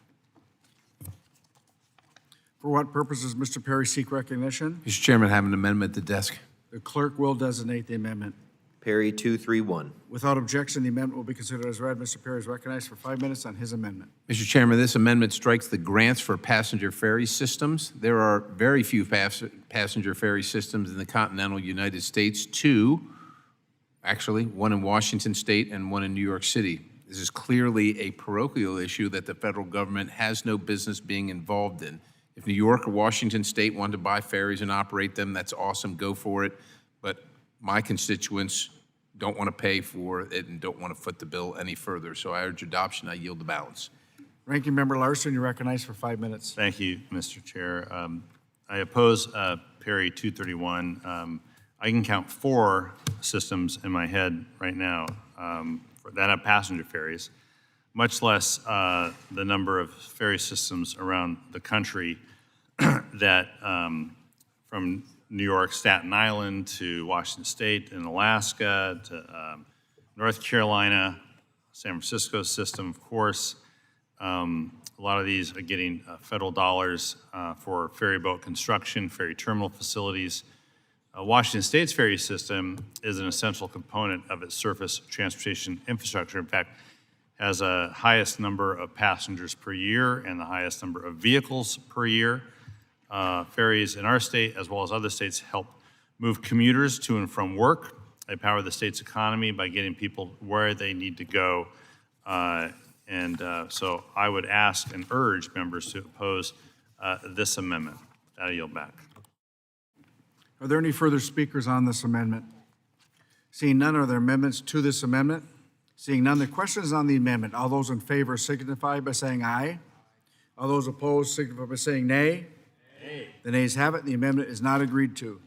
For what purpose does Mr. Perry seek recognition? Mr. Chairman, I have an amendment at the desk. The clerk will designate the amendment. Perry 231. Without objection, the amendment will be considered as read. Mr. Perry is recognized for 5 minutes on his amendment. Mr. Chairman, this amendment strikes the grants for passenger ferry systems. There are very few passenger ferry systems in the continental United States. One in Washington State and one in New York City. This is clearly a parochial issue that the federal government has no business being involved in. If New York or Washington State want to buy ferries and operate them, that's awesome, go for it. But my constituents don't want to pay for it and don't want to foot the bill any further. So I urge adoption. I yield the balance. Ranking Member Larson, you're recognized for 5 minutes. Thank you, Mr. Chair. I oppose Perry 231. I can count 4 systems in my head right now that have passenger ferries, much less the number of ferry systems around the country that from New York, Staten Island to Washington State and Alaska to North Carolina, San Francisco system, of course. A lot of these are getting federal dollars for ferry boat construction, ferry terminal facilities. Washington State's ferry system is an essential component of its surface transportation infrastructure. In fact, has a highest number of passengers per year and the highest number of vehicles per year. Ferries in our state, as well as other states, help move commuters to and from work. They power the state's economy by getting people where they need to go. So I would ask and urge members to oppose this amendment. I yield back. Are there any further speakers on this amendment? Seeing none, are there amendments to this amendment? Seeing none, the question is on the amendment. All those in favor signify by saying aye. All those opposed signify by saying nay. Nay. The nays have it, and the amendment is not agreed to.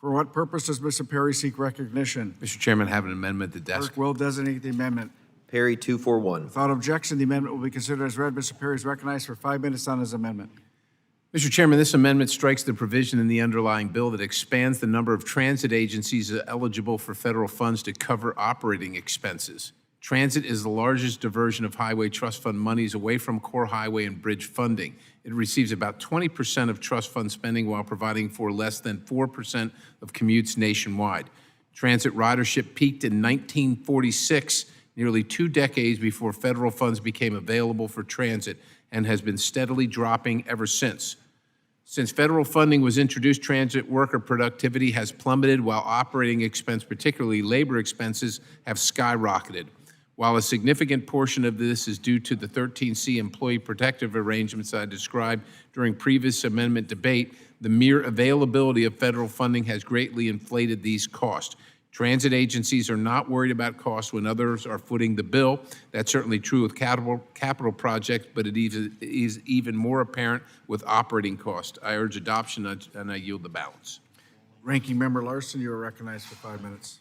For what purpose does Mr. Perry seek recognition? Mr. Chairman, I have an amendment at the desk. Clerk will designate the amendment. Perry 241. Without objection, the amendment will be considered as read. Mr. Perry is recognized for 5 minutes on his amendment. Mr. Chairman, this amendment strikes the provision in the underlying bill that expands the number of transit agencies eligible for federal funds to cover operating expenses. Transit is the largest diversion of highway trust fund monies away from core highway and bridge funding. It receives about 20% of trust fund spending while providing for less than 4% of commutes nationwide. Transit ridership peaked in 1946, nearly 2 decades before federal funds became available for transit, and has been steadily dropping ever since. Since federal funding was introduced, transit worker productivity has plummeted while operating expense, particularly labor expenses, have skyrocketed. While a significant portion of this is due to the 13C employee protective arrangements I described during previous amendment debate, the mere availability of federal funding has greatly inflated these costs. Transit agencies are not worried about costs when others are footing the bill. That's certainly true with capital projects, but it is even more apparent with operating costs. I urge adoption, and I yield the balance. Ranking Member Larson, you are recognized for 5 minutes.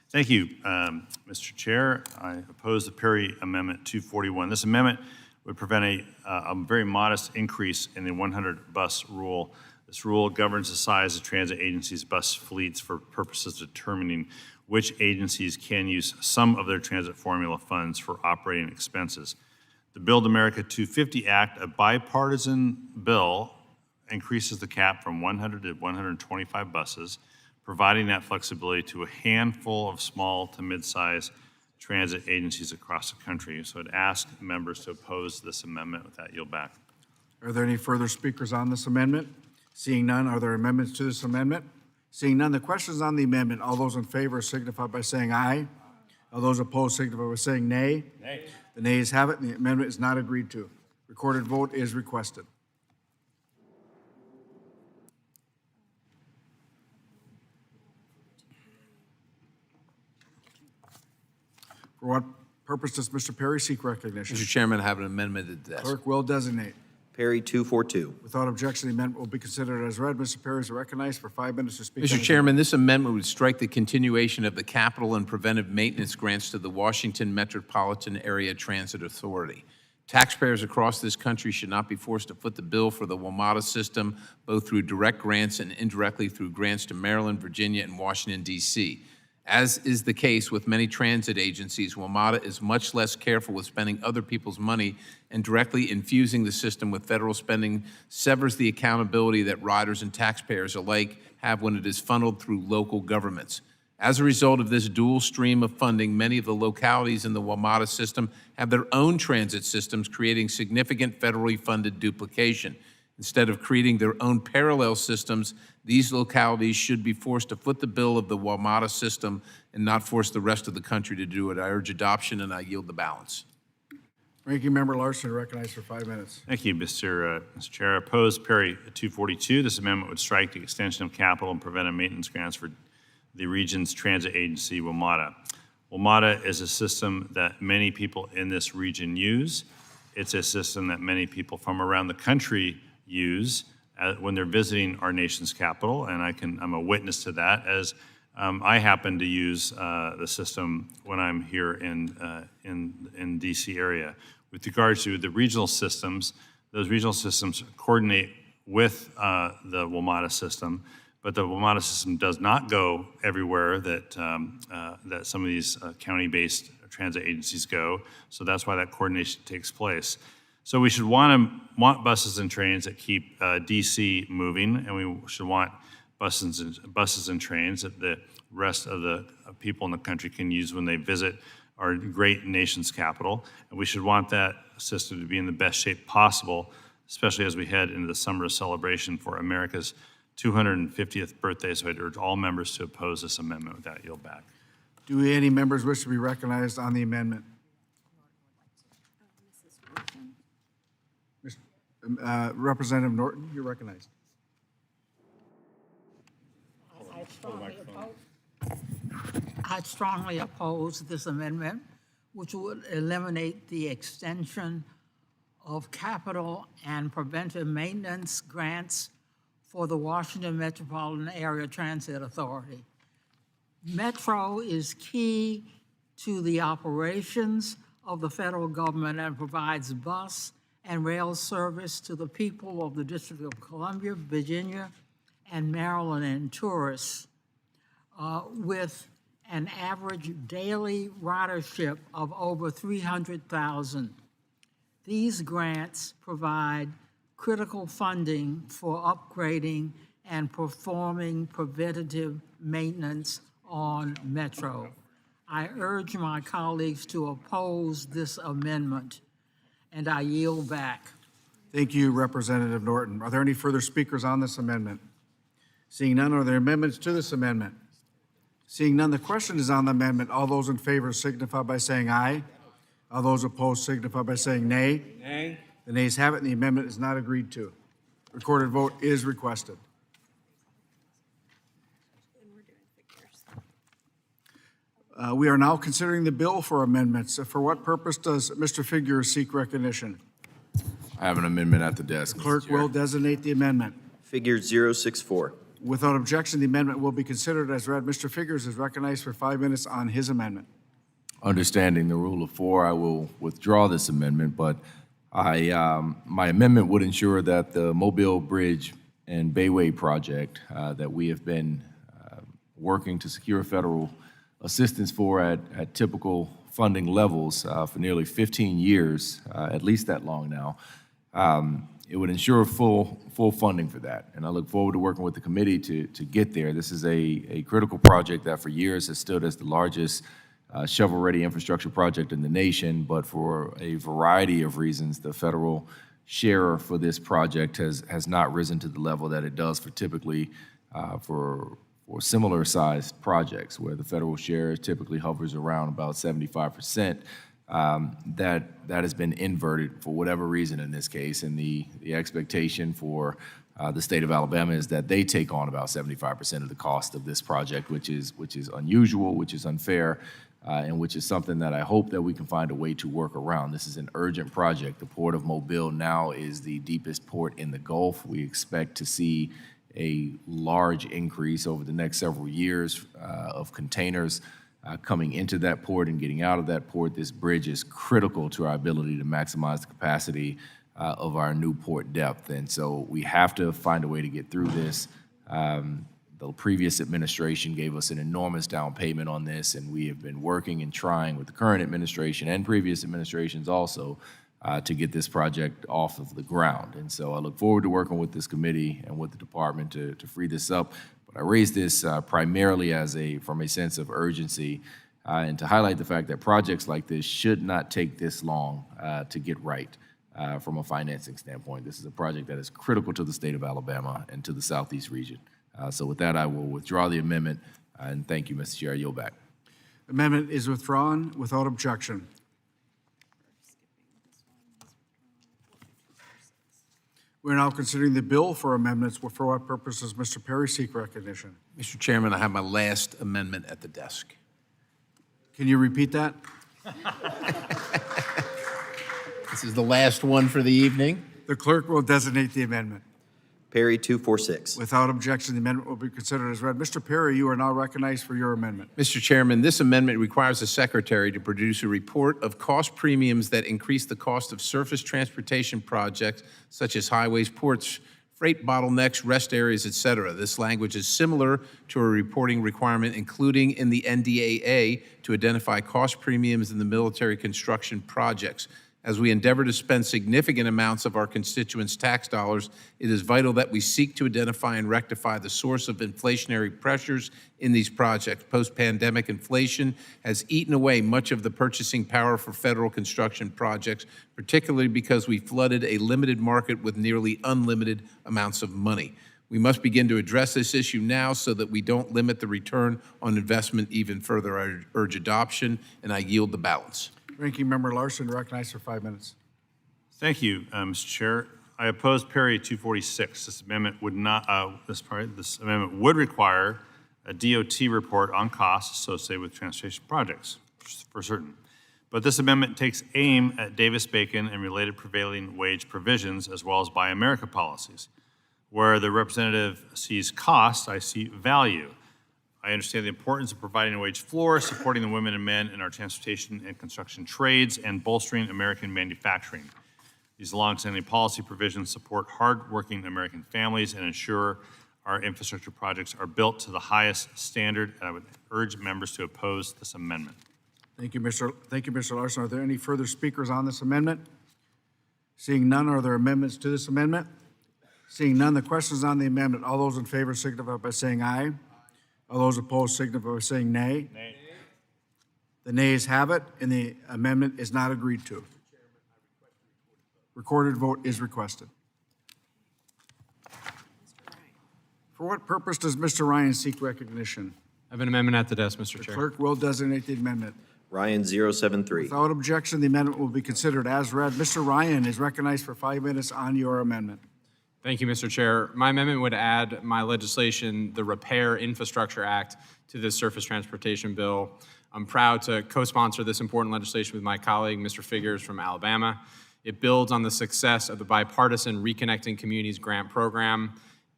Thank you, Mr. Chair. I oppose the Perry Amendment 241. This amendment would prevent a very modest increase in the 100-bus rule. This rule governs the size of transit agencies' bus fleets for purposes of determining which agencies can use some of their transit formula funds for operating expenses. The Build America 250 Act, a bipartisan bill, increases the cap from 100 to 125 buses, providing that flexibility to a handful of small to mid-sized transit agencies across the country. So I'd ask members to oppose this amendment. With that, yield back. Are there any further speakers on this amendment? Seeing none, are there amendments to this amendment? Seeing none, the question is on the amendment. All those in favor signify by saying aye. All those opposed signify by saying nay. Nay. The nays have it, and the amendment is not agreed to. Recorded vote is requested. For what purpose does Mr. Perry seek recognition? Mr. Chairman, I have an amendment at the desk. Clerk will designate. Perry 242. Without objection, the amendment will be considered as read. Mr. Perry is recognized for 5 minutes to speak. Mr. Chairman, this amendment would strike the continuation of the capital and preventive maintenance grants to the Washington Metropolitan Area Transit Authority. Taxpayers across this country should not be forced to foot the bill for the WMATA system, both through direct grants and indirectly through grants to Maryland, Virginia, and Washington, D.C. As is the case with many transit agencies, WMATA is much less careful with spending other people's money, and directly infusing the system with federal spending severs the accountability that riders and taxpayers alike have when it is funneled through local governments. As a result of this dual stream of funding, many of the localities in the WMATA system have their own transit systems, creating significant federally funded duplication. Instead of creating their own parallel systems, these localities should be forced to foot the bill of the WMATA system and not force the rest of the country to do it. I urge adoption, and I yield the balance. Ranking Member Larson, recognized for 5 minutes. Thank you, Mr. Chair. I oppose Perry 242. This amendment would strike the extension of capital and preventive maintenance grants for the region's transit agency, WMATA. WMATA is a system that many people in this region use. It's a system that many people from around the country use when they're visiting our nation's capital, and I'm a witness to that, as I happen to use the system when I'm here in D.C. area. With regards to the regional systems, those regional systems coordinate with the WMATA system, but the WMATA system does not go everywhere that some of these county-based transit agencies go, so that's why that coordination takes place. So we should want buses and trains that keep DC moving, and we should want buses and trains that the rest of the people in the country can use when they visit our great nation's capital. And we should want that system to be in the best shape possible, especially as we head into the summer celebration for America's 250th birthday. So I'd urge all members to oppose this amendment. With that, yield back. Do any members wish to be recognized on the amendment? Representative Norton, you're recognized. I strongly oppose this amendment, which would eliminate the extension of capital and preventive maintenance grants for the Washington Metropolitan Area Transit Authority. Metro is key to the operations of the federal government and provides bus and rail service to the people of the District of Columbia, Virginia, and Maryland, and tourists with an average daily ridership of over 300,000. These grants provide critical funding for upgrading and performing preventative maintenance on Metro. I urge my colleagues to oppose this amendment, and I yield back. Thank you, Representative Norton. Are there any further speakers on this amendment? Seeing none, are there amendments to this amendment? Seeing none, the question is on the amendment. All those in favor signify by saying aye. All those opposed signify by saying nay. Nay. The nays have it, and the amendment is not agreed to. Recorded vote is requested. We are now considering the bill for amendments. For what purpose does Mr. Figure seek recognition? I have an amendment at the desk. Clerk will designate the amendment. Figure 064. Without objection, the amendment will be considered as read. Mr. Figures is recognized for 5 minutes on his amendment. Understanding the rule of 4, I will withdraw this amendment, but my amendment would ensure that the Mobile Bridge and Bayway project that we have been working to secure federal assistance for at typical funding levels for nearly 15 years, at least that long now, it would ensure full funding for that. And I look forward to working with the committee to get there. This is a critical project that for years has stood as the largest shovel-ready infrastructure project in the nation, but for a variety of reasons, the federal share for this project has not risen to the level that it does for typically for similar-sized projects, where the federal share typically hovers around about 75%. That has been inverted for whatever reason in this case, and the expectation for the state of Alabama is that they take on about 75% of the cost of this project, which is unusual, which is unfair, and which is something that I hope that we can find a way to work around. This is an urgent project. The Port of Mobile now is the deepest port in the Gulf. We expect to see a large increase over the next several years of containers coming into that port and getting out of that port. This bridge is critical to our ability to maximize the capacity of our new port depth. And so we have to find a way to get through this. The previous administration gave us an enormous down payment on this, and we have been working and trying with the current administration and previous administrations also to get this project off of the ground. And so I look forward to working with this committee and with the department to free this up. But I raise this primarily from a sense of urgency and to highlight the fact that projects like this should not take this long to get right from a financing standpoint. This is a project that is critical to the state of Alabama and to the Southeast region. So with that, I will withdraw the amendment, and thank you, Mr. Chair. I yield back. Amendment is withdrawn without objection. We're now considering the bill for amendments. For what purpose does Mr. Perry seek recognition? Mr. Chairman, I have my last amendment at the desk. Can you repeat that? This is the last one for the evening. The clerk will designate the amendment. Perry 246. Without objection, the amendment will be considered as read. Mr. Perry, you are now recognized for your amendment. Mr. Chairman, this amendment requires the Secretary to produce a report of cost premiums that increase the cost of surface transportation projects such as highways, ports, freight bottlenecks, rest areas, et cetera. This language is similar to a reporting requirement including in the NDAA to identify cost premiums in the military construction projects. As we endeavor to spend significant amounts of our constituents' tax dollars, it is vital that we seek to identify and rectify the source of inflationary pressures in these projects. Post-pandemic inflation has eaten away much of the purchasing power for federal construction projects, particularly because we flooded a limited market with nearly unlimited amounts of money. We must begin to address this issue now so that we don't limit the return on investment even further. I urge adoption, and I yield the balance. Ranking Member Larson, recognized for 5 minutes. Thank you, Mr. Chair. I oppose Perry 246. This amendment would not, this amendment would require a DOT report on costs associated with transportation projects, for certain. But this amendment takes aim at Davis-Bacon and related prevailing wage provisions, as well as Buy America policies. Where the representative sees cost, I see value. I understand the importance of providing a wage floor, supporting the women and men in our transportation and construction trades, and bolstering American manufacturing. These longstanding policy provisions support hardworking American families and ensure our infrastructure projects are built to the highest standard, and I would urge members to oppose this amendment. Thank you, Mr. Larson. Are there any further speakers on this amendment? Seeing none, are there amendments to this amendment? Seeing none, the question is on the amendment. All those in favor signify by saying aye. All those opposed signify by saying nay. Nay. The nays have it, and the amendment is not agreed to. Recorded vote is requested. For what purpose does Mr. Ryan seek recognition? I have an amendment at the desk, Mr. The Chair. clerk will designate the amendment. Ryan 073. Without objection, the amendment will be considered as read. Mr. Ryan is recognized for 5 minutes on your amendment. Thank you, Mr. Chair. My amendment would add my legislation, the Repair Infrastructure Act, to this surface transportation bill. I'm proud to co-sponsor this important legislation with my colleague, Mr. Figures from Alabama. It builds on the success of the bipartisan Reconnecting Communities grant program,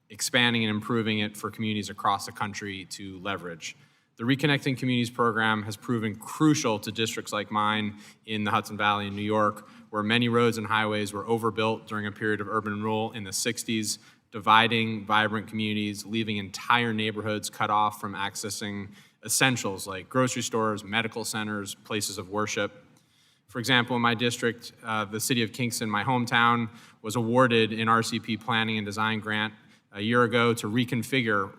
expanding and improving it for communities across the country to leverage. The Reconnecting Communities program has proven crucial to districts like mine in the Hudson Valley in New York, where many roads and highways were overbuilt during a period of urban renewal in the 60s, dividing vibrant communities, leaving entire neighborhoods cut off from accessing essentials like grocery stores, medical centers, places of worship. For example, in my district, the city of Kingston, my hometown, was awarded an RCP planning and design grant a year ago to reconfigure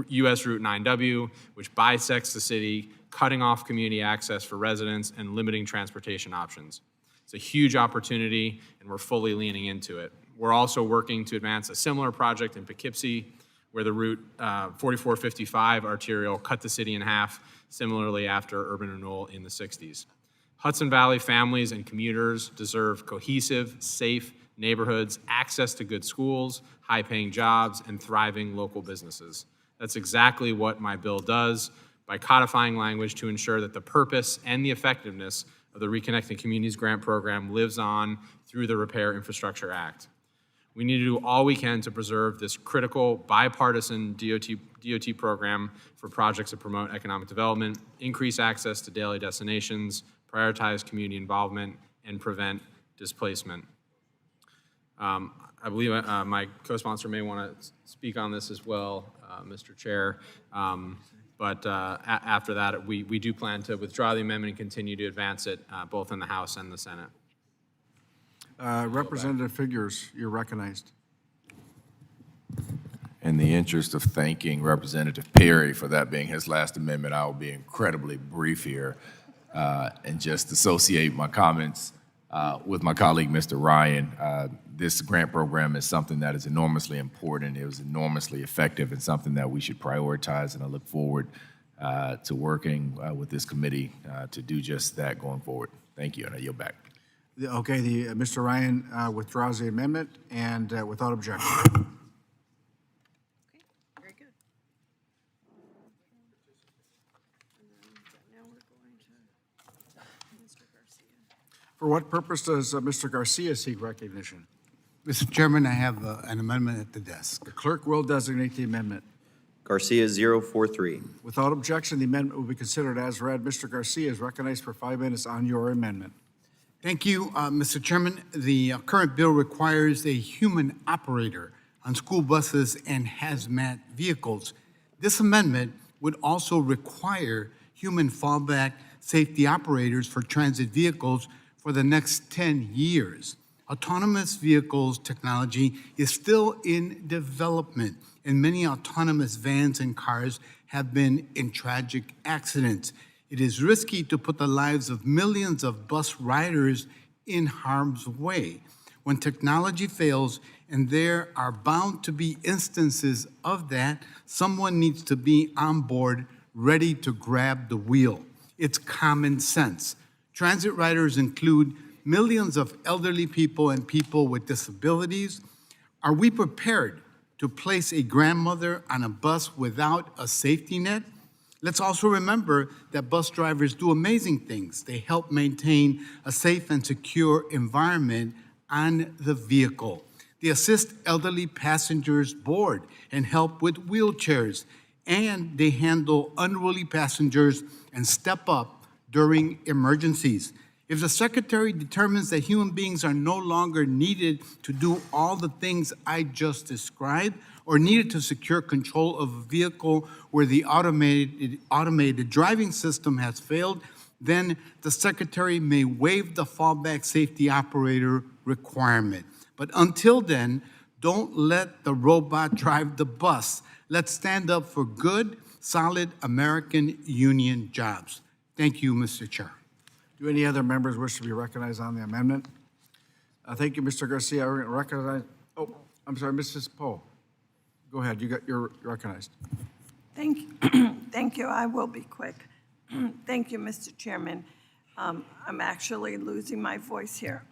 US Route 9W, which bisects the city, cutting off community access for residents and limiting transportation options. It's a huge opportunity, and we're fully leaning into it. We're also working to advance a similar project in Poughkeepsie, where the Route 4455 arterial cut the city in half, similarly after urban renewal in the 60s. Hudson Valley families and commuters deserve cohesive, safe neighborhoods, access to good schools, high-paying jobs, and thriving local businesses. That's exactly what my bill does by codifying language to ensure that the purpose and the effectiveness of the Reconnecting Communities grant program lives on through the Repair Infrastructure Act. We need to do all we can to preserve this critical bipartisan DOT program for projects that promote economic development, increase access to daily destinations, prioritize community involvement, and prevent displacement. I believe my co-sponsor may want to speak on this as well, Mr. Chair. But after that, we do plan to withdraw the amendment and continue to advance it both in the House and the Senate. Representative Figures, you're recognized. In the interest of thanking Representative Perry for that being his last amendment, I will be incredibly brief here and just associate my comments with my colleague, Mr. Ryan. This grant program is something that is enormously important. It was enormously effective and something that we should prioritize, and I look forward to working with this committee to do just that going forward. Thank you, and I yield back. Okay, Mr. Ryan withdraws the amendment and without objection. Very good. Now we're going to Mr. Garcia. For what purpose does Mr. Garcia seek recognition? Mr. Chairman, I have an amendment at the desk. The clerk will designate the amendment. Garcia 043. Without objection, the amendment will be considered as read. Mr. Garcia is recognized for 5 minutes on your amendment. Thank you, Mr. Chairman. The current bill requires a human operator on school buses and hazmat vehicles. This amendment would also require human fallback safety operators for transit vehicles for the next 10 years. Autonomous vehicles technology is still in development, and many autonomous vans and cars have been in tragic accidents. It is risky to put the lives of millions of bus riders in harm's way. When technology fails, and there are bound to be instances of that, someone needs to be on board, ready to grab the wheel. It's common sense. Transit riders include millions of elderly people and people with disabilities? Are we prepared to place a grandmother on a bus without a safety net? Let's also remember that bus drivers do amazing things. They help maintain a safe and secure environment on the vehicle. They assist elderly passengers board and help with wheelchairs, and they handle unruly passengers and step up during emergencies. If the Secretary determines that human beings are no longer needed to do all the things I just described, or needed to secure control of a vehicle where the automated driving system has failed, then the Secretary may waive the fallback safety operator requirement. But until then, don't let the robot drive the bus. Let's stand up for good, solid American union jobs. Thank you, Mr. Chair. Do any other members wish to be recognized on the amendment? Thank you, Mr. Garcia. I recognize, oh, I'm sorry, Mrs. Poe. Go ahead, you're recognized. Thank you. Thank you. I will be quick. Thank you, Mr. Chairman. I'm actually losing my voice here.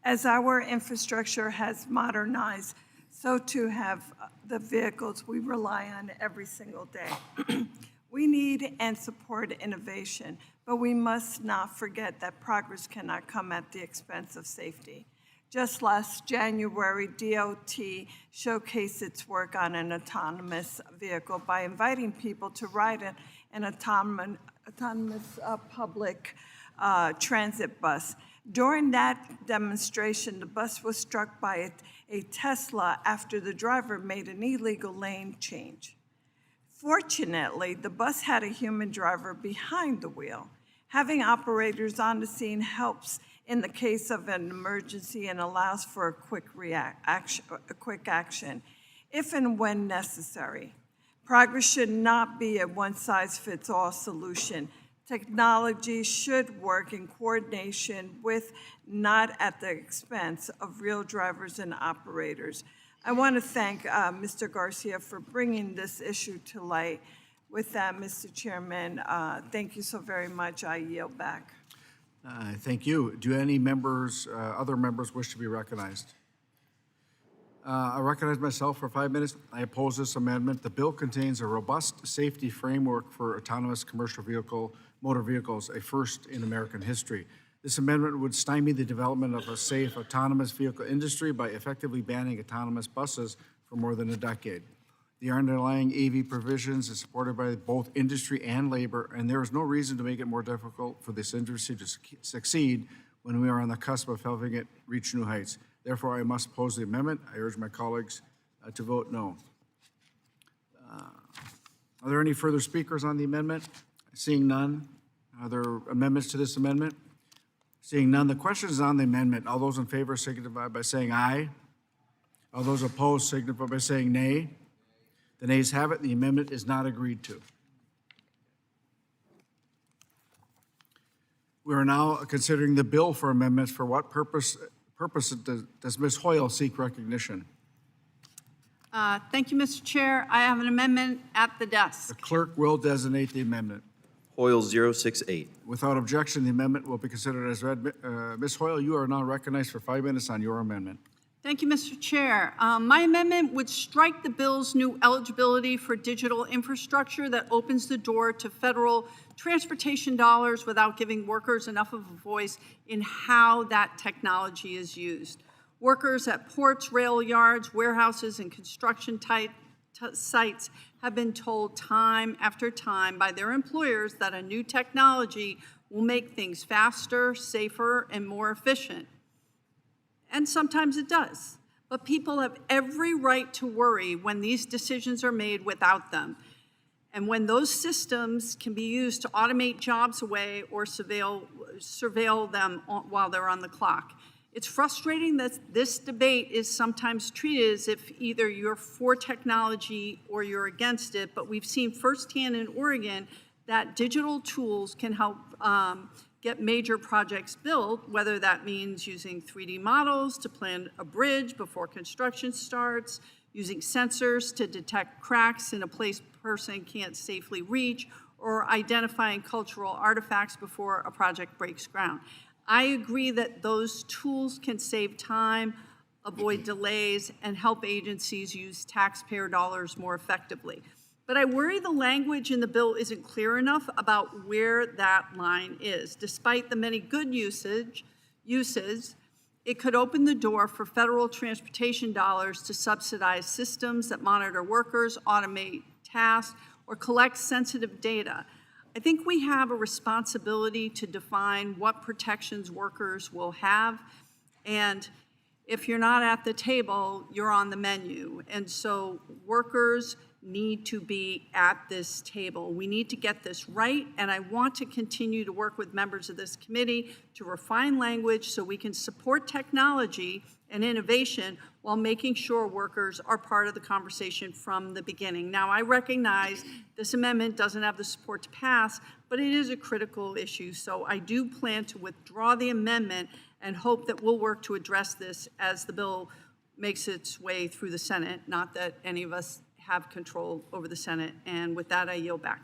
As our infrastructure has modernized, so too have the vehicles we rely on every single day. We need and support innovation, but we must not forget that progress cannot come at the expense of safety. Just last January, DOT showcased its work on an autonomous vehicle by inviting people to ride in an autonomous public transit bus. During that demonstration, the bus was struck by a Tesla after the driver made an illegal lane change. Fortunately, the bus had a human driver behind the wheel. Having operators on the scene helps in the case of an emergency and allows for a quick action, if and when necessary. Progress should not be a one-size-fits-all solution. Technology should work in coordination with, not at the expense of, real drivers and operators. I want to thank Mr. Garcia for bringing this issue to light. With that, Mr. Chairman, thank you so very much. I yield back. Thank you. Do any members, other members wish to be recognized? I recognize myself for 5 minutes. I oppose this amendment. The bill contains a robust safety framework for autonomous commercial motor vehicles, a first in American history. This amendment would stymie the development of a safe autonomous vehicle industry by effectively banning autonomous buses for more than a decade. The underlying AV provisions is supported by both industry and labor, and there is no reason to make it more difficult for this industry to succeed when we are on the cusp of helping it reach new heights. Therefore, I must oppose the amendment. I urge my colleagues to vote no. Are there any further speakers on the amendment? Seeing none. Are there amendments to this amendment? Seeing none, the question is on the amendment. All those in favor signify by saying aye. All those opposed signify by saying nay. The nays have it. The amendment is not agreed to. We are now considering the bill for amendments. For what purpose does Ms. Hoyle seek recognition? Thank you, Mr. Chair. I have an amendment at the desk. The clerk will designate the amendment. Hoyle 068. Without objection, the amendment will be considered as read. Ms. Hoyle, you are now recognized for 5 minutes on your amendment. Thank you, Mr. Chair. My amendment would strike the bill's new eligibility for digital infrastructure that opens the door to federal transportation dollars without giving workers enough of a voice in how that technology is used. Workers at ports, rail yards, warehouses, and construction sites have been told time after time by their employers that a new technology will make things faster, safer, and more efficient. And sometimes it does. But people have every right to worry when these decisions are made without them, and when those systems can be used to automate jobs away or surveil them while they're on the clock. It's frustrating that this debate is sometimes treated as if either you're for technology or you're against it, but we've seen firsthand in Oregon that digital tools can help get major projects built, whether that means using 3D models to plan a bridge before construction starts, using sensors to detect cracks in a place a person can't safely reach, or identifying cultural artifacts before a project breaks ground. I agree that those tools can save time, avoid delays, and help agencies use taxpayer dollars more effectively. But I worry the language in the bill isn't clear enough about where that line is. Despite the many good uses, it could open the door for federal transportation dollars to subsidize systems that monitor workers, automate tasks, or collect sensitive data. I think we have a responsibility to define what protections workers will have, and if you're not at the table, you're on the menu. And so workers need to be at this table. We need to get this right, and I want to continue to work with members of this committee to refine language so we can support technology and innovation while making sure workers are part of the conversation from the beginning. Now, I recognize this amendment doesn't have the support to pass, but it is a critical issue, so I do plan to withdraw the amendment and hope that we'll work to address this as the bill makes its way through the Senate, not that any of us have control over the Senate. And with that, I yield back.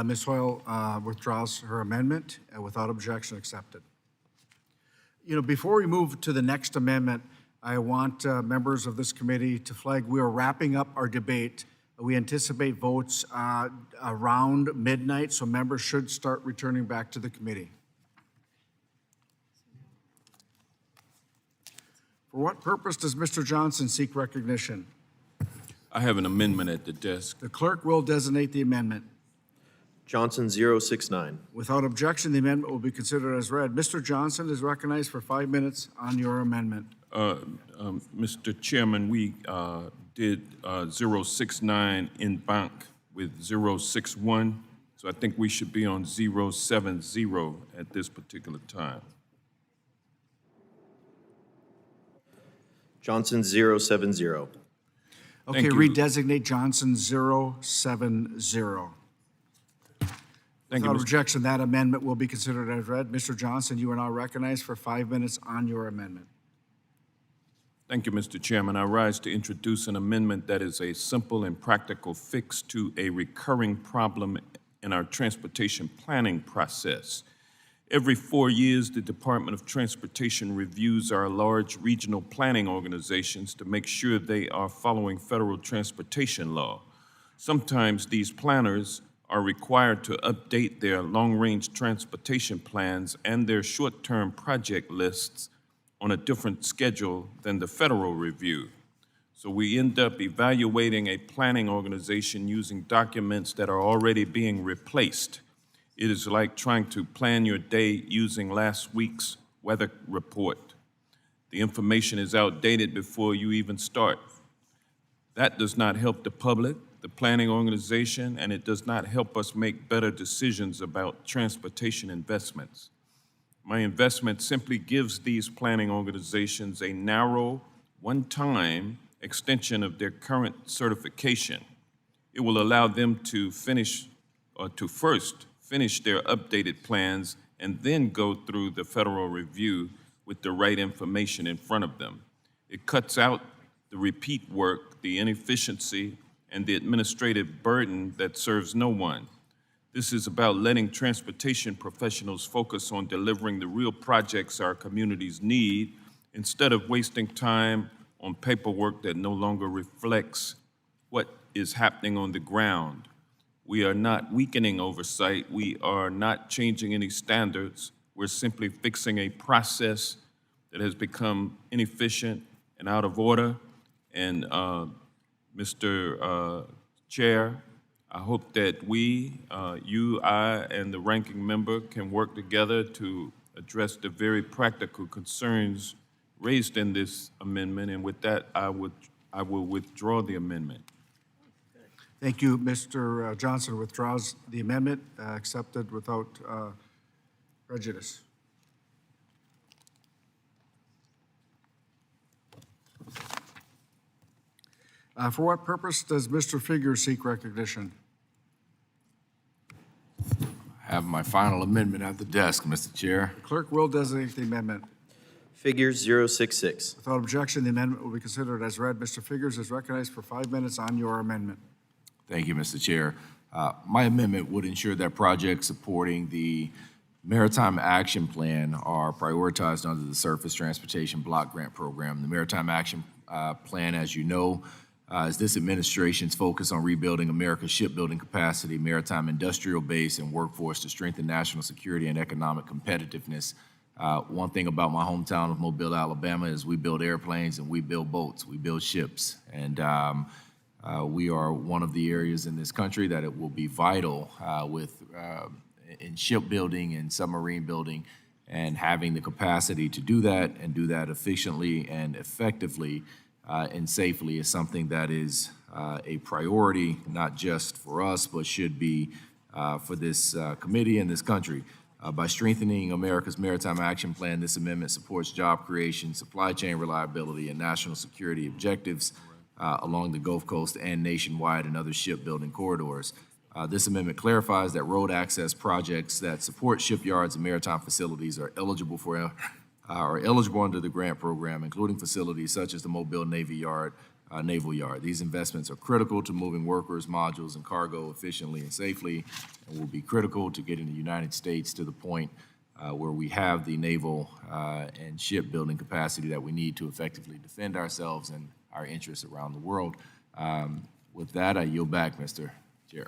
Ms. Hoyle withdraws her amendment, without objection accepted. You know, before we move to the next amendment, I want members of this committee to flag we are wrapping up our debate. We anticipate votes around midnight, so members should start returning back to the committee. For what purpose does Mr. Johnson seek recognition? I have an amendment at the desk. The clerk will designate the amendment. Johnson 069. Without objection, the amendment will be considered as read. Mr. Johnson is recognized for 5 minutes on your amendment. Mr. Chairman, we did 069 in bank with 061, so I think we should be on 070 at this particular time. Johnson 070. Okay, Thank you. redesignate Johnson 070. Thank you, Without Mr. objection, that amendment will be considered as read. Mr. Johnson, you are now recognized for 5 minutes on your amendment. Thank you, Mr. Chairman. I rise to introduce an amendment that is a simple and practical fix to a recurring problem in our transportation planning process. Every 4 years, the Department of Transportation reviews our large regional planning organizations to make sure they are following federal transportation law. Sometimes these planners are required to update their long-range transportation plans and their short-term project lists on a different schedule than the federal review. So we end up evaluating a planning organization using documents that are already being replaced. It is like trying to plan your day using last week's weather report. The information is outdated before you even start. That does not help the public, the planning organization, and it does not help us make better decisions about transportation investments. My investment simply gives these planning organizations a narrow, one-time extension of their current certification. It will allow them to first finish their updated plans and then go through the federal review with the right information in front of them. It cuts out the repeat work, the inefficiency, and the administrative burden that serves no one. This is about letting transportation professionals focus on delivering the real projects our communities need instead of wasting time on paperwork that no longer reflects what is happening on the ground. We are not weakening oversight. We are not changing any standards. We're simply fixing a process that has become inefficient and out of order. And Mr. Chair, I hope that we, you, I, and the ranking member can work together to address the very practical concerns raised in this amendment. And with that, I will withdraw the amendment. Thank you. Mr. Johnson withdraws the amendment, accepted without prejudice. For what purpose does Mr. Figure seek recognition? I have my final amendment at the desk, Mr. Chair. The clerk will designate the amendment. Figures 066. Without objection, the amendment will be considered as read. Mr. Figures is recognized for 5 minutes on your amendment. Thank you, Mr. Chair. My amendment would ensure that projects supporting the Maritime Action Plan are prioritized under the Surface Transportation Block Grant Program. The Maritime Action Plan, as you know, is this administration's focus on rebuilding America's shipbuilding capacity, maritime industrial base, and workforce to strengthen national security and economic competitiveness. One thing about my hometown of Mobile, Alabama, is we build airplanes and we build boats, we build ships. And we are one of the areas in this country that it will be vital in shipbuilding and submarine building, and having the capacity to do that and do that efficiently and effectively and safely is something that is a priority, not just for us, but should be for this committee and this country. By strengthening America's Maritime Action Plan, this amendment supports job creation, supply chain reliability, and national security objectives along the Gulf Coast and nationwide and other shipbuilding corridors. This amendment clarifies that road access projects that support shipyards and maritime facilities are eligible under the grant program, including facilities such as the Mobile Navy Yard, Naval Yard. These investments are critical to moving workers, modules, and cargo efficiently and safely, and will be critical to getting the United States to the point where we have the naval and shipbuilding capacity that we need to effectively defend ourselves and our interests around the world. With that, I yield back, Mr. Chair.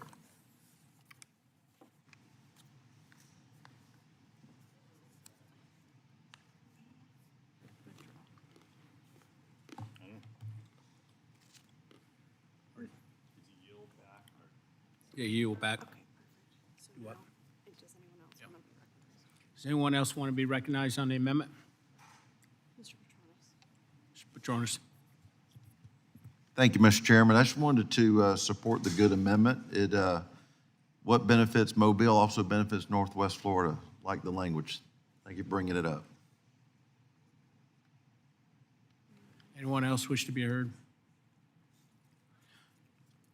Yeah, yield back. What? Does anyone else want to be recognized on the amendment? Mr. Petronis. Thank you, Mr. Chairman. I just wanted to support the good amendment. What benefits Mobile also benefits Northwest Florida, like the language. Thank you for bringing it up. Anyone else wish to be heard?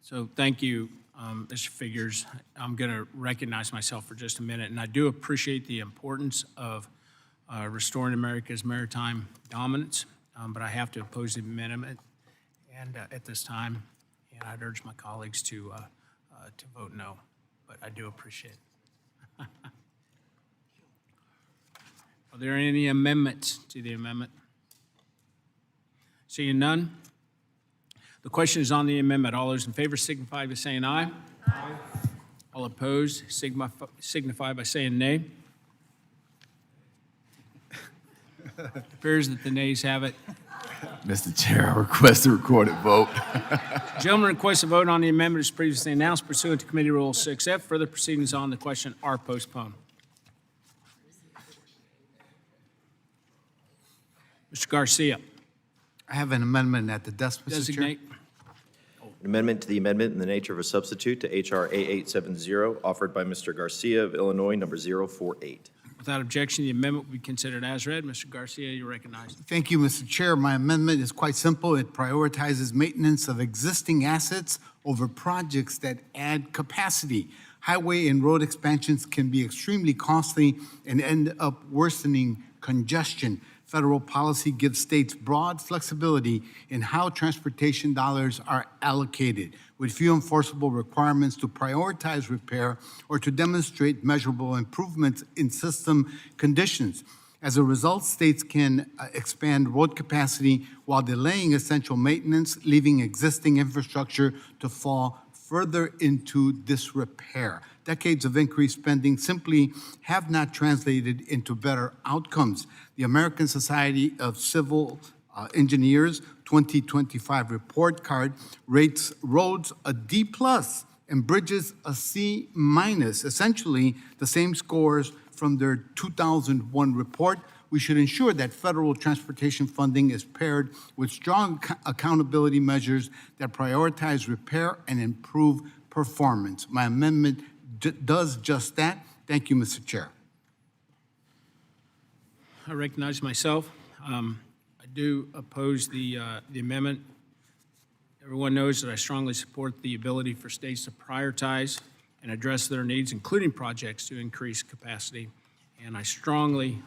So thank you, Mr. Figures. I'm going to recognize myself for just a minute, and I do appreciate the importance of restoring America's maritime dominance, but I have to oppose the amendment and at this time, and I'd urge my colleagues to vote no, but I do appreciate it. Are there any amendments to the amendment? Seeing none, the question is on the amendment. All those in favor signify by saying aye. Aye. All opposed signify by saying nay. Appears that the nays have it. Mr. Chair, I request a recorded vote. Gentlemen, request a vote on the amendment as previously announced pursuant to Committee Rule 6F. Further proceedings on the question are postponed. Mr. Garcia. I have an amendment at the desk, Mr. Chair. Designate. An amendment to the amendment in the nature of a substitute to H.R. 8870, offered by Mr. Garcia of Illinois, number 048. Without objection, the amendment will be considered as read. Mr. Garcia, you're recognized. Thank you, Mr. Chair. My amendment is quite simple. It prioritizes maintenance of existing assets over projects that add capacity. Highway and road expansions can be extremely costly and end up worsening congestion. Federal policy gives states broad flexibility in how transportation dollars are allocated, with few enforceable requirements to prioritize repair or to demonstrate measurable improvements in system conditions. As a result, states can expand road capacity while delaying essential maintenance, leaving existing infrastructure to fall further into disrepair. Decades of increased spending simply have not translated into better outcomes. The American Society of Civil Engineers 2025 report card rates roads a D+ and bridges a C-, essentially the same scores from their 2001 report. We should ensure that federal transportation funding is paired with strong accountability measures that prioritize repair and improve performance. My amendment does just that. Thank you, Mr. Chair. I recognize myself. I do oppose the amendment. Everyone knows that I strongly support the ability for states to prioritize and address their needs, including projects to increase capacity. And I strongly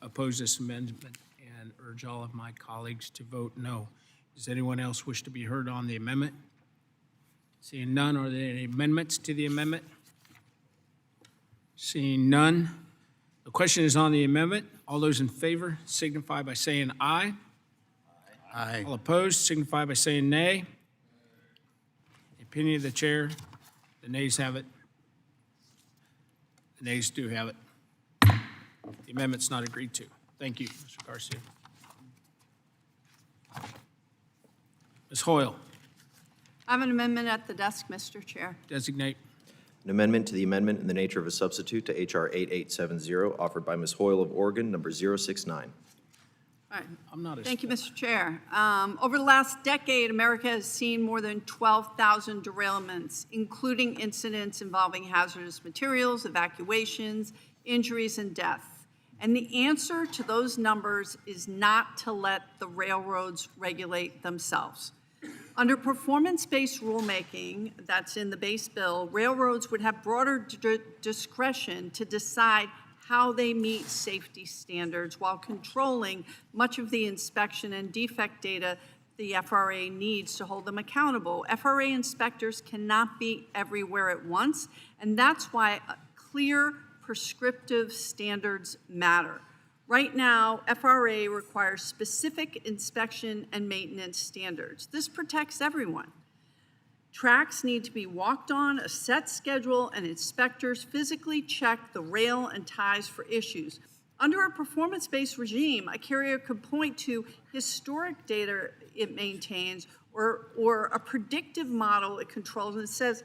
oppose this amendment and urge all of my colleagues to vote no. Does anyone else wish to be heard on the amendment? Seeing none, are there any amendments to the amendment? Seeing none, The question is on the amendment. All those in favor signify by saying aye. Aye. All opposed signify by saying nay. The opinion of the chair, the nays have it. The nays do have it. The amendment's not agreed to. Thank you, Mr. Garcia. Ms. Hoyle, I have an amendment at the desk, Mr. Chair. designate. An amendment to the amendment in the nature of a substitute to H.R. 8870, offered by Ms. Hoyle of Oregon, number 069. All right. I'm not Thank you, Mr. Chair. Over the last decade, America has seen more than 12,000 derailments, including incidents involving hazardous materials, evacuations, injuries, and death. And the answer to those numbers is not to let the railroads regulate themselves. Under performance-based rulemaking that's in the base bill, railroads would have broader discretion to decide how they meet safety standards while controlling much of the inspection and defect data the FRA needs to hold them accountable. FRA inspectors cannot be everywhere at once, and that's why clear prescriptive standards matter. Right now, FRA requires specific inspection and maintenance standards. This protects everyone. Tracks need to be walked on a set schedule, and inspectors physically check the rail and ties for issues. Under a performance-based regime, a carrier could point to historic data it maintains or a predictive model it controls and says,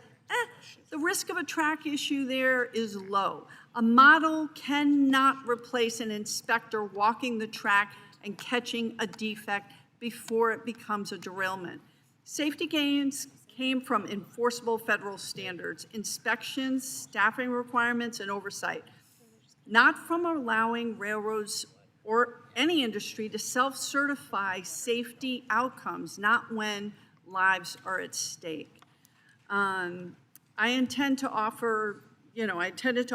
the risk of a track issue there is low. A model cannot replace an inspector walking the track and catching a defect before it becomes a derailment. Safety gains came from enforceable federal standards, inspections, staffing requirements, and oversight, not from allowing railroads or any industry to self-certify safety outcomes, not when lives are at stake. I intended to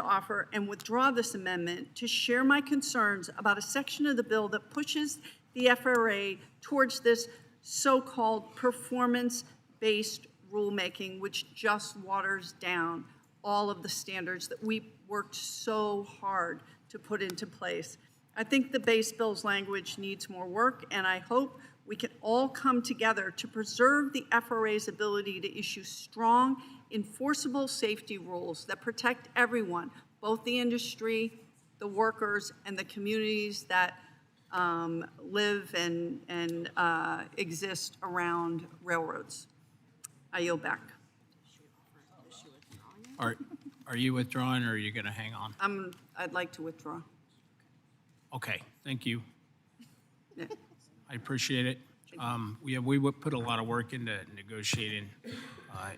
offer and withdraw this amendment to share my concerns about a section of the bill that pushes the FRA towards this so-called performance-based rulemaking, which just waters down all of the standards that we worked so hard to put into place. I think the base bill's language needs more work, and I hope we can all come together to preserve the FRA's ability to issue strong, enforceable safety rules that protect everyone, both the industry, the workers, and the communities that live and exist around railroads. I yield back. Are you withdrawing, or are you going to hang on? I'd like to withdraw. Okay, thank you. Yeah. I appreciate it. We would put a lot of work into negotiating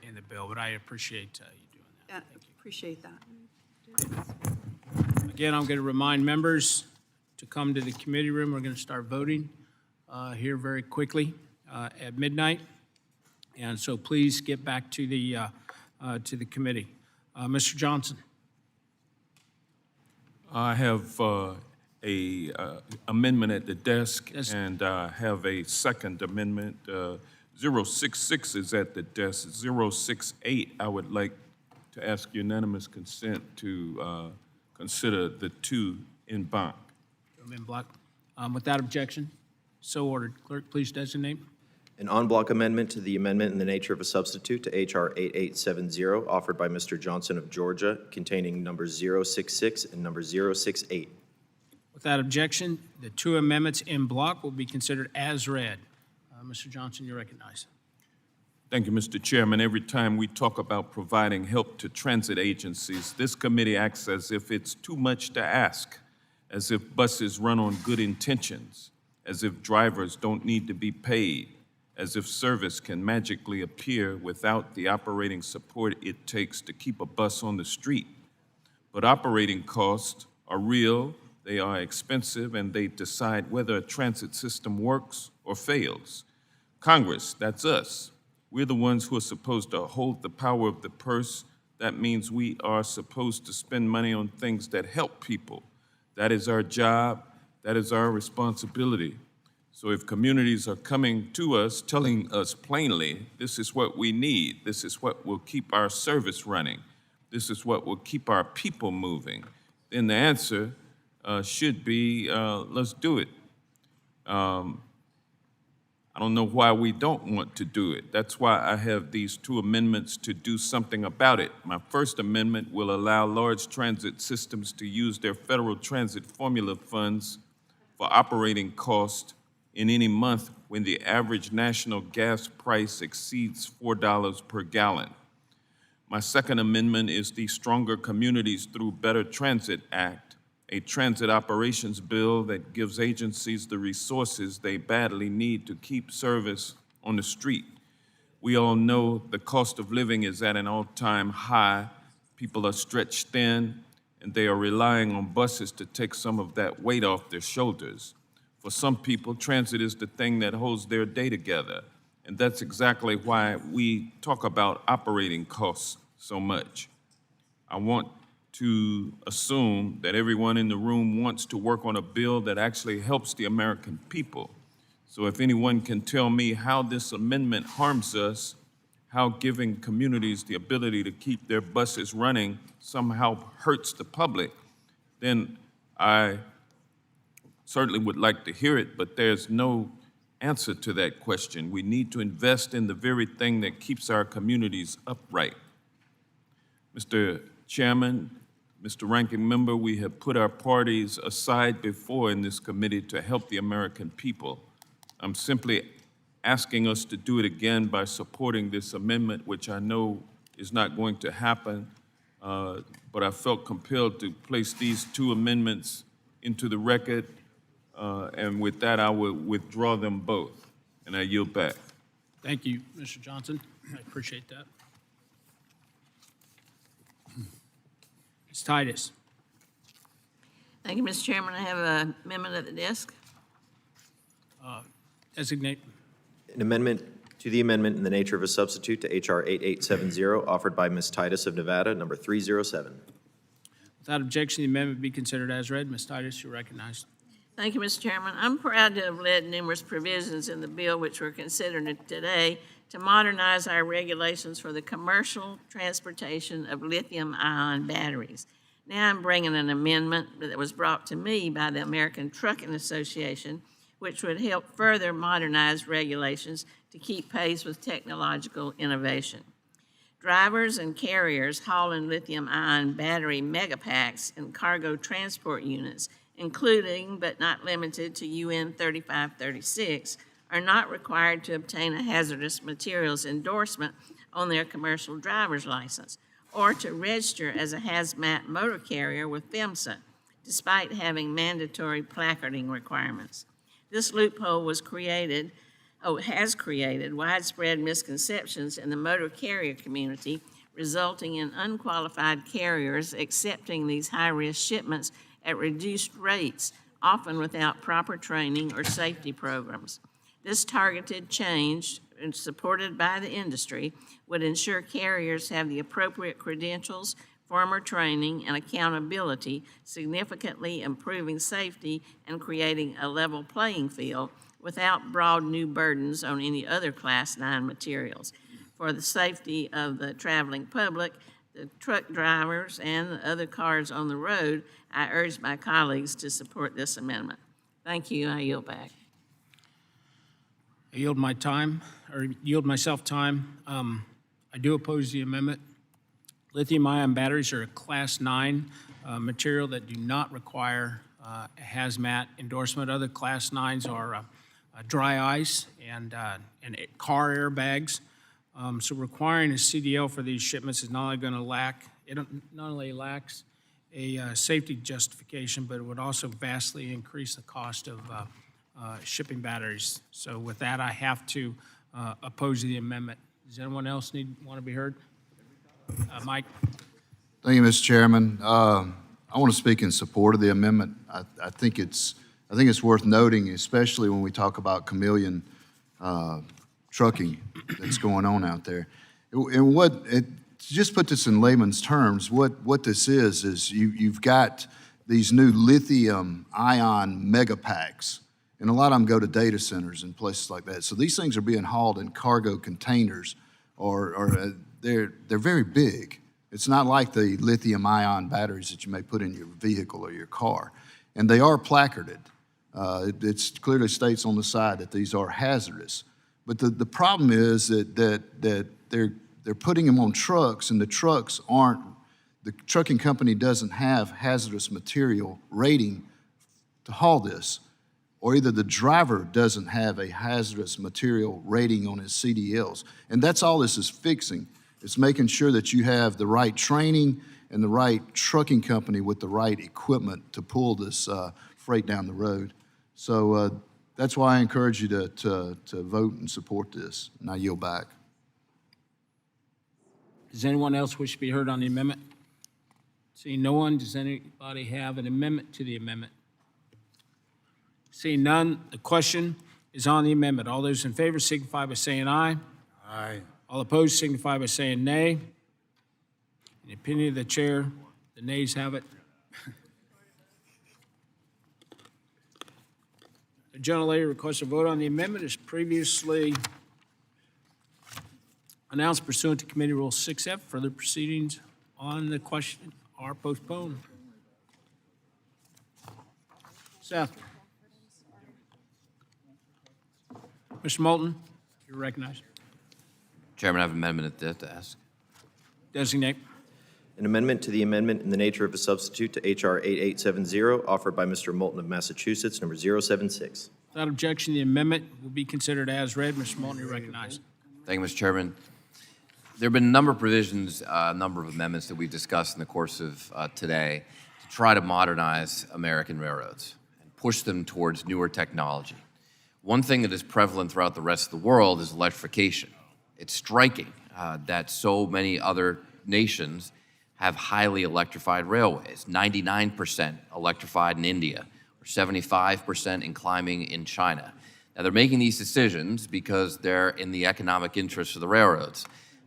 in the bill, but I appreciate you doing that. Yeah, appreciate that. Again, I'm going to remind members to come to the committee room. We're going to start voting here very quickly at midnight, and so please get back to the committee. Mr. Johnson. I have a amendment at the desk, and I have a second amendment. 066 is at the desk. 068, I would like to ask unanimous consent to consider the two in block. In block. Without objection, so ordered. Clerk, please designate. An en bloc amendment to the amendment in the nature of a substitute to H.R. 8870, offered by Mr. Johnson of Georgia, containing numbers 066 and number 068. Without objection, the two amendments in block will be considered as read. Mr. Johnson, you're recognized. Thank you, Mr. Chairman. Every time we talk about providing help to transit agencies, this committee acts as if it's too much to ask, as if buses run on good intentions, as if drivers don't need to be paid, as if service can magically appear without the operating support it takes to keep a bus on the street. But operating costs are real, they are expensive, and they decide whether a transit system works or fails. Congress, that's us. We're the ones who are supposed to hold the power of the purse. That means we are supposed to spend money on things that help people. That is our job. That is our responsibility. So if communities are coming to us, telling us plainly, this is what we need, this is what will keep our service running, this is what will keep our people moving, then the answer should be, let's do it. I don't know why we don't want to do it. That's why I have these two amendments to do something about it. My first amendment will allow large transit systems to use their federal transit formula funds for operating costs in any month when the average national gas price exceeds $4 per gallon. My second amendment is the Stronger Communities Through Better Transit Act, a transit operations bill that gives agencies the resources they badly need to keep service on the street. We all know the cost of living is at an all-time high. People are stretched thin, and they are relying on buses to take some of that weight off their shoulders. For some people, transit is the thing that holds their day together, and that's exactly why we talk about operating costs so much. I want to assume that everyone in the room wants to work on a bill that actually helps the American people. So if anyone can tell me how this amendment harms us, how giving communities the ability to keep their buses running somehow hurts the public, then I certainly would like to hear it, but there's no answer to that question. We need to invest in the very thing that keeps our communities upright. Mr. Chairman, Mr. Ranking Member, we have put our parties aside before in this committee to help the American people. I'm simply asking us to do it again by supporting this amendment, which I know is not going to happen, but I felt compelled to place these two amendments into the record, and with that, I will withdraw them both, and I yield back. Thank you, Mr. Johnson. I appreciate that. Ms. Titus. Thank you, Mr. Chairman. I have an amendment at the desk. Designate. An amendment to the amendment in the nature of a substitute to H.R. 8870, offered by Ms. Titus of Nevada, number 307. Without objection, the amendment be considered as read. Ms. Titus, you're recognized. Thank you, Mr. Chairman. I'm proud to have led numerous provisions in the bill which we're considering today to modernize our regulations for the commercial transportation of lithium-ion batteries. Now I'm bringing an amendment that was brought to me by the American Trucking Association, which would help further modernize regulations to keep pace with technological innovation. Drivers and carriers hauling lithium-ion battery megapacks and cargo transport units, including but not limited to UN 3536, are not required to obtain a hazardous materials endorsement on their commercial driver's license or to register as a hazmat motor carrier with PHMSA, despite having mandatory placarding requirements. This loophole has created widespread misconceptions in the motor carrier community, resulting in unqualified carriers accepting these high-risk shipments at reduced rates, often without proper training or safety programs. This targeted change, supported by the industry, would ensure carriers have the appropriate credentials, former training, and accountability, significantly improving safety and creating a level playing field without broad new burdens on any other Class 9 materials. For the safety of the traveling public, the truck drivers, and the other cars on the road, I urge my colleagues to support this amendment. Thank you. I yield back. I yield myself time. I do oppose the amendment. Lithium-ion batteries are a Class 9 material that do not require a hazmat endorsement. Other Class 9s are dry ice and car airbags. So requiring a CDL for these shipments is not only going to not only lacks a safety justification, but it would also vastly increase the cost of shipping batteries. So with that, I have to oppose the amendment. Does anyone else want to be heard? Mike? Thank you, Mr. Chairman. I want to speak in support of the amendment. I think it's worth noting, especially when we talk about chameleon trucking that's going on out there. And to just put this in layman's terms, what this is you've got these new lithium-ion mega packs, and a lot of them go to data centers and places like that. So these things are being hauled in cargo containers, or they're very big. It's not like the lithium-ion batteries that you may put in your vehicle or your car. And they are placarded. It clearly states on the side that these are hazardous. But the problem is that they're putting them on trucks, and the trucks aren't, the trucking company doesn't have hazardous material rating to haul this, or either the driver doesn't have a hazardous material rating on his CDLs. And that's all this is fixing. It's making sure that you have the right training and the right trucking company with the right equipment to pull this freight down the road. So that's why I encourage you to vote and support this, and I yield back. Does anyone else wish to be heard on the amendment? Seeing no one, does anybody have an amendment to the amendment? Seeing none, the question is on the amendment. All those in favor signify by saying aye. Aye. All opposed signify by saying nay. In the opinion of the chair, the nays have it. The gentlelady requests a vote on the amendment as previously announced pursuant to Committee Rule 6F. Further proceedings on the question are postponed. Seth. Mr. Moulton, you're recognized. Chairman, I have an amendment to ask. Designate. An amendment to the amendment in the nature of a substitute to H.R. 8870, offered by Mr. Moulton of Massachusetts, number 076. Without objection, the amendment will be considered as read. Mr. Moulton, you're recognized. Thank you, Mr. Chairman. There have been a number of provisions, a number of amendments that we've discussed in the course of today to try to modernize American railroads and push them towards newer technology. One thing that is prevalent throughout the rest of the world is electrification. It's striking that so many other nations have highly electrified railways, 99% electrified in India, or 75% in climbing in China. Now, they're making these decisions because they're in the economic interest of the railroads.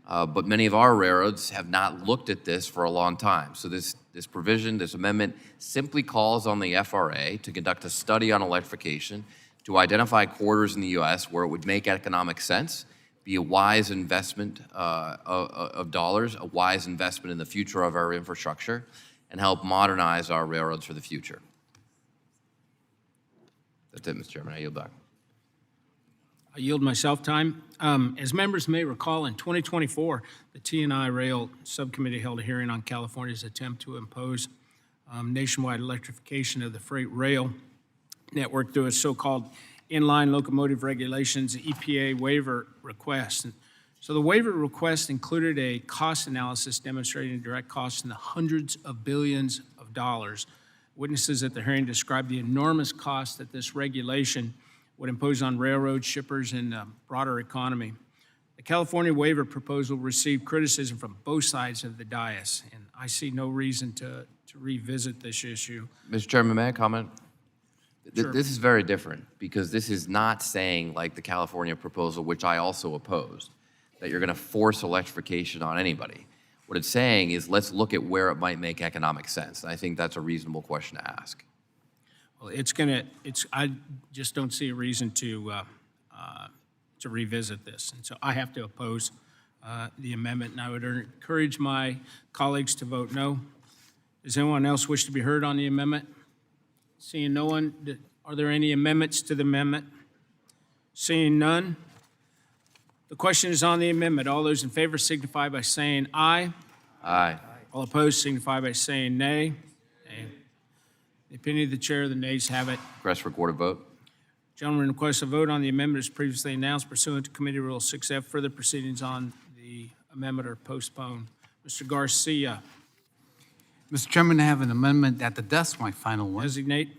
But many of our railroads have not looked at this for a long time. So this provision, this amendment, simply calls on the FRA to conduct a study on electrification, to identify corridors in the U.S. where it would make economic sense, be a wise investment of dollars, a wise investment in the future of our infrastructure, and help modernize our railroads for the future. That's it, Mr. Chairman. I yield back. I yield myself time. As members may recall, in 2024, the T&I Rail Subcommittee held a hearing on California's attempt to impose nationwide electrification of the freight rail network through a so-called inline locomotive regulations, EPA waiver request. And so the waiver request included a cost analysis demonstrating direct costs in the hundreds of billions of dollars. Witnesses at the hearing described the enormous cost that this regulation would impose on railroad shippers and the broader economy. The California waiver proposal received criticism from both sides of the dais, and I see no reason to revisit this issue. Mr. Chairman, may I comment? Sure. This is very different because this is not saying, like the California proposal, which I also opposed, that you're going to force electrification on anybody. What it's saying is let's look at where it might make economic sense. And I think that's a reasonable question to ask. Well, I just don't see a reason to revisit this. And so I have to oppose the amendment, and I would encourage my colleagues to vote no. Does anyone else wish to be heard on the amendment? Seeing no one, are there any amendments to the amendment? Seeing none, the question is on the amendment. All those in favor signify by saying aye. Aye. All opposed signify by saying nay. Nay. The opinion of the chair, the nays have it. Request for recorded vote. Gentleman requests a vote on the amendment as previously announced pursuant to Committee Rule 6F. Further proceedings on the amendment are postponed. Mr. Garcia. Mr. Chairman, I have an amendment that's my final one. Designate.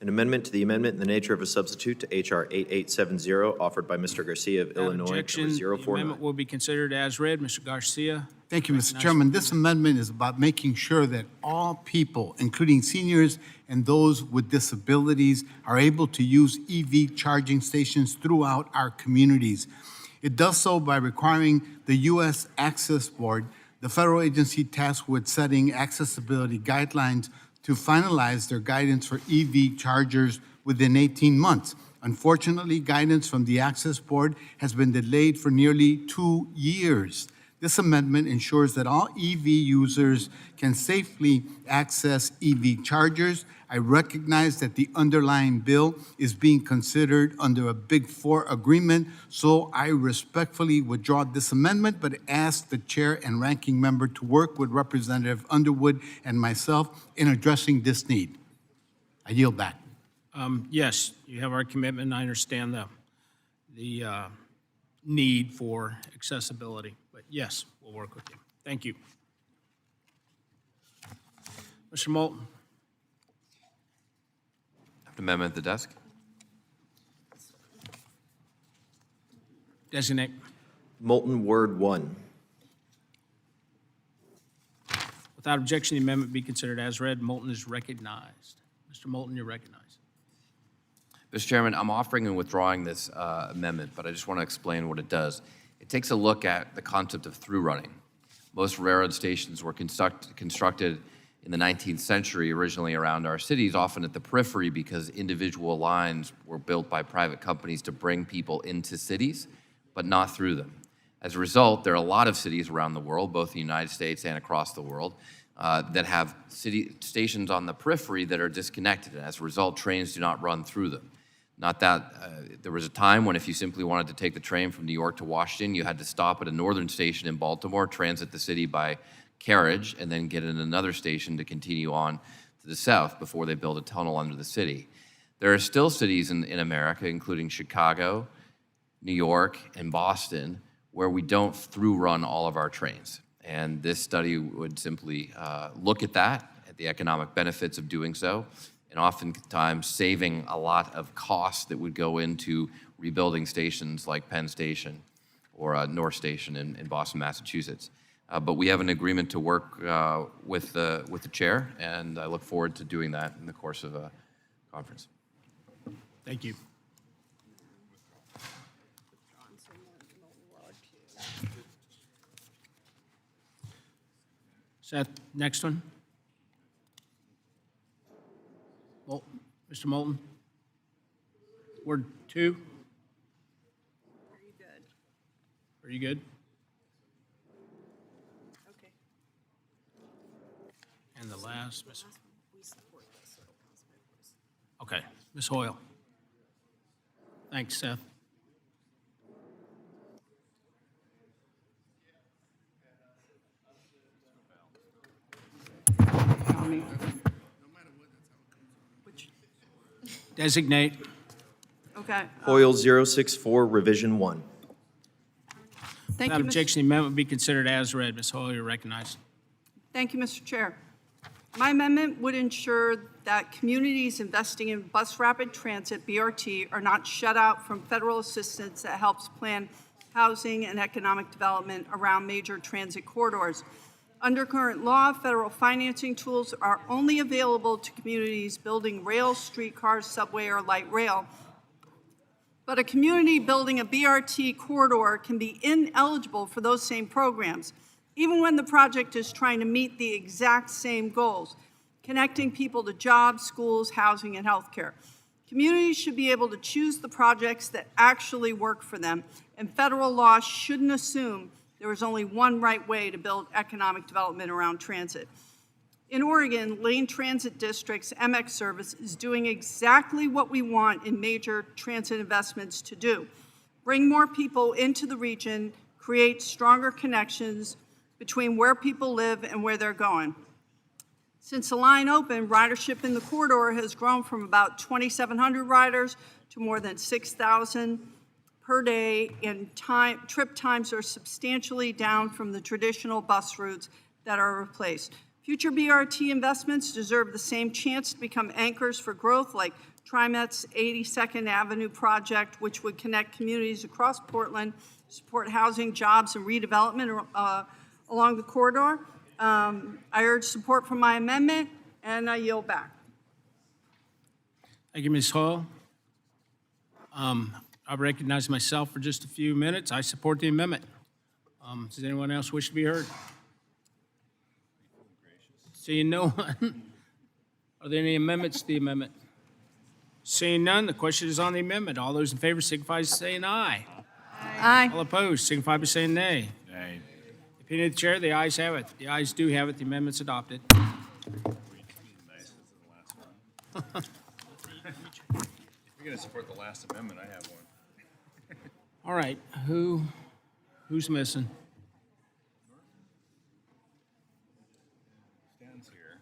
An amendment to the amendment in the nature of a substitute to H.R. 8870, offered by Mr. Garcia of Illinois, number Objection. The 049. amendment will be considered as read. Mr. Garcia. Thank you, Mr. Chairman. This amendment is about making sure that all people, including seniors and those with disabilities, are able to use EV charging stations throughout our communities. It does so by requiring the U.S. Access Board, the federal agency tasked with setting accessibility guidelines, to finalize their guidance for EV chargers within 18 months. Unfortunately, guidance from the Access Board has been delayed for nearly 2 years. This amendment ensures that all EV users can safely access EV chargers. I recognize that the underlying bill is being considered under a Big Four agreement, so I respectfully withdraw this amendment, but ask the chair and ranking member to work with Representative Underwood and myself in addressing this need. I yield back. Yes, you have our commitment, and I understand the need for accessibility. But yes, we'll work with you. Thank you. Mr. Moulton. Amendment at the desk. Designate. Moulton, Word 1. Without objection, the amendment be considered as read. Moulton is recognized. Mr. Moulton, you're recognized. Mr. Chairman, I'm offering and withdrawing this amendment, but I just want to explain what it does. It takes a look at the concept of through running. Most railroad stations were constructed in the 19th century, originally around our cities, often at the periphery because individual lines were built by private companies to bring people into cities, but not through them. As a result, there are a lot of cities around the world, both in the United States and across the world, that have city stations on the periphery that are disconnected. And as a result, trains do not run through them. Not that there was a time when if you simply wanted to take the train from New York to Washington, you had to stop at a northern station in Baltimore, transit the city by carriage, and then get in another station to continue on to the south before they build a tunnel under the city. There are still cities in America, including Chicago, New York, and Boston, where we don't through run all of our trains. And this study would simply look at that, at the economic benefits of doing so, and oftentimes saving a lot of costs that would go into rebuilding stations like Penn Station or North Station in Boston, Massachusetts. But we have an agreement to work with the chair, and I look forward to doing that in the course of a conference. Thank you. Seth, next one. Mr. Moulton. Word 2. Are you good? Are you good? Okay. And the last, Ms. Okay, Ms. Hoyle. Thanks, Seth. Designate. Okay. Hoyle 064, Revision 1. Thank Without you, objection, the amendment be considered as read. Ms. Hoyle, you're recognized. Thank you, Mr. Chair. My amendment would ensure that communities investing in bus rapid transit, BRT, are not shut out from federal assistance that helps plan housing and economic development around major transit corridors. Under current law, federal financing tools are only available to communities building rail, streetcars, subway, or light rail. But a community building a BRT corridor can be ineligible for those same programs, even when the project is trying to meet the exact same goals, connecting people to jobs, schools, housing, and healthcare. Communities should be able to choose the projects that actually work for them, and federal law shouldn't assume there is only one right way to build economic development around transit. In Oregon, Lane Transit District's MX service is doing exactly what we want in major transit investments to do. Bring more people into the region, create stronger connections between where people live and where they're going. Since the line opened, ridership in the corridor has grown from about 2,700 riders to more than 6,000 per day, and trip times are substantially down from the traditional bus routes that are replaced. Future BRT investments deserve the same chance to become anchors for growth, like TriMet's 82nd Avenue project, which would connect communities across Portland, support housing, jobs, and redevelopment along the corridor. I urge support for my amendment, and I yield back. Thank you, Ms. Hoyle. I recognize myself for just a few minutes. I support the amendment. Does anyone else wish to be heard? Seeing no one. Are there any amendments to the amendment? Seeing none, the question is on the amendment. All those in favor signify by saying aye. Aye. All opposed signify by saying nay. Nay. Opinion of the chair, the ayes have it. The ayes do have it. The amendment's adopted. If you're going to support the last amendment, I have one. All right, who's missing? Stan's here.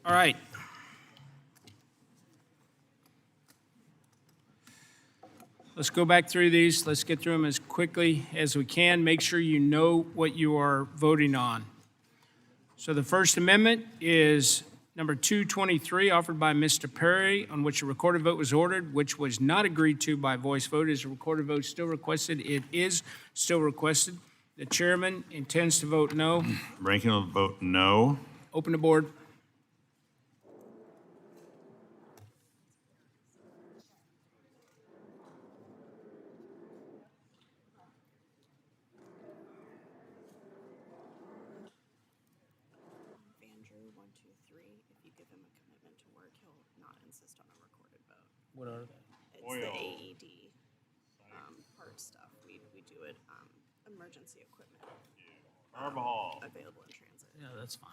All right. Let's go back through these. Let's get through them as quickly as we can. Make sure you know what you are voting on. So the First Amendment is number 223, offered by Mr. Perry, on which a recorded vote was ordered, which was not agreed to by voice vote. Is a recorded vote still requested? It is still requested. The chairman intends to vote no. Ranking will vote no. Open the board. What are they? It's the AED part stuff. We do it, emergency equipment. Available in transit. Yeah, that's fine.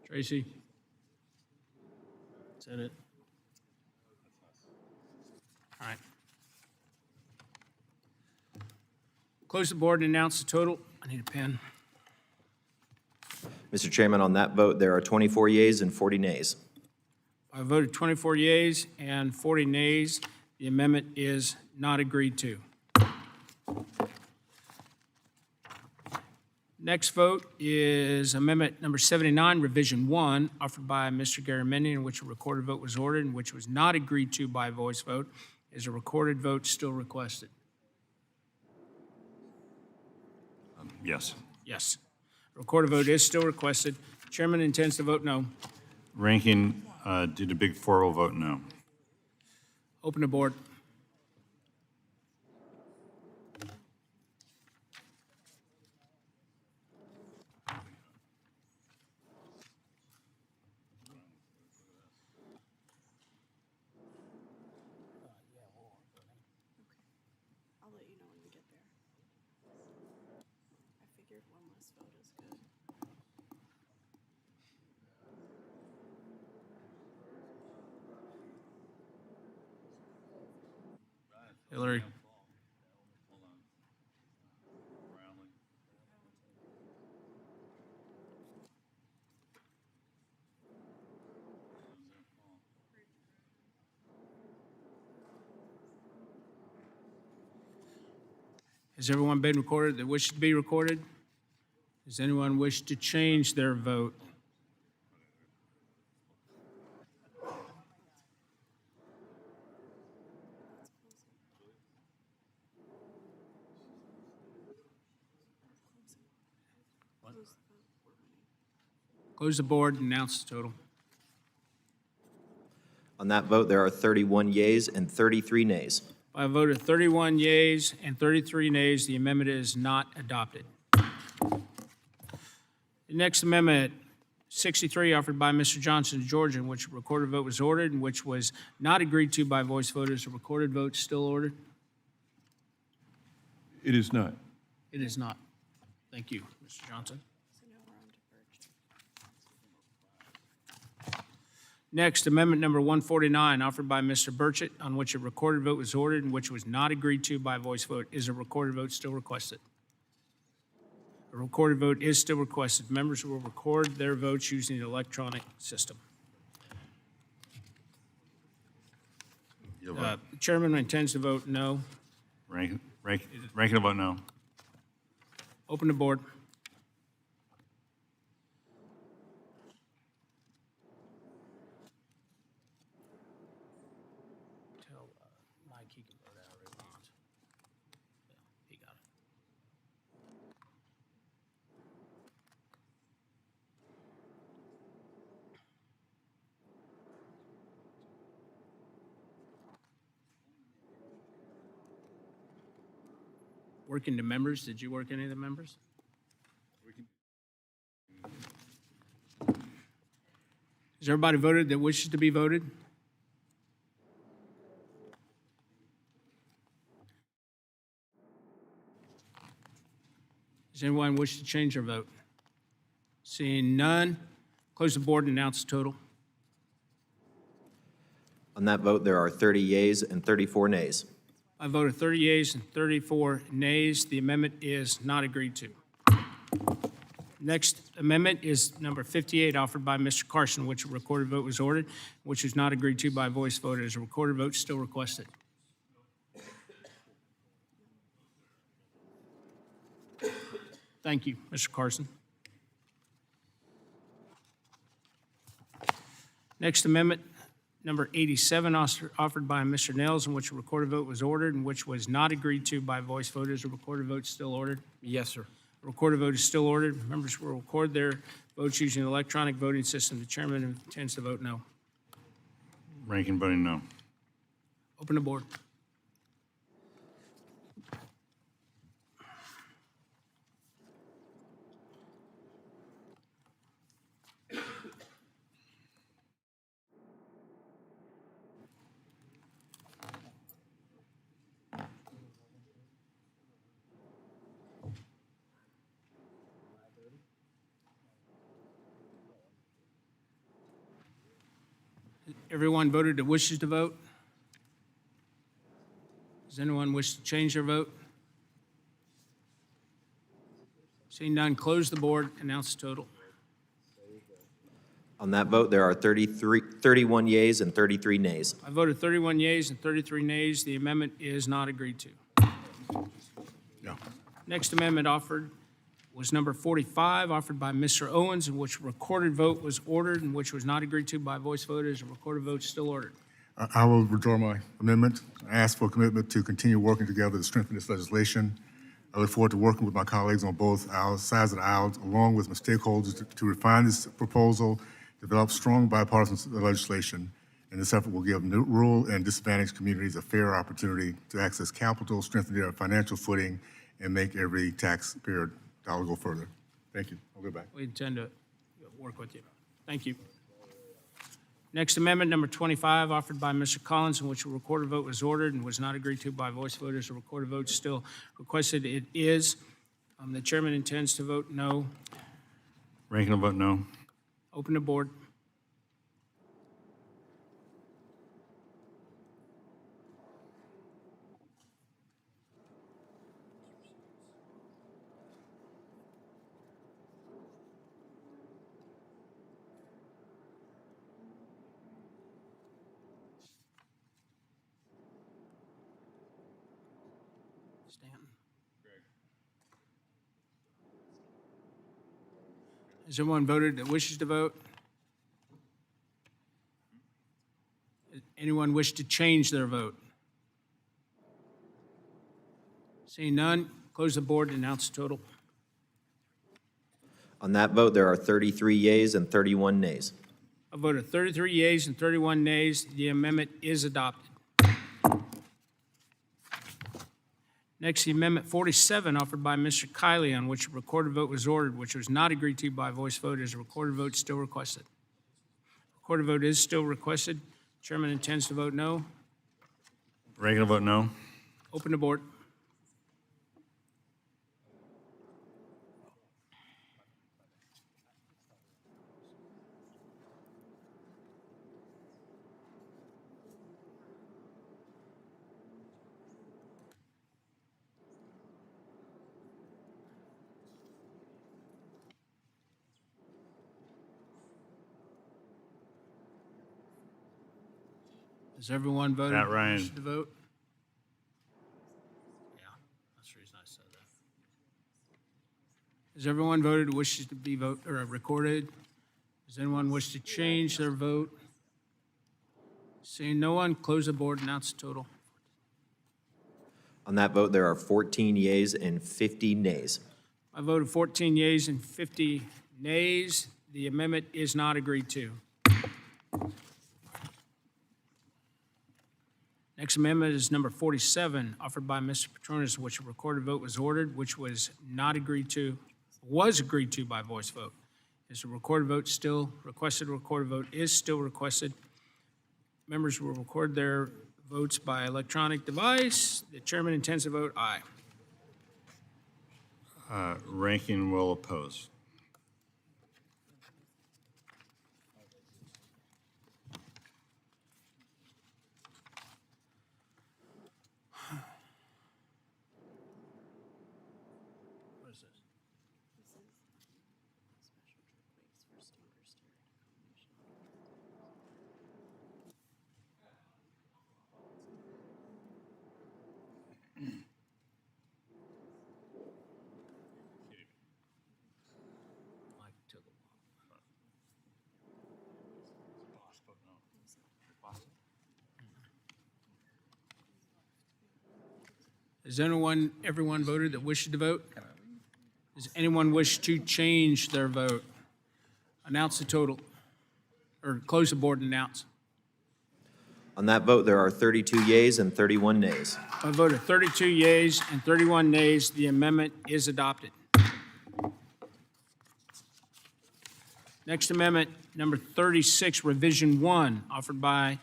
Tracy? Is that it? All right. Close the board and announce the total. I need a pen. Mr. Chairman, on that vote, there are 24 yeas and 40 nays. I voted 24 yeas and 40 nays. The amendment is not agreed to. Next vote is amendment number 79, revision 1, offered by Mr. Garamendi, in which a recorded vote was ordered and which was not agreed to by voice vote. Is a recorded vote still requested? Yes. Yes. A recorded vote is still requested. Chairman intends to vote no. Ranking, due to Big Four, will vote no. Open the board. I'll let you know when we get there. I figured one less vote is good. Hillary. Has everyone been recorded that wishes to be recorded? Does anyone wish to change their vote? Close the board and announce the total. On that vote, there are 31 yeas and 33 nays. By a vote of 31 yeas and 33 nays, the amendment is not adopted. The next amendment, 63, offered by Mr. Johnson of Georgia, in which a recorded vote was ordered and which was not agreed to by voice voters. A recorded vote still ordered? It is not. It is not. Thank you, Mr. Johnson. Next, amendment number 149, offered by Mr. Burchett, on which a recorded vote was ordered and which was not agreed to by voice vote. Is a recorded vote still requested? A recorded vote is still requested. Members will record their votes using the electronic system. The chairman intends to vote no. Ranking will vote no. Open the board. Tell Mike he can vote however he wants. Yeah, he got it. Working the members, did you work any of the members? Has everybody voted that wishes to be voted? Does anyone wish to change their vote? Seeing none, close the board and announce the total. On that vote, there are 30 yeas and 34 nays. By a vote of 30 yeas and 34 nays, the amendment is not agreed to. Next amendment is number 58, offered by Mr. Carson, which a recorded vote was ordered, which was not agreed to by voice vote. As a recorded vote still requested. Thank you, Mr. Carson. Next amendment, number 87, offered by Mr. Nails, in which a recorded vote was ordered and which was not agreed to by voice vote. Is a recorded vote still ordered? Yes, sir. A recorded vote is still ordered. Members will record their votes using the electronic voting system. The chairman intends to vote no. Ranking voting no. Open the board. Everyone voted that wishes to vote? Does anyone wish to change their vote? Seeing none, close the board, announce the total. On that vote, there are 31 yeas and 33 nays. I voted 31 yeas and 33 nays. The amendment is not agreed to. Yeah. Next amendment offered was number 45, offered by Mr. Owens, in which recorded vote was ordered and which was not agreed to by voice vote. Is a recorded vote still ordered? I will withdraw my amendment. I ask for a commitment to continue working together to strengthen this legislation. I look forward to working with my colleagues on both sides of the aisle, along with my stakeholders, to refine this proposal, develop strong bipartisan legislation, and this effort will give rural and disadvantaged communities a fair opportunity to access capital, strengthen their financial footing, and make every taxpayer dollar go further. Thank you. I'll go back. We intend to work with you. Thank you. Next amendment, number 25, offered by Mr. Collins, in which a recorded vote was ordered and was not agreed to by voice voters. A recorded vote still requested. It is. The chairman intends to vote no. Ranking will vote no. Open the board. Stanton. Has everyone voted that wishes to vote? Anyone wish to change their vote? Seeing none, close the board and announce the total. On that vote, there are 33 yeas and 31 nays. A vote of 33 yeas and 31 nays. The amendment is adopted. Next, the amendment 47, offered by Mr. Kiley, on which a recorded vote was ordered, which was not agreed to by voice vote. Is a recorded vote still requested? Recorded vote is still requested. Chairman intends to vote no. Ranking will vote no. Open the board. Has everyone voted? Pat Ryan. Wish to vote? Yeah, that's the reason I said that. Has everyone voted who wishes to be recorded? Does anyone wish to change their vote? Seeing no one, close the board, announce the total. On that vote, there are 14 yeas and 50 nays. I voted 14 yeas and 50 nays. The amendment is not agreed to. Next amendment is number 47, offered by Mr. Petronis, which a recorded vote was ordered, which was not agreed to, was agreed to by voice vote. Is a recorded vote still requested? A recorded vote is still requested. Members will record their votes by electronic device. The chairman intends to vote aye. Ranking will oppose. Has everyone voted that wishes to vote? Does anyone wish to change their vote? Announce the total, or close the board and announce. On that vote, there are 32 yeas and 31 nays. By a vote of 32 yeas and 31 nays, the amendment is adopted. Next amendment, number 36, revision 1, offered by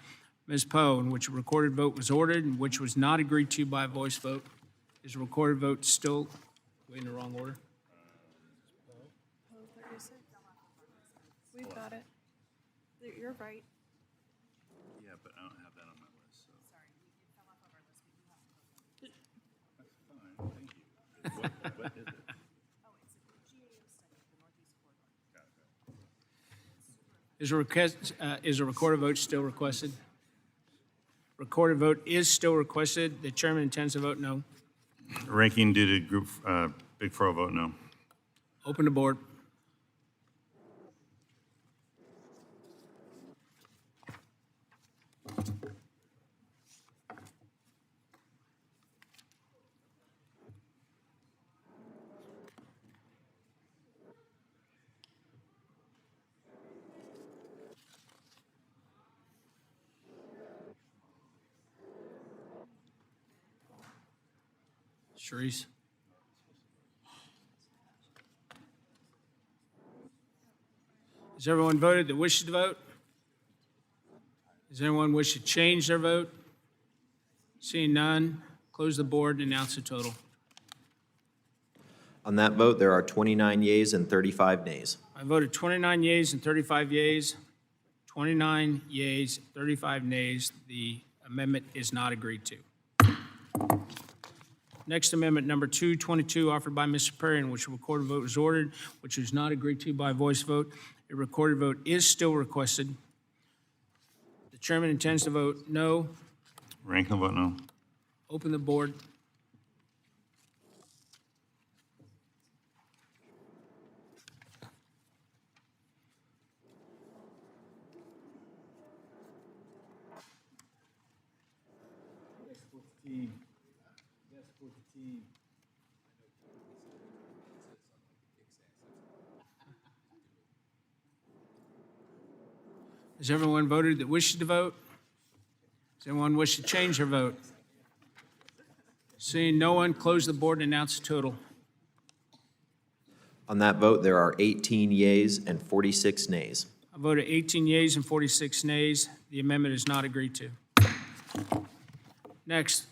Ms. Poe, in which a recorded vote was ordered and which was not agreed to by a voice vote. Is a recorded vote still in the wrong order? We've got it. You're right. Yeah, but I don't have that on my list, so. That's fine, thank you. What is it? Is a recorded vote still requested? Recorded vote is still requested. The chairman intends to vote no. Ranking due to group, Big 4 vote no. Open the board. Sharice? Has everyone voted that wishes to vote? Does anyone wish to change their vote? Seeing none, close the board and announce the total. On that vote, there are 29 yeas and 35 nays. I voted 29 yeas and 35 yeas. 29 yeas, 35 nays. The amendment is not agreed to. Next amendment, number 222, offered by Mr. Perry, in which a recorded vote was ordered, which was not agreed to by voice vote. A recorded vote is still requested. The chairman intends to vote no. Ranking will vote no. Open the board. Has everyone voted that wishes to vote? Does anyone wish to change their vote? Seeing no one, close the board and announce the total. On that vote, there are 18 yeas and 46 nays. I voted 18 yeas and 46 nays. The amendment is not agreed to. Next,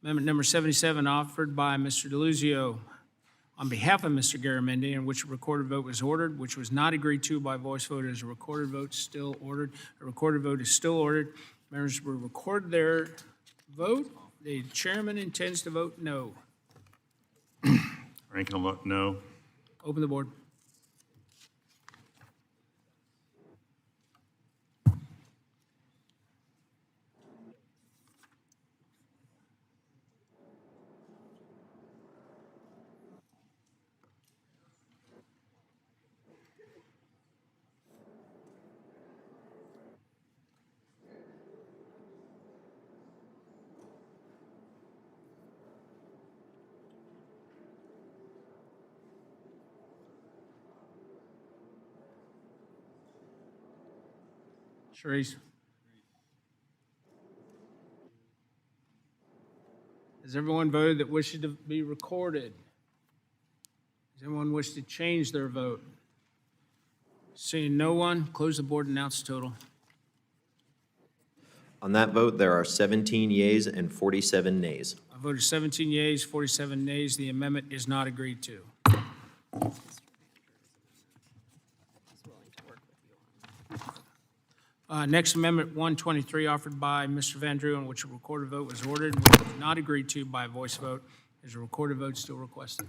amendment number 77, offered by Mr. DeLuzio on behalf of Mr. Garamendi, in which a recorded vote was ordered, which was not agreed to by voice vote. Is a recorded vote still ordered? A recorded vote is still ordered. Members will record their vote. The chairman intends to vote no. Ranking will vote no. Open the board. Sharice? Has everyone voted that wishes to be recorded? Does anyone wish to change their vote? Seeing no one, close the board and announce the total. On that vote, there are 17 yeas and 47 nays. I voted 17 yeas, 47 nays. The amendment is not agreed to. Next amendment, 123, offered by Mr. Van Drew, on which a recorded vote was ordered, and which was not agreed to by voice vote. Is a recorded vote still requested?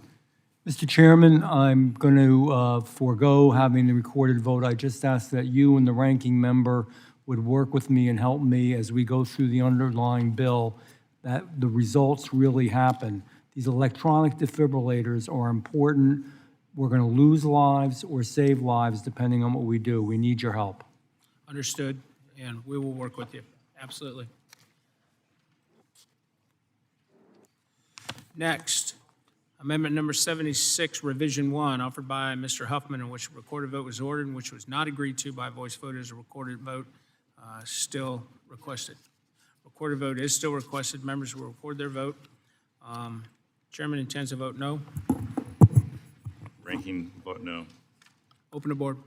Mr. Chairman, I'm going to forego having the recorded vote. I just ask that you and the ranking member would work with me and help me as we go through the underlying bill, that the results really happen. These electronic defibrillators are important. We're going to lose lives or save lives depending on what we do. We need your help. Understood, and we will work with you. Absolutely. Next, amendment number 76, revision 1, offered by Mr. Huffman, in which a recorded vote was ordered and which was not agreed to by voice vote. Is a recorded vote still requested? Recorded vote is still requested. Members will record their vote. Chairman intends to vote no. Ranking vote no. Open the board.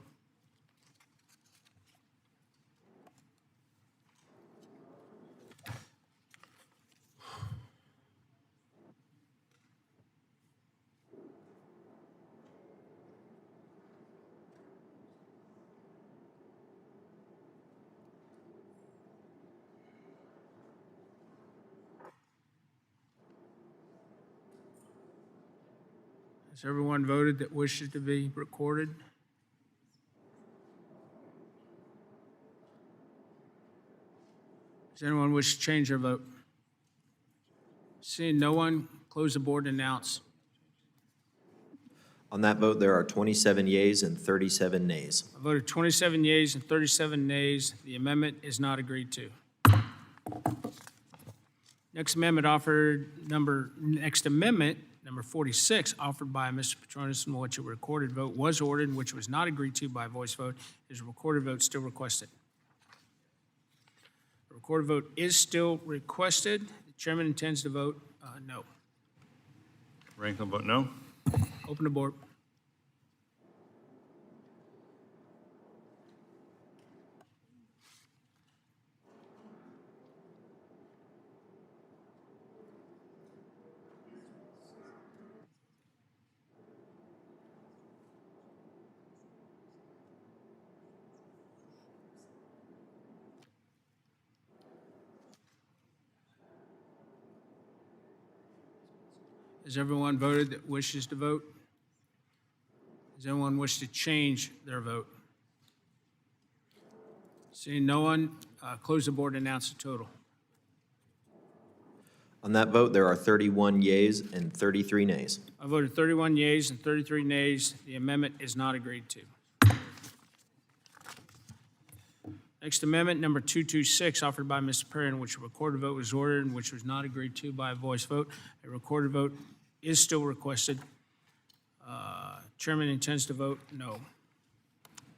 Has everyone voted that wishes to be recorded? Does anyone wish to change their vote? Seeing no one, close the board and announce. On that vote, there are 27 yeas and 37 nays. I voted 27 yeas and 37 nays. The amendment is not agreed to. Next amendment, number 46, offered by Mr. Petronis, in which a recorded vote was ordered and which was not agreed to by voice vote. Is a recorded vote still requested? A recorded vote is still requested. The chairman intends to vote no. Ranking vote no. Open the board. Has everyone voted that wishes to vote? Does anyone wish to change their vote? Seeing no one, close the board and announce the total. On that vote, there are 31 yeas and 33 nays. I voted 31 yeas and 33 nays. The amendment is not agreed to. Next amendment, number 226, offered by Mr. Perry, in which a recorded vote was ordered and which was not agreed to by a voice vote. A recorded vote is still requested. Chairman intends to vote no.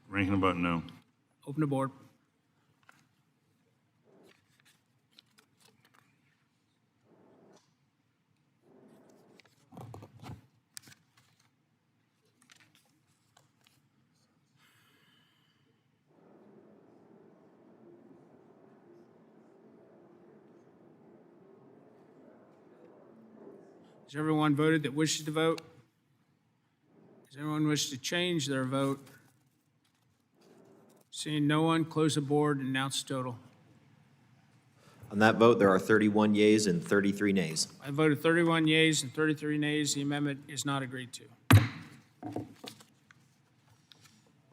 Ranking vote no. Open the board. Has everyone voted that wishes to vote? Does anyone wish to change their vote? Seeing no one, close the board and announce the total. On that vote, there are 31 yeas and 33 nays. I voted 31 yeas and 33 nays. The amendment is not agreed to.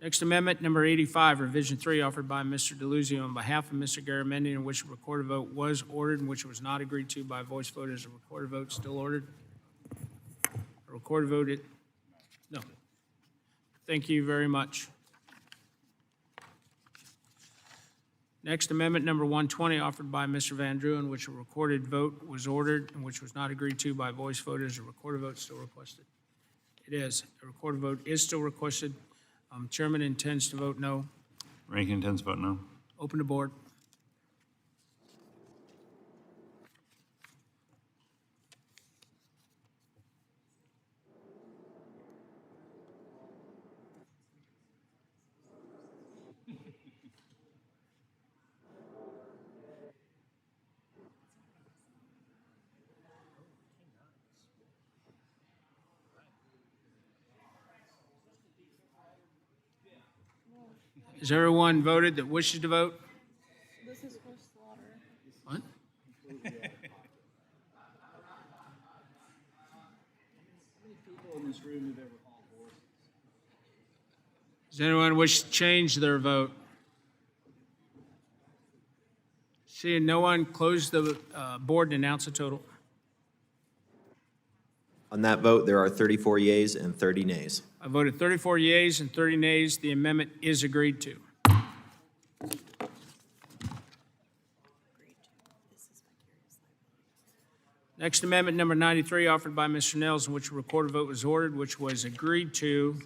Next amendment, number 85, revision 3, offered by Mr. Deluzio on behalf of Mr. Garamendi, in which a recorded vote was ordered and which was not agreed to by voice vote. Is a recorded vote still ordered? A recorded vote, no. Thank you very much. Next amendment, number 120, offered by Mr. Van Drew, in which a recorded vote was ordered and which was not agreed to by voice vote. Is a recorded vote still requested? It is. A recorded vote is still requested. Chairman intends to vote no. Ranking intends to vote no. Open the board. Has everyone voted that wishes to vote? This is for slaughter. What? Does anyone wish to change their vote? Seeing no one, close the board and announce the total. On that vote, there are 34 yeas and 30 nays. I voted 34 yeas and 30 nays. The amendment is agreed to. Next amendment, number 93, offered by Mr. Nels, in which a recorded vote was ordered, which was agreed to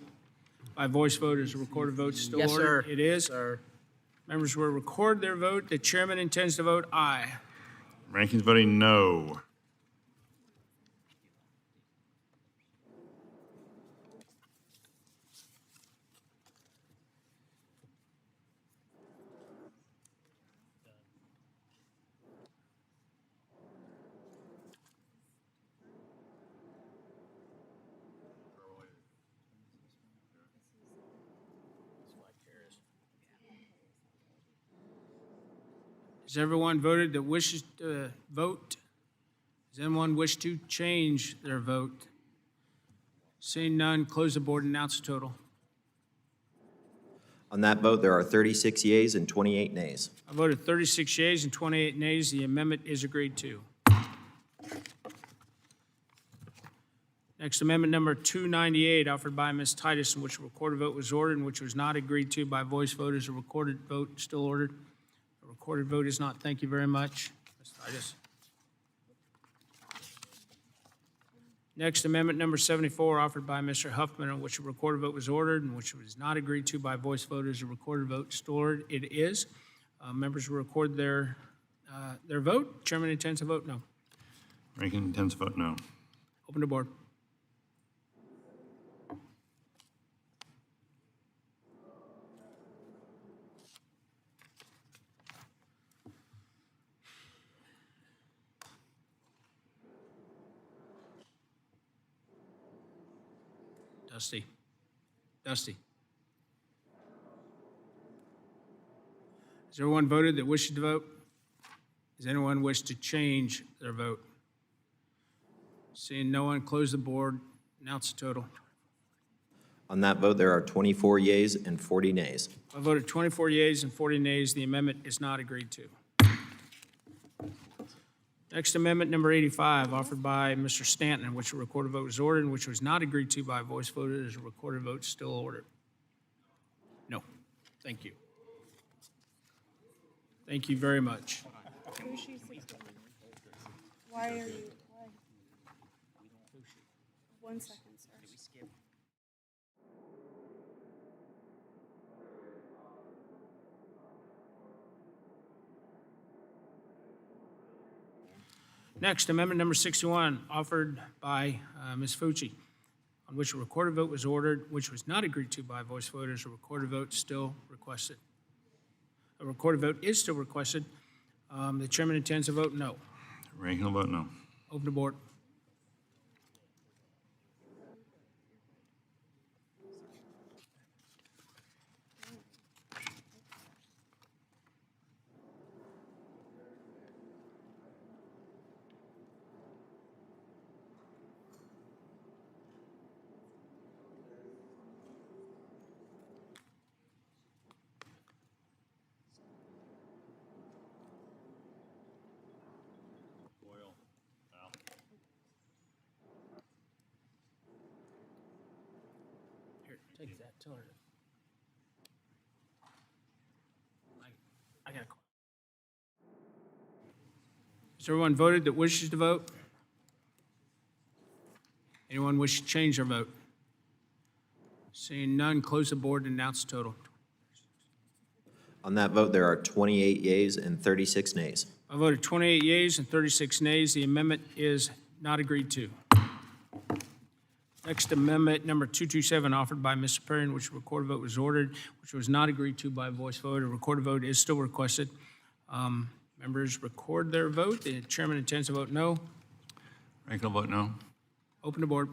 by voice vote. Is a recorded vote still Yes, sir. ordered? It is. Sir. Members will record their vote. The chairman intends to vote aye. Rankins voting no. Has everyone voted that wishes to vote? Does anyone wish to change their vote? Seeing none, close the board and announce the total. On that vote, there are 36 yeas and 28 nays. I voted 36 yeas and 28 nays. The amendment is agreed to. Next amendment, number 298, offered by Ms. Titus, in which a recorded vote was ordered and which was not agreed to by voice vote. Is a recorded vote still ordered? A recorded vote is not. Thank you very much, Ms. Titus. Next amendment, number 74, offered by Mr. Huffman, in which a recorded vote was ordered and which was not agreed to by voice vote. Is a recorded vote still ordered? It is. Members will record their vote. Chairman intends to vote no. Rankin intends to vote no. Open the board. Dusty. Dusty. Has everyone voted that wishes to vote? Does anyone wish to change their vote? Seeing no one, close the board, announce the total. On that vote, there are 24 yeas and 40 nays. I voted 24 yeas and 40 nays. The amendment is not agreed to. Next amendment, number 85, offered by Mr. Stanton, in which a recorded vote was ordered and which was not agreed to by voice vote. Is a recorded vote still ordered? No. Thank you. Thank you very much. Why are you, why? 1 second, sir. Next, amendment number 61, offered by Ms. Fucci, on which a recorded vote was ordered, which was not agreed to by voice voters. A recorded vote still requested. A recorded vote is still requested. The chairman intends to vote no. Rankin will vote no. Open the board. Here, take that. Tell her. I got a call. Has everyone voted that wishes to vote? Anyone wish to change their vote? Seeing none, close the board and announce the total. On that vote, there are 28 yeas and 36 nays. I voted 28 yeas and 36 nays. The amendment is not agreed to. Next amendment, number 227, offered by Mr. Perry, in which a recorded vote was ordered, which was not agreed to by voice vote. A recorded vote is still requested. Members record their vote. The chairman intends to vote no. Rankin will vote no. Open the board.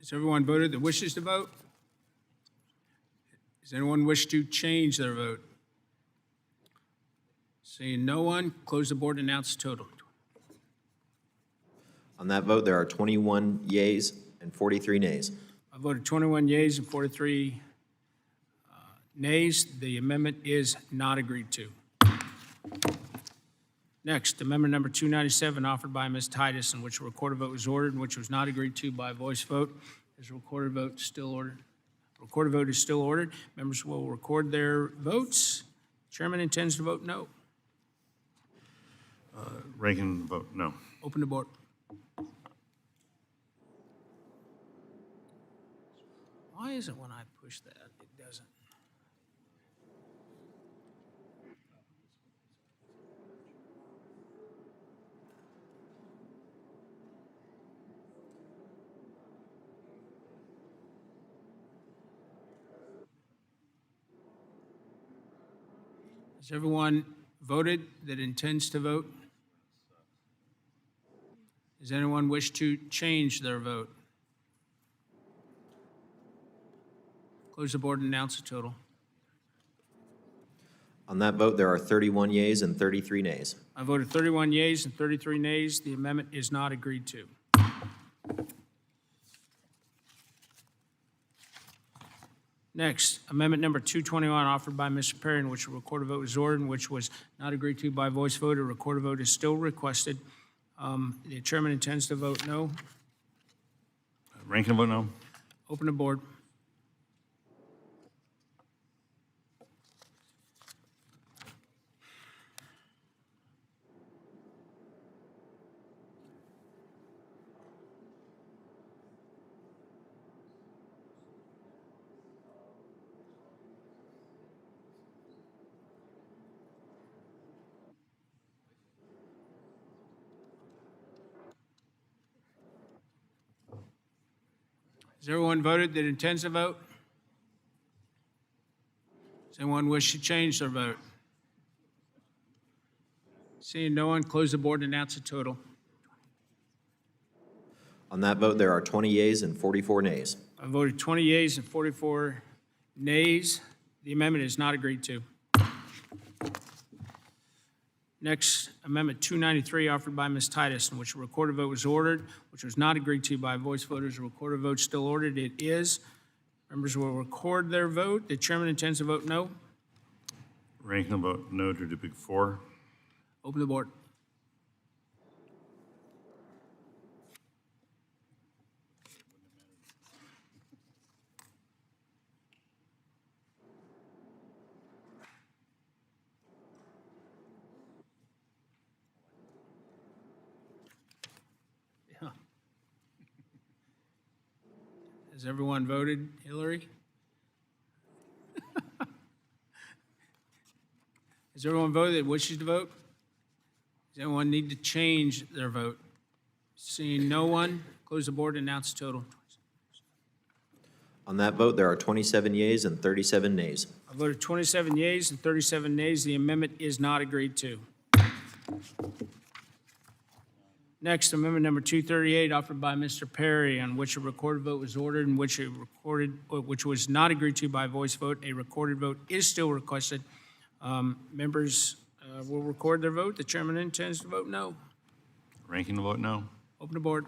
Has everyone voted that wishes to vote? Does anyone wish to change their vote? Seeing no one, close the board and announce the total. On that vote, there are 21 yeas and 43 nays. I voted 21 yeas and 43 nays. The amendment is not agreed to. Next, amendment number 297, offered by Ms. Titus, in which a recorded vote was ordered and which was not agreed to by voice vote. Is a recorded vote still ordered? Recorded vote is still ordered. Members will record their votes. Chairman intends to vote no. Ranking vote no. Open the board. Why is it when I push that, it doesn't? Has everyone voted that intends to vote? Does anyone wish to change their vote? Close the board and announce the total. On that vote, there are 31 yeas and 33 nays. I voted 31 yeas and 33 nays. The amendment is not agreed to. Next, amendment number 221, offered by Mr. Perry, in which a recorded vote was ordered and which was not agreed to by voice vote. A recorded vote is still requested. The chairman intends to vote no. Ranking vote no. Open the board. Has everyone voted that intends to vote? Does anyone wish to change their vote? Seeing no one, close the board and announce the total. On that vote, there are 20 yeas and 44 nays. I voted 20 yeas and 44 nays. The amendment is not agreed to. Next, Amendment 293, offered by Ms. Titus, in which a recorded vote was ordered, which was not agreed to by voice voters. A recorded vote still ordered. It is. Members will record their vote. The chairman intends to vote no. Ranking vote no to Big 4. Open the board. Has everyone voted, Hillary? Has everyone voted that wishes to vote? Does anyone need to change their vote? Seeing no one, close the board and announce the total. On that vote, there are 27 yeas and 37 nays. I voted 27 yeas and 37 nays. The amendment is not agreed to. Next, amendment number 238, offered by Mr. Perry, on which a recorded vote was ordered and which was not agreed to by voice vote. A recorded vote is still requested. Members will record their vote. The chairman intends to vote no. Ranking vote no. Open the board.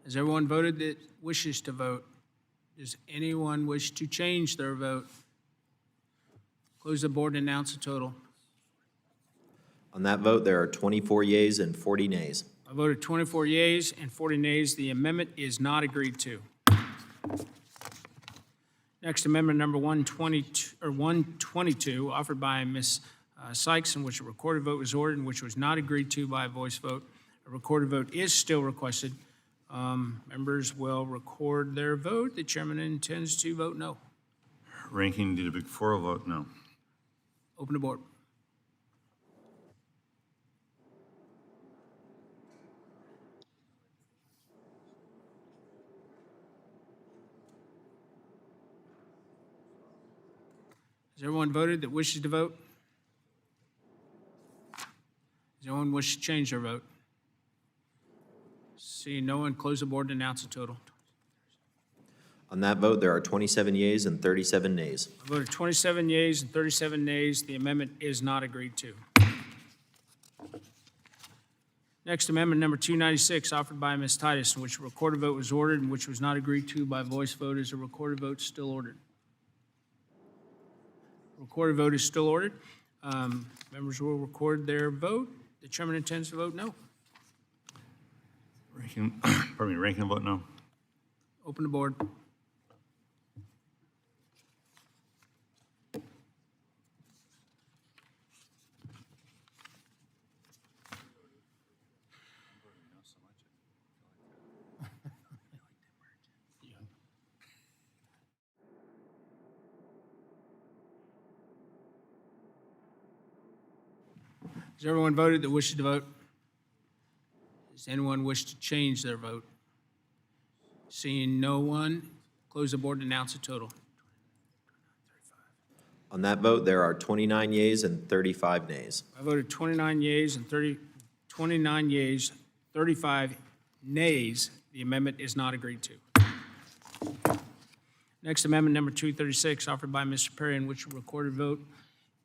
Has everyone voted that wishes to vote? Does anyone wish to change their vote? Close the board and announce the total. On that vote, there are 24 yeas and 40 nays. I voted 24 yeas and 40 nays. The amendment is not agreed to. Next, amendment number 122, offered by Ms. Sykes, in which a recorded vote was ordered and which was not agreed to by a voice vote. A recorded vote is still requested. Members will record their vote. The chairman intends to vote no. Ranking Big 4 will vote no. Open the board. Has everyone voted that wishes to vote? Does anyone wish to change their vote? Seeing no one, close the board and announce the total. On that vote, there are 27 yeas and 37 nays. I voted 27 yeas and 37 nays. The amendment is not agreed to. Next, amendment number 296, offered by Ms. Titus, in which a recorded vote was ordered and which was not agreed to by voice vote. Is a recorded vote still ordered? Recorded vote is still ordered. Members will record their vote. The chairman intends to vote no. Ranking vote no. Open the board. Has everyone voted that wishes to vote? Does anyone wish to change their vote? Seeing no one, close the board and announce the total. On that vote, there are 29 yeas and 35 nays. I voted 29 yeas and 29 yeas, 35 nays. The amendment is not agreed to. Next, amendment number 236, offered by Mr. Perry, in which a recorded vote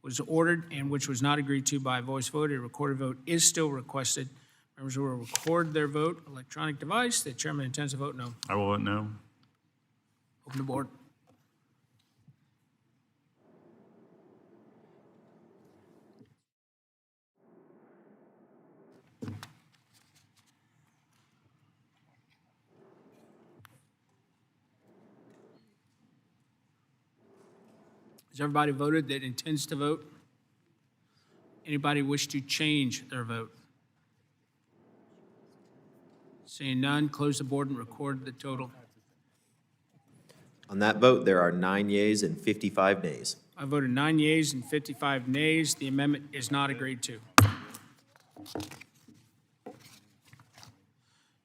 was ordered and which was not agreed to by voice vote. A recorded vote is still requested. Members will record their vote, electronic device. The chairman intends to vote no. I will vote no. Open the board. Has everybody voted that intends to vote? Anybody wish to change their vote? Seeing none, close the board and record the total. On that vote, there are 9 yeas and 55 nays. I voted 9 yeas and 55 nays. The amendment is not agreed to.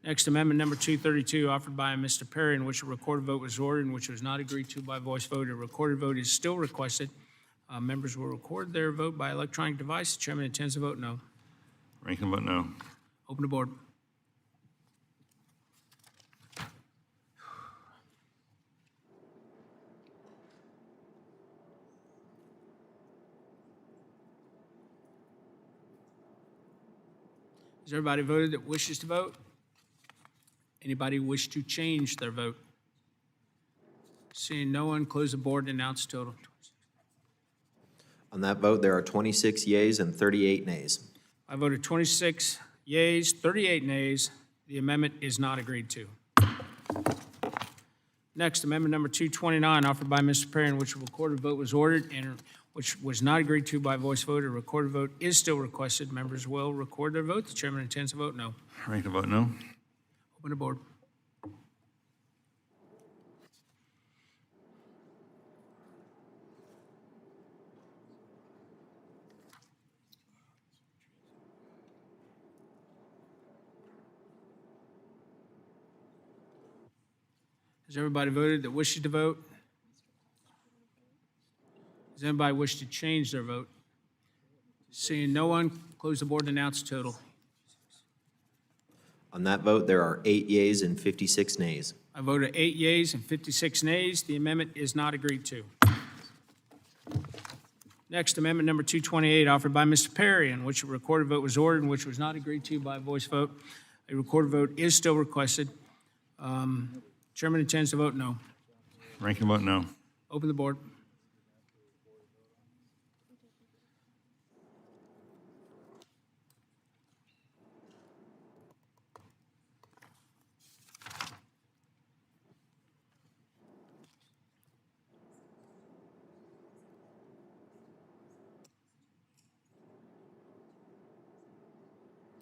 Next, amendment number 232, offered by Mr. Perry, in which a recorded vote was ordered and which was not agreed to by voice vote. A recorded vote is still requested. Members will record their vote by electronic device. The chairman intends to vote no. Ranking vote no. Open the board. Has everybody voted that wishes to vote? Anybody wish to change their vote? Seeing no one, close the board and announce total. On that vote, there are 26 yeas and 38 nays. I voted 26 yeas, 38 nays. The amendment is not agreed to. Next, amendment number 229, offered by Mr. Perry, in which a recorded vote was ordered and which was not agreed to by voice vote. A recorded vote is still requested. Members will record their vote. The chairman intends to vote no. Ranking vote no. Open the board. Has everybody voted that wishes to vote? Does anybody wish to change their vote? Seeing no one, close the board and announce total. On that vote, there are 8 yeas and 56 nays. I voted 8 yeas and 56 nays. The amendment is not agreed to. Next, amendment number 228, offered by Mr. Perry, in which a recorded vote was ordered and which was not agreed to by voice vote. A recorded vote is still requested. Chairman intends to vote no. Ranking vote no. Open the board.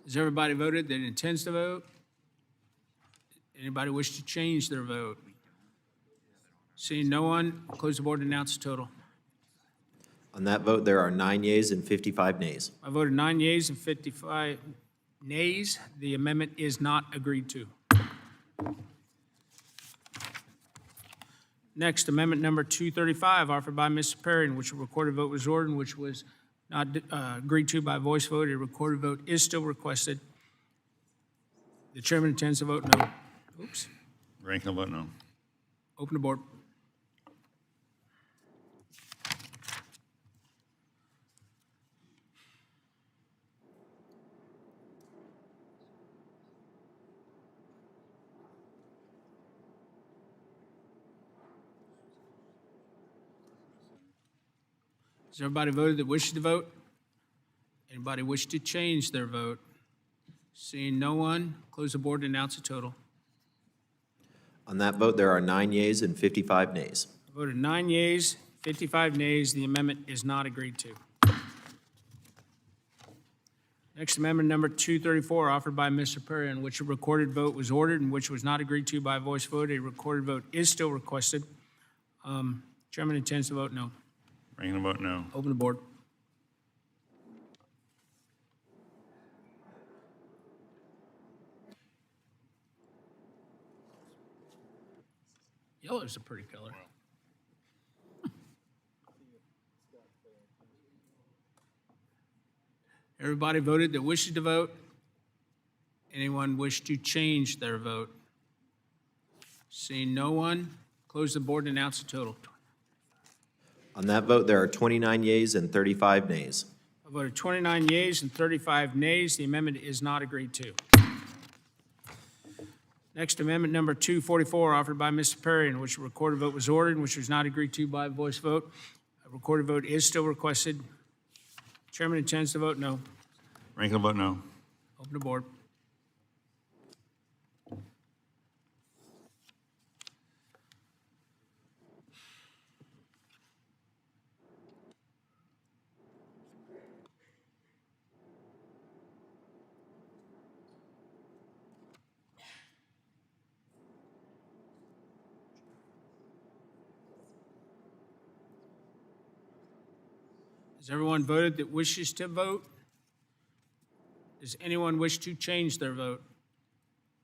Has everybody voted that intends to vote? Anybody wish to change their vote? Seeing no one, close the board and announce the total. On that vote, there are 9 yeas and 55 nays. I voted 9 yeas and 55 nays. The amendment is not agreed to. Next, amendment number 235, offered by Mr. Perry, in which a recorded vote was ordered, and which was not agreed to by voice vote. A recorded vote is still requested. The chairman intends to vote no. Oops. Ranking will vote no. Open the board. Has everybody voted that wishes to vote? Anybody wish to change their vote? Seeing no one, close the board and announce the total. On that vote, there are 9 yeas and 55 nays. Voted 9 yeas, 55 nays. The amendment is not agreed to. Next, amendment number 234, offered by Mr. Perry, in which a recorded vote was ordered and which was not agreed to by voice vote. A recorded vote is still requested. Chairman intends to vote no. Ranking will vote no. Open the board. Yellow's a pretty color. Everybody voted that wishes to vote? Anyone wish to change their vote? Seeing no one, close the board and announce the total. On that vote, there are 29 yeas and 35 nays. I voted 29 yeas and 35 nays. The amendment is not agreed to. Next, amendment number 244, offered by Mr. Perry, in which a recorded vote was ordered and which was not agreed to by voice vote. A recorded vote is still requested. Chairman intends to vote no. Ranking will vote no. Open the board. Has everyone voted that wishes to vote? Does anyone wish to change their vote?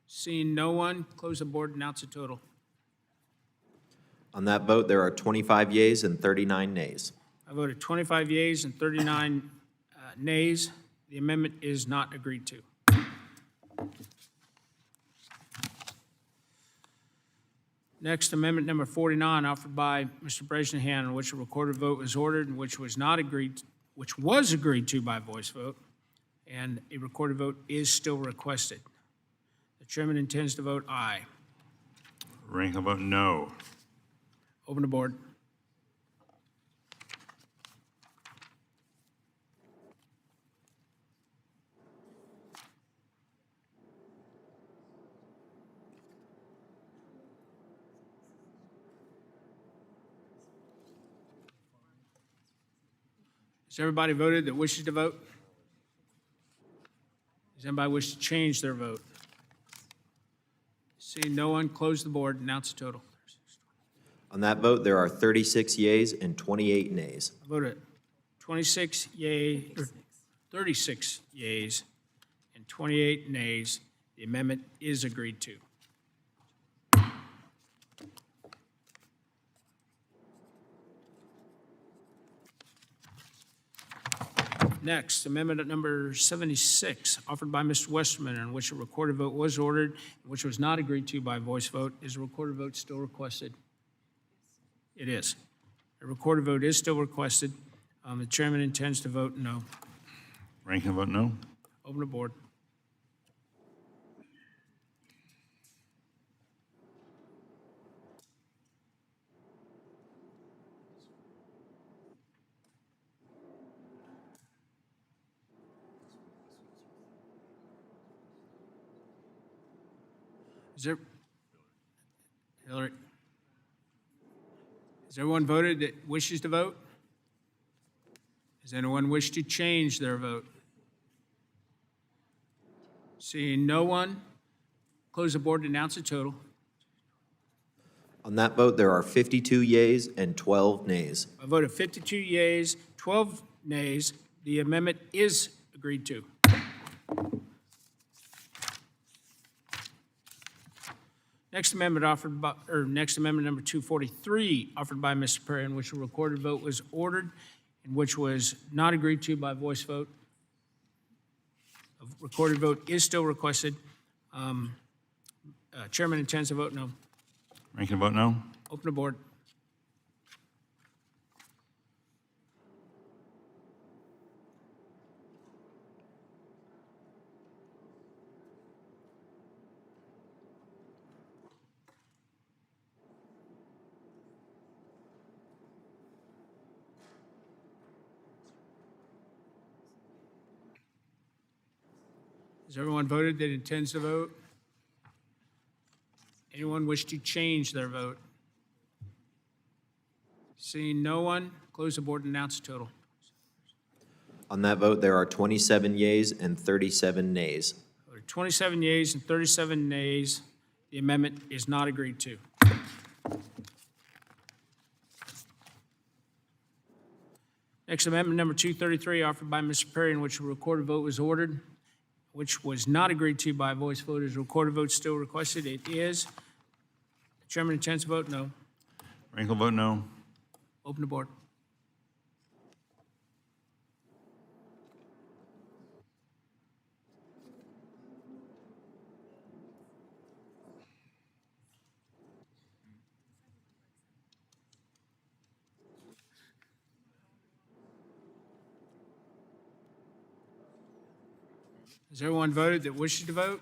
Seeing no one, close the board and announce the total. On that vote, there are 25 yeas and 39 nays. I voted 25 yeas and 39 nays. The amendment is not agreed to. Next, amendment number 49, offered by Mr. Bresnahan, in which a recorded vote was ordered and which was agreed to by voice vote, and a recorded vote is still requested. The chairman intends to vote aye. Ranking will vote no. Open the board. Has everybody voted that wishes to vote? Does anybody wish to change their vote? Seeing no one, close the board, announce the total. On that vote, there are 36 yeas and 28 nays. I voted 36 yeas and 28 nays. The amendment is agreed to. Next, amendment number 76, offered by Mr. Westerman, in which a recorded vote was ordered, which was not agreed to by voice vote. Is a recorded vote still requested? It is. A recorded vote is still requested. The chairman intends to vote no. Ranking will vote no. Open the board. Hillary? Has everyone voted that wishes to vote? Does anyone wish to change their vote? Seeing no one, close the board and announce the total. On that vote, there are 52 yeas and 12 nays. A vote of 52 yeas, 12 nays. The amendment is agreed to. Next amendment next amendment number 243, offered by Mr. Perry, in which a recorded vote was ordered, and which was not agreed to by voice vote. A recorded vote is still requested. Chairman intends to vote no. Ranking vote no. Open the board. Has everyone voted that intends to vote? Anyone wish to change their vote? Seeing no one, close the board and announce the total. On that vote, there are 27 yeas and 37 nays. 27 yeas and 37 nays. The amendment is not agreed to. Next amendment number 233, offered by Mr. Perry, in which a recorded vote was ordered, which was not agreed to by voice vote. Is a recorded vote still requested? It is. The chairman intends to vote no. Ranking vote no. Open the board. Has everyone voted that wishes to vote?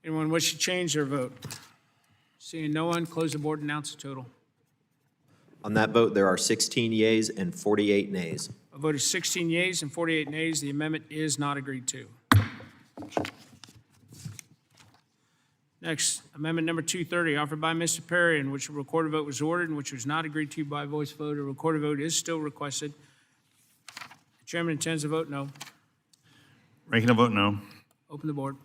Anyone wish to change their vote? Seeing no one, close the board and announce the total. On that vote, there are 16 yeas and 48 nays. A vote is 16 yeas and 48 nays. The amendment is not agreed to. Next, amendment number 230, offered by Mr. Perry, in which a recorded vote was ordered and which was not agreed to by voice vote. A recorded vote is still requested. The chairman intends to vote no. Ranking vote no. Open the board.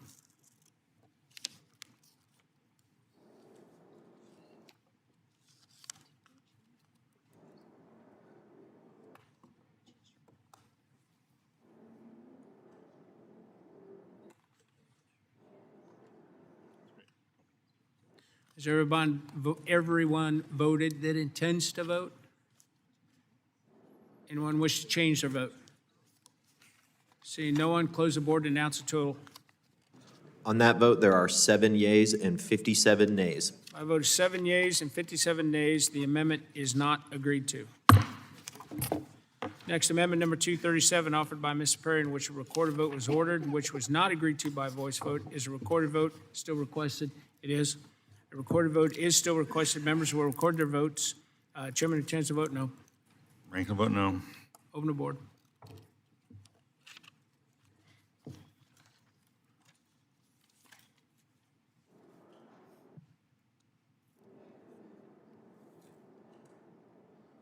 Has everyone voted that intends to vote? Anyone wish to change their vote? Seeing no one, close the board and announce the total. On that vote, there are 7 yeas and 57 nays. I vote 7 yeas and 57 nays. The amendment is not agreed to. Next, amendment number 237, offered by Mr. Perry, in which a recorded vote was ordered and which was not agreed to by voice vote. Is a recorded vote still requested? It is. A recorded vote is still requested. Members will record their votes. Chairman intends to vote no. Ranking vote no. Open the board.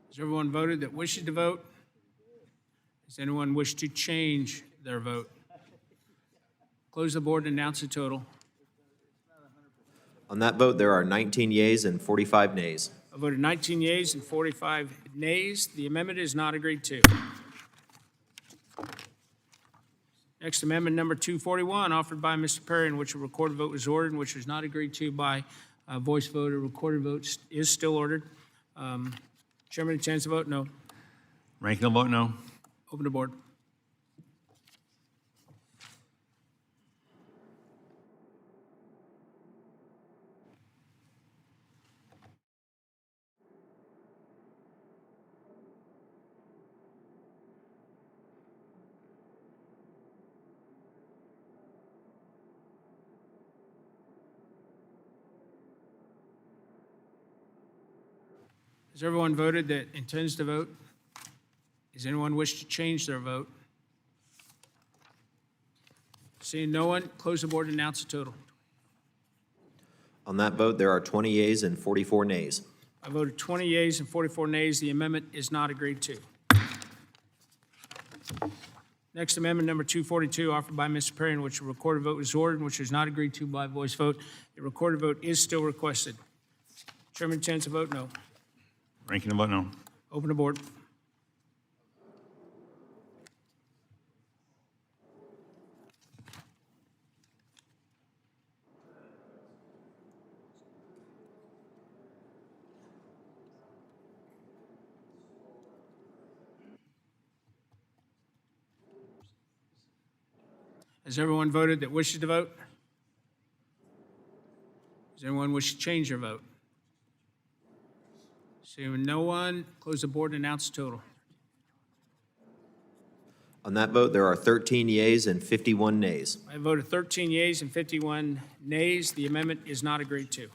Has everyone voted that wishes to vote? Does anyone wish to change their vote? Close the board and announce the total. On that vote, there are 19 yeas and 45 nays. I voted 19 yeas and 45 nays. The amendment is not agreed to. Next, amendment number 241, offered by Mr. Perry, in which a recorded vote was ordered and which was not agreed to by voice vote. A recorded vote is still ordered. Chairman intends to vote no. Ranking vote no. Open the board. Has everyone voted that intends to vote? Does anyone wish to change their vote? Seeing no one, close the board and announce the total. On that vote, there are 20 yeas and 44 nays. I voted 20 yeas and 44 nays. The amendment is not agreed to. Next, amendment number 242, offered by Mr. Perry, in which a recorded vote was ordered and which was not agreed to by voice vote. A recorded vote is still requested. Chairman intends to vote no. Ranking vote no. Open the board. Has everyone voted that wishes to vote? Does anyone wish to change their vote? Seeing no one, close the board and announce the total. On that vote, there are 13 yeas and 51 nays. I voted 13 yeas and 51 nays. The amendment is not agreed to.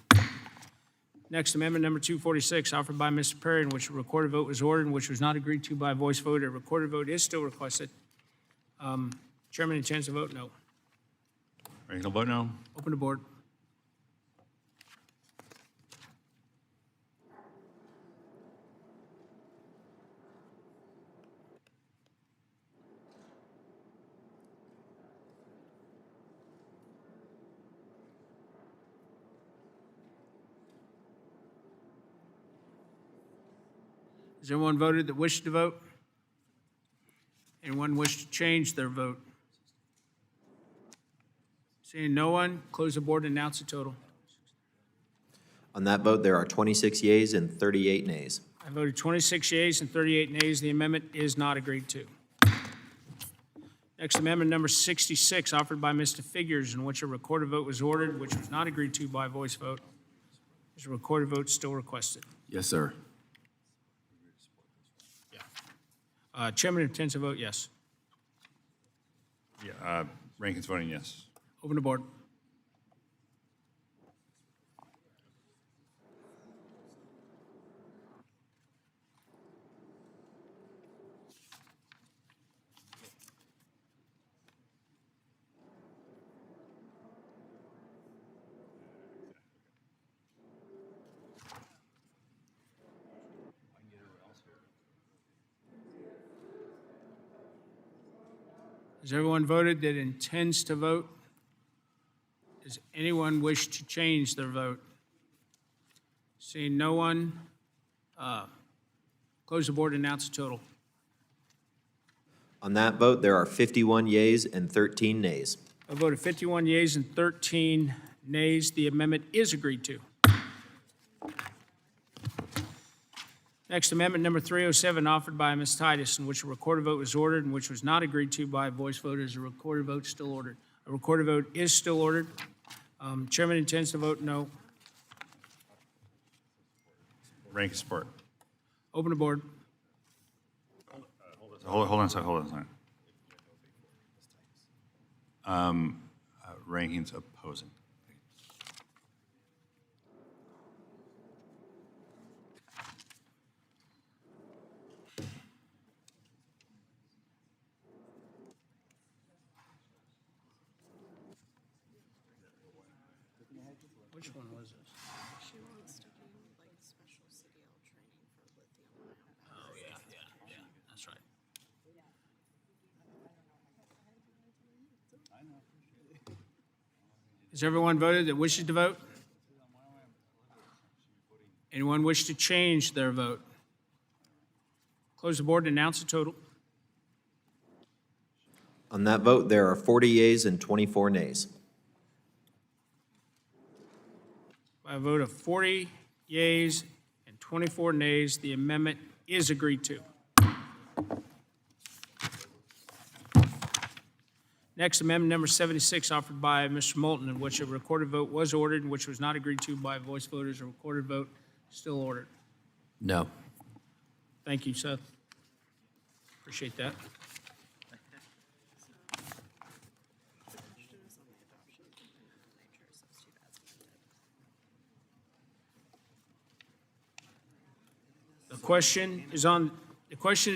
Next, amendment number 246, offered by Mr. Perry, in which a recorded vote was ordered and which was not agreed to by voice vote. A recorded vote is still requested. Chairman intends to vote no. Ranking will vote no. Open the board. Has everyone voted that wished to vote? Anyone wish to change their vote? Seeing no one, close the board and announce the total. On that vote, there are 26 yeas and 38 nays. I voted 26 yeas and 38 nays. The amendment is not agreed to. Next, amendment number 66, offered by Mr. Figures, in which a recorded vote was ordered, which was not agreed to by voice vote. Is a recorded vote still requested? Yes, sir. Chairman intends to vote yes. Yeah, Rankin's voting yes. Open the board. Has everyone voted that intends to vote? Does anyone wish to change their vote? Seeing no one, close the board and announce the total. On that vote, there are 51 yeas and 13 nays. I voted 51 yeas and 13 nays. The amendment is agreed to. Next, amendment number 307, offered by Ms. Titus, in which a recorded vote was ordered and which was not agreed to by voice vote. Is a recorded vote still ordered? A recorded vote is still ordered. Chairman intends to vote no. Rankin support. Open the board. Hold on a second. Rankin's opposing. Which one was this? She wants to do like special CDL training for lithium ion. Oh, yeah, that's right. Has everyone voted that wishes to vote? Anyone wish to change their vote? Close the board and announce the total. On that vote, there are 40 yeas and 24 nays. By a vote of 40 yeas and 24 nays, the amendment is agreed to. Next, amendment number 76, offered by Mr. Moulton, in which a recorded vote was ordered and which was not agreed to by voice voters. A recorded vote still ordered. No. Thank you, Seth. Appreciate that. The question is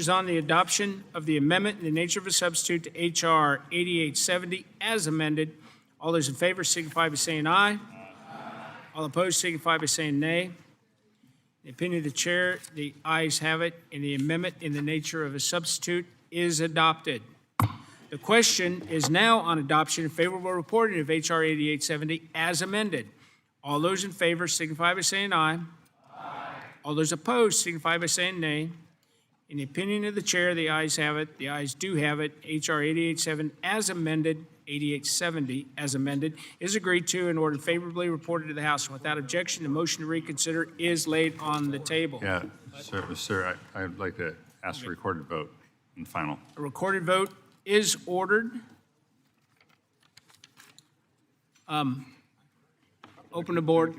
on the adoption of the amendment in the nature of a substitute to H.R. 8870 as amended. All those in favor signify by saying aye. All opposed signify by saying nay. In the opinion of the chair, the ayes have it, and the amendment in the nature of a substitute is adopted. The question is now on adoption and favorable reporting of H.R. 8870 as amended. All those in favor signify by saying aye. All those opposed signify by saying nay. In the opinion of the chair, the ayes have it. The ayes do have it. H.R. 8870 as amended is agreed to and ordered favorably reported to the House. And without objection, the motion to reconsider is laid on the table. Yeah, sir, I'd like to ask for a recorded vote in final. A recorded vote is ordered. Open the board.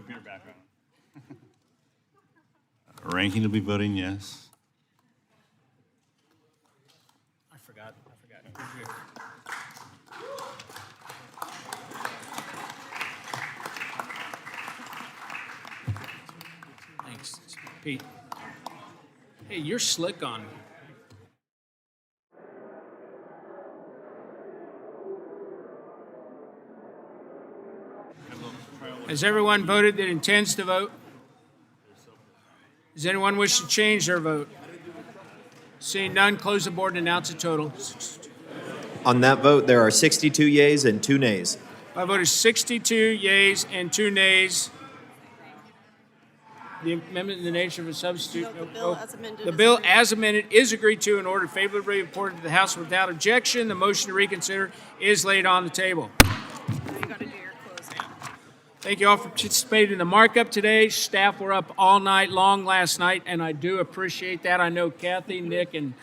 Ranking will be voting yes. I forgot. Thanks, Pete. Hey, you're slick on. Has everyone voted that intends to vote? Does anyone wish to change their vote? Seeing none, close the board and announce the total. On that vote, there are 62 yeas and 2 nays. My vote is 62 yeas and 2 nays. The amendment in the nature of a substitute. No, the bill as amended. The bill as amended is agreed to and ordered favorably reported to the House without objection. The motion to reconsider is laid on the table. Now you gotta do your closing. Thank you all for participating in the markup today. Staff were up all night long last night, and I do appreciate that. I know Kathy, Nick, and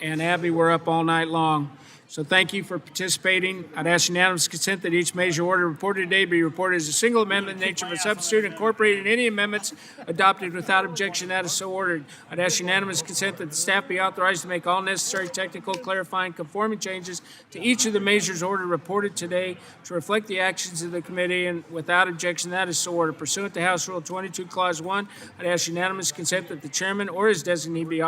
Abby were up all night long. So thank you for participating. I'd ask unanimous consent that each major order reported today be reported as a single amendment in the nature of a substitute incorporated in any amendments adopted without objection. That is so ordered. I'd ask unanimous consent that the staff be authorized to make all necessary technical, clarifying, conforming changes to each of the measures ordered reported today to reflect the actions of the committee, and without objection, that is so ordered. Pursuant to House Rule 22, Clause 1, I'd ask unanimous consent that the chairman or his designee be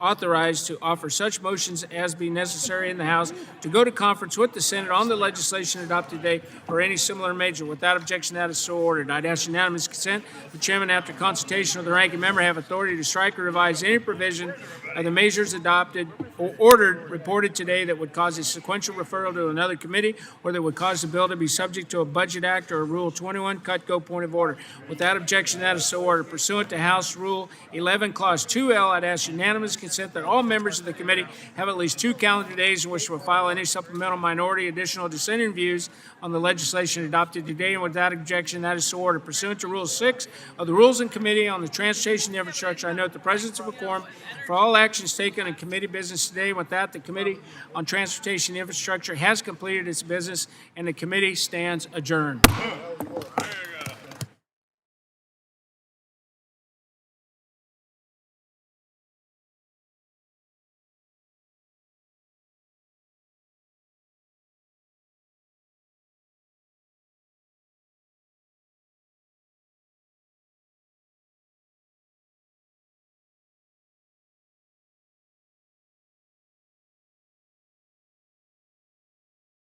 authorized to offer such motions as be necessary in the House to go to conference with the Senate on the legislation adopted today or any similar measure. Without objection, that is so ordered. I'd ask unanimous consent. The chairman, after consultation with the ranking member, have authority to strike or revise any provision of the measures adopted or ordered reported today that would cause a sequential referral to another committee or that would cause the bill to be subject to a budget act or a Rule 21 cut-go point of order. Without objection, that is so ordered. Pursuant to House Rule 11, Clause 2L, I'd ask unanimous consent that all members of the committee have at least 2 calendar days in which to file any supplemental, minority, additional, dissenting views on the legislation adopted today, and without objection, that is so ordered. Pursuant to Rule 6 of the Rules and Committee on the Transportation Infrastructure, I note the presence of a quorum for all actions taken in committee business today. With that, the Committee on Transportation Infrastructure has completed its business, and the committee stands adjourned.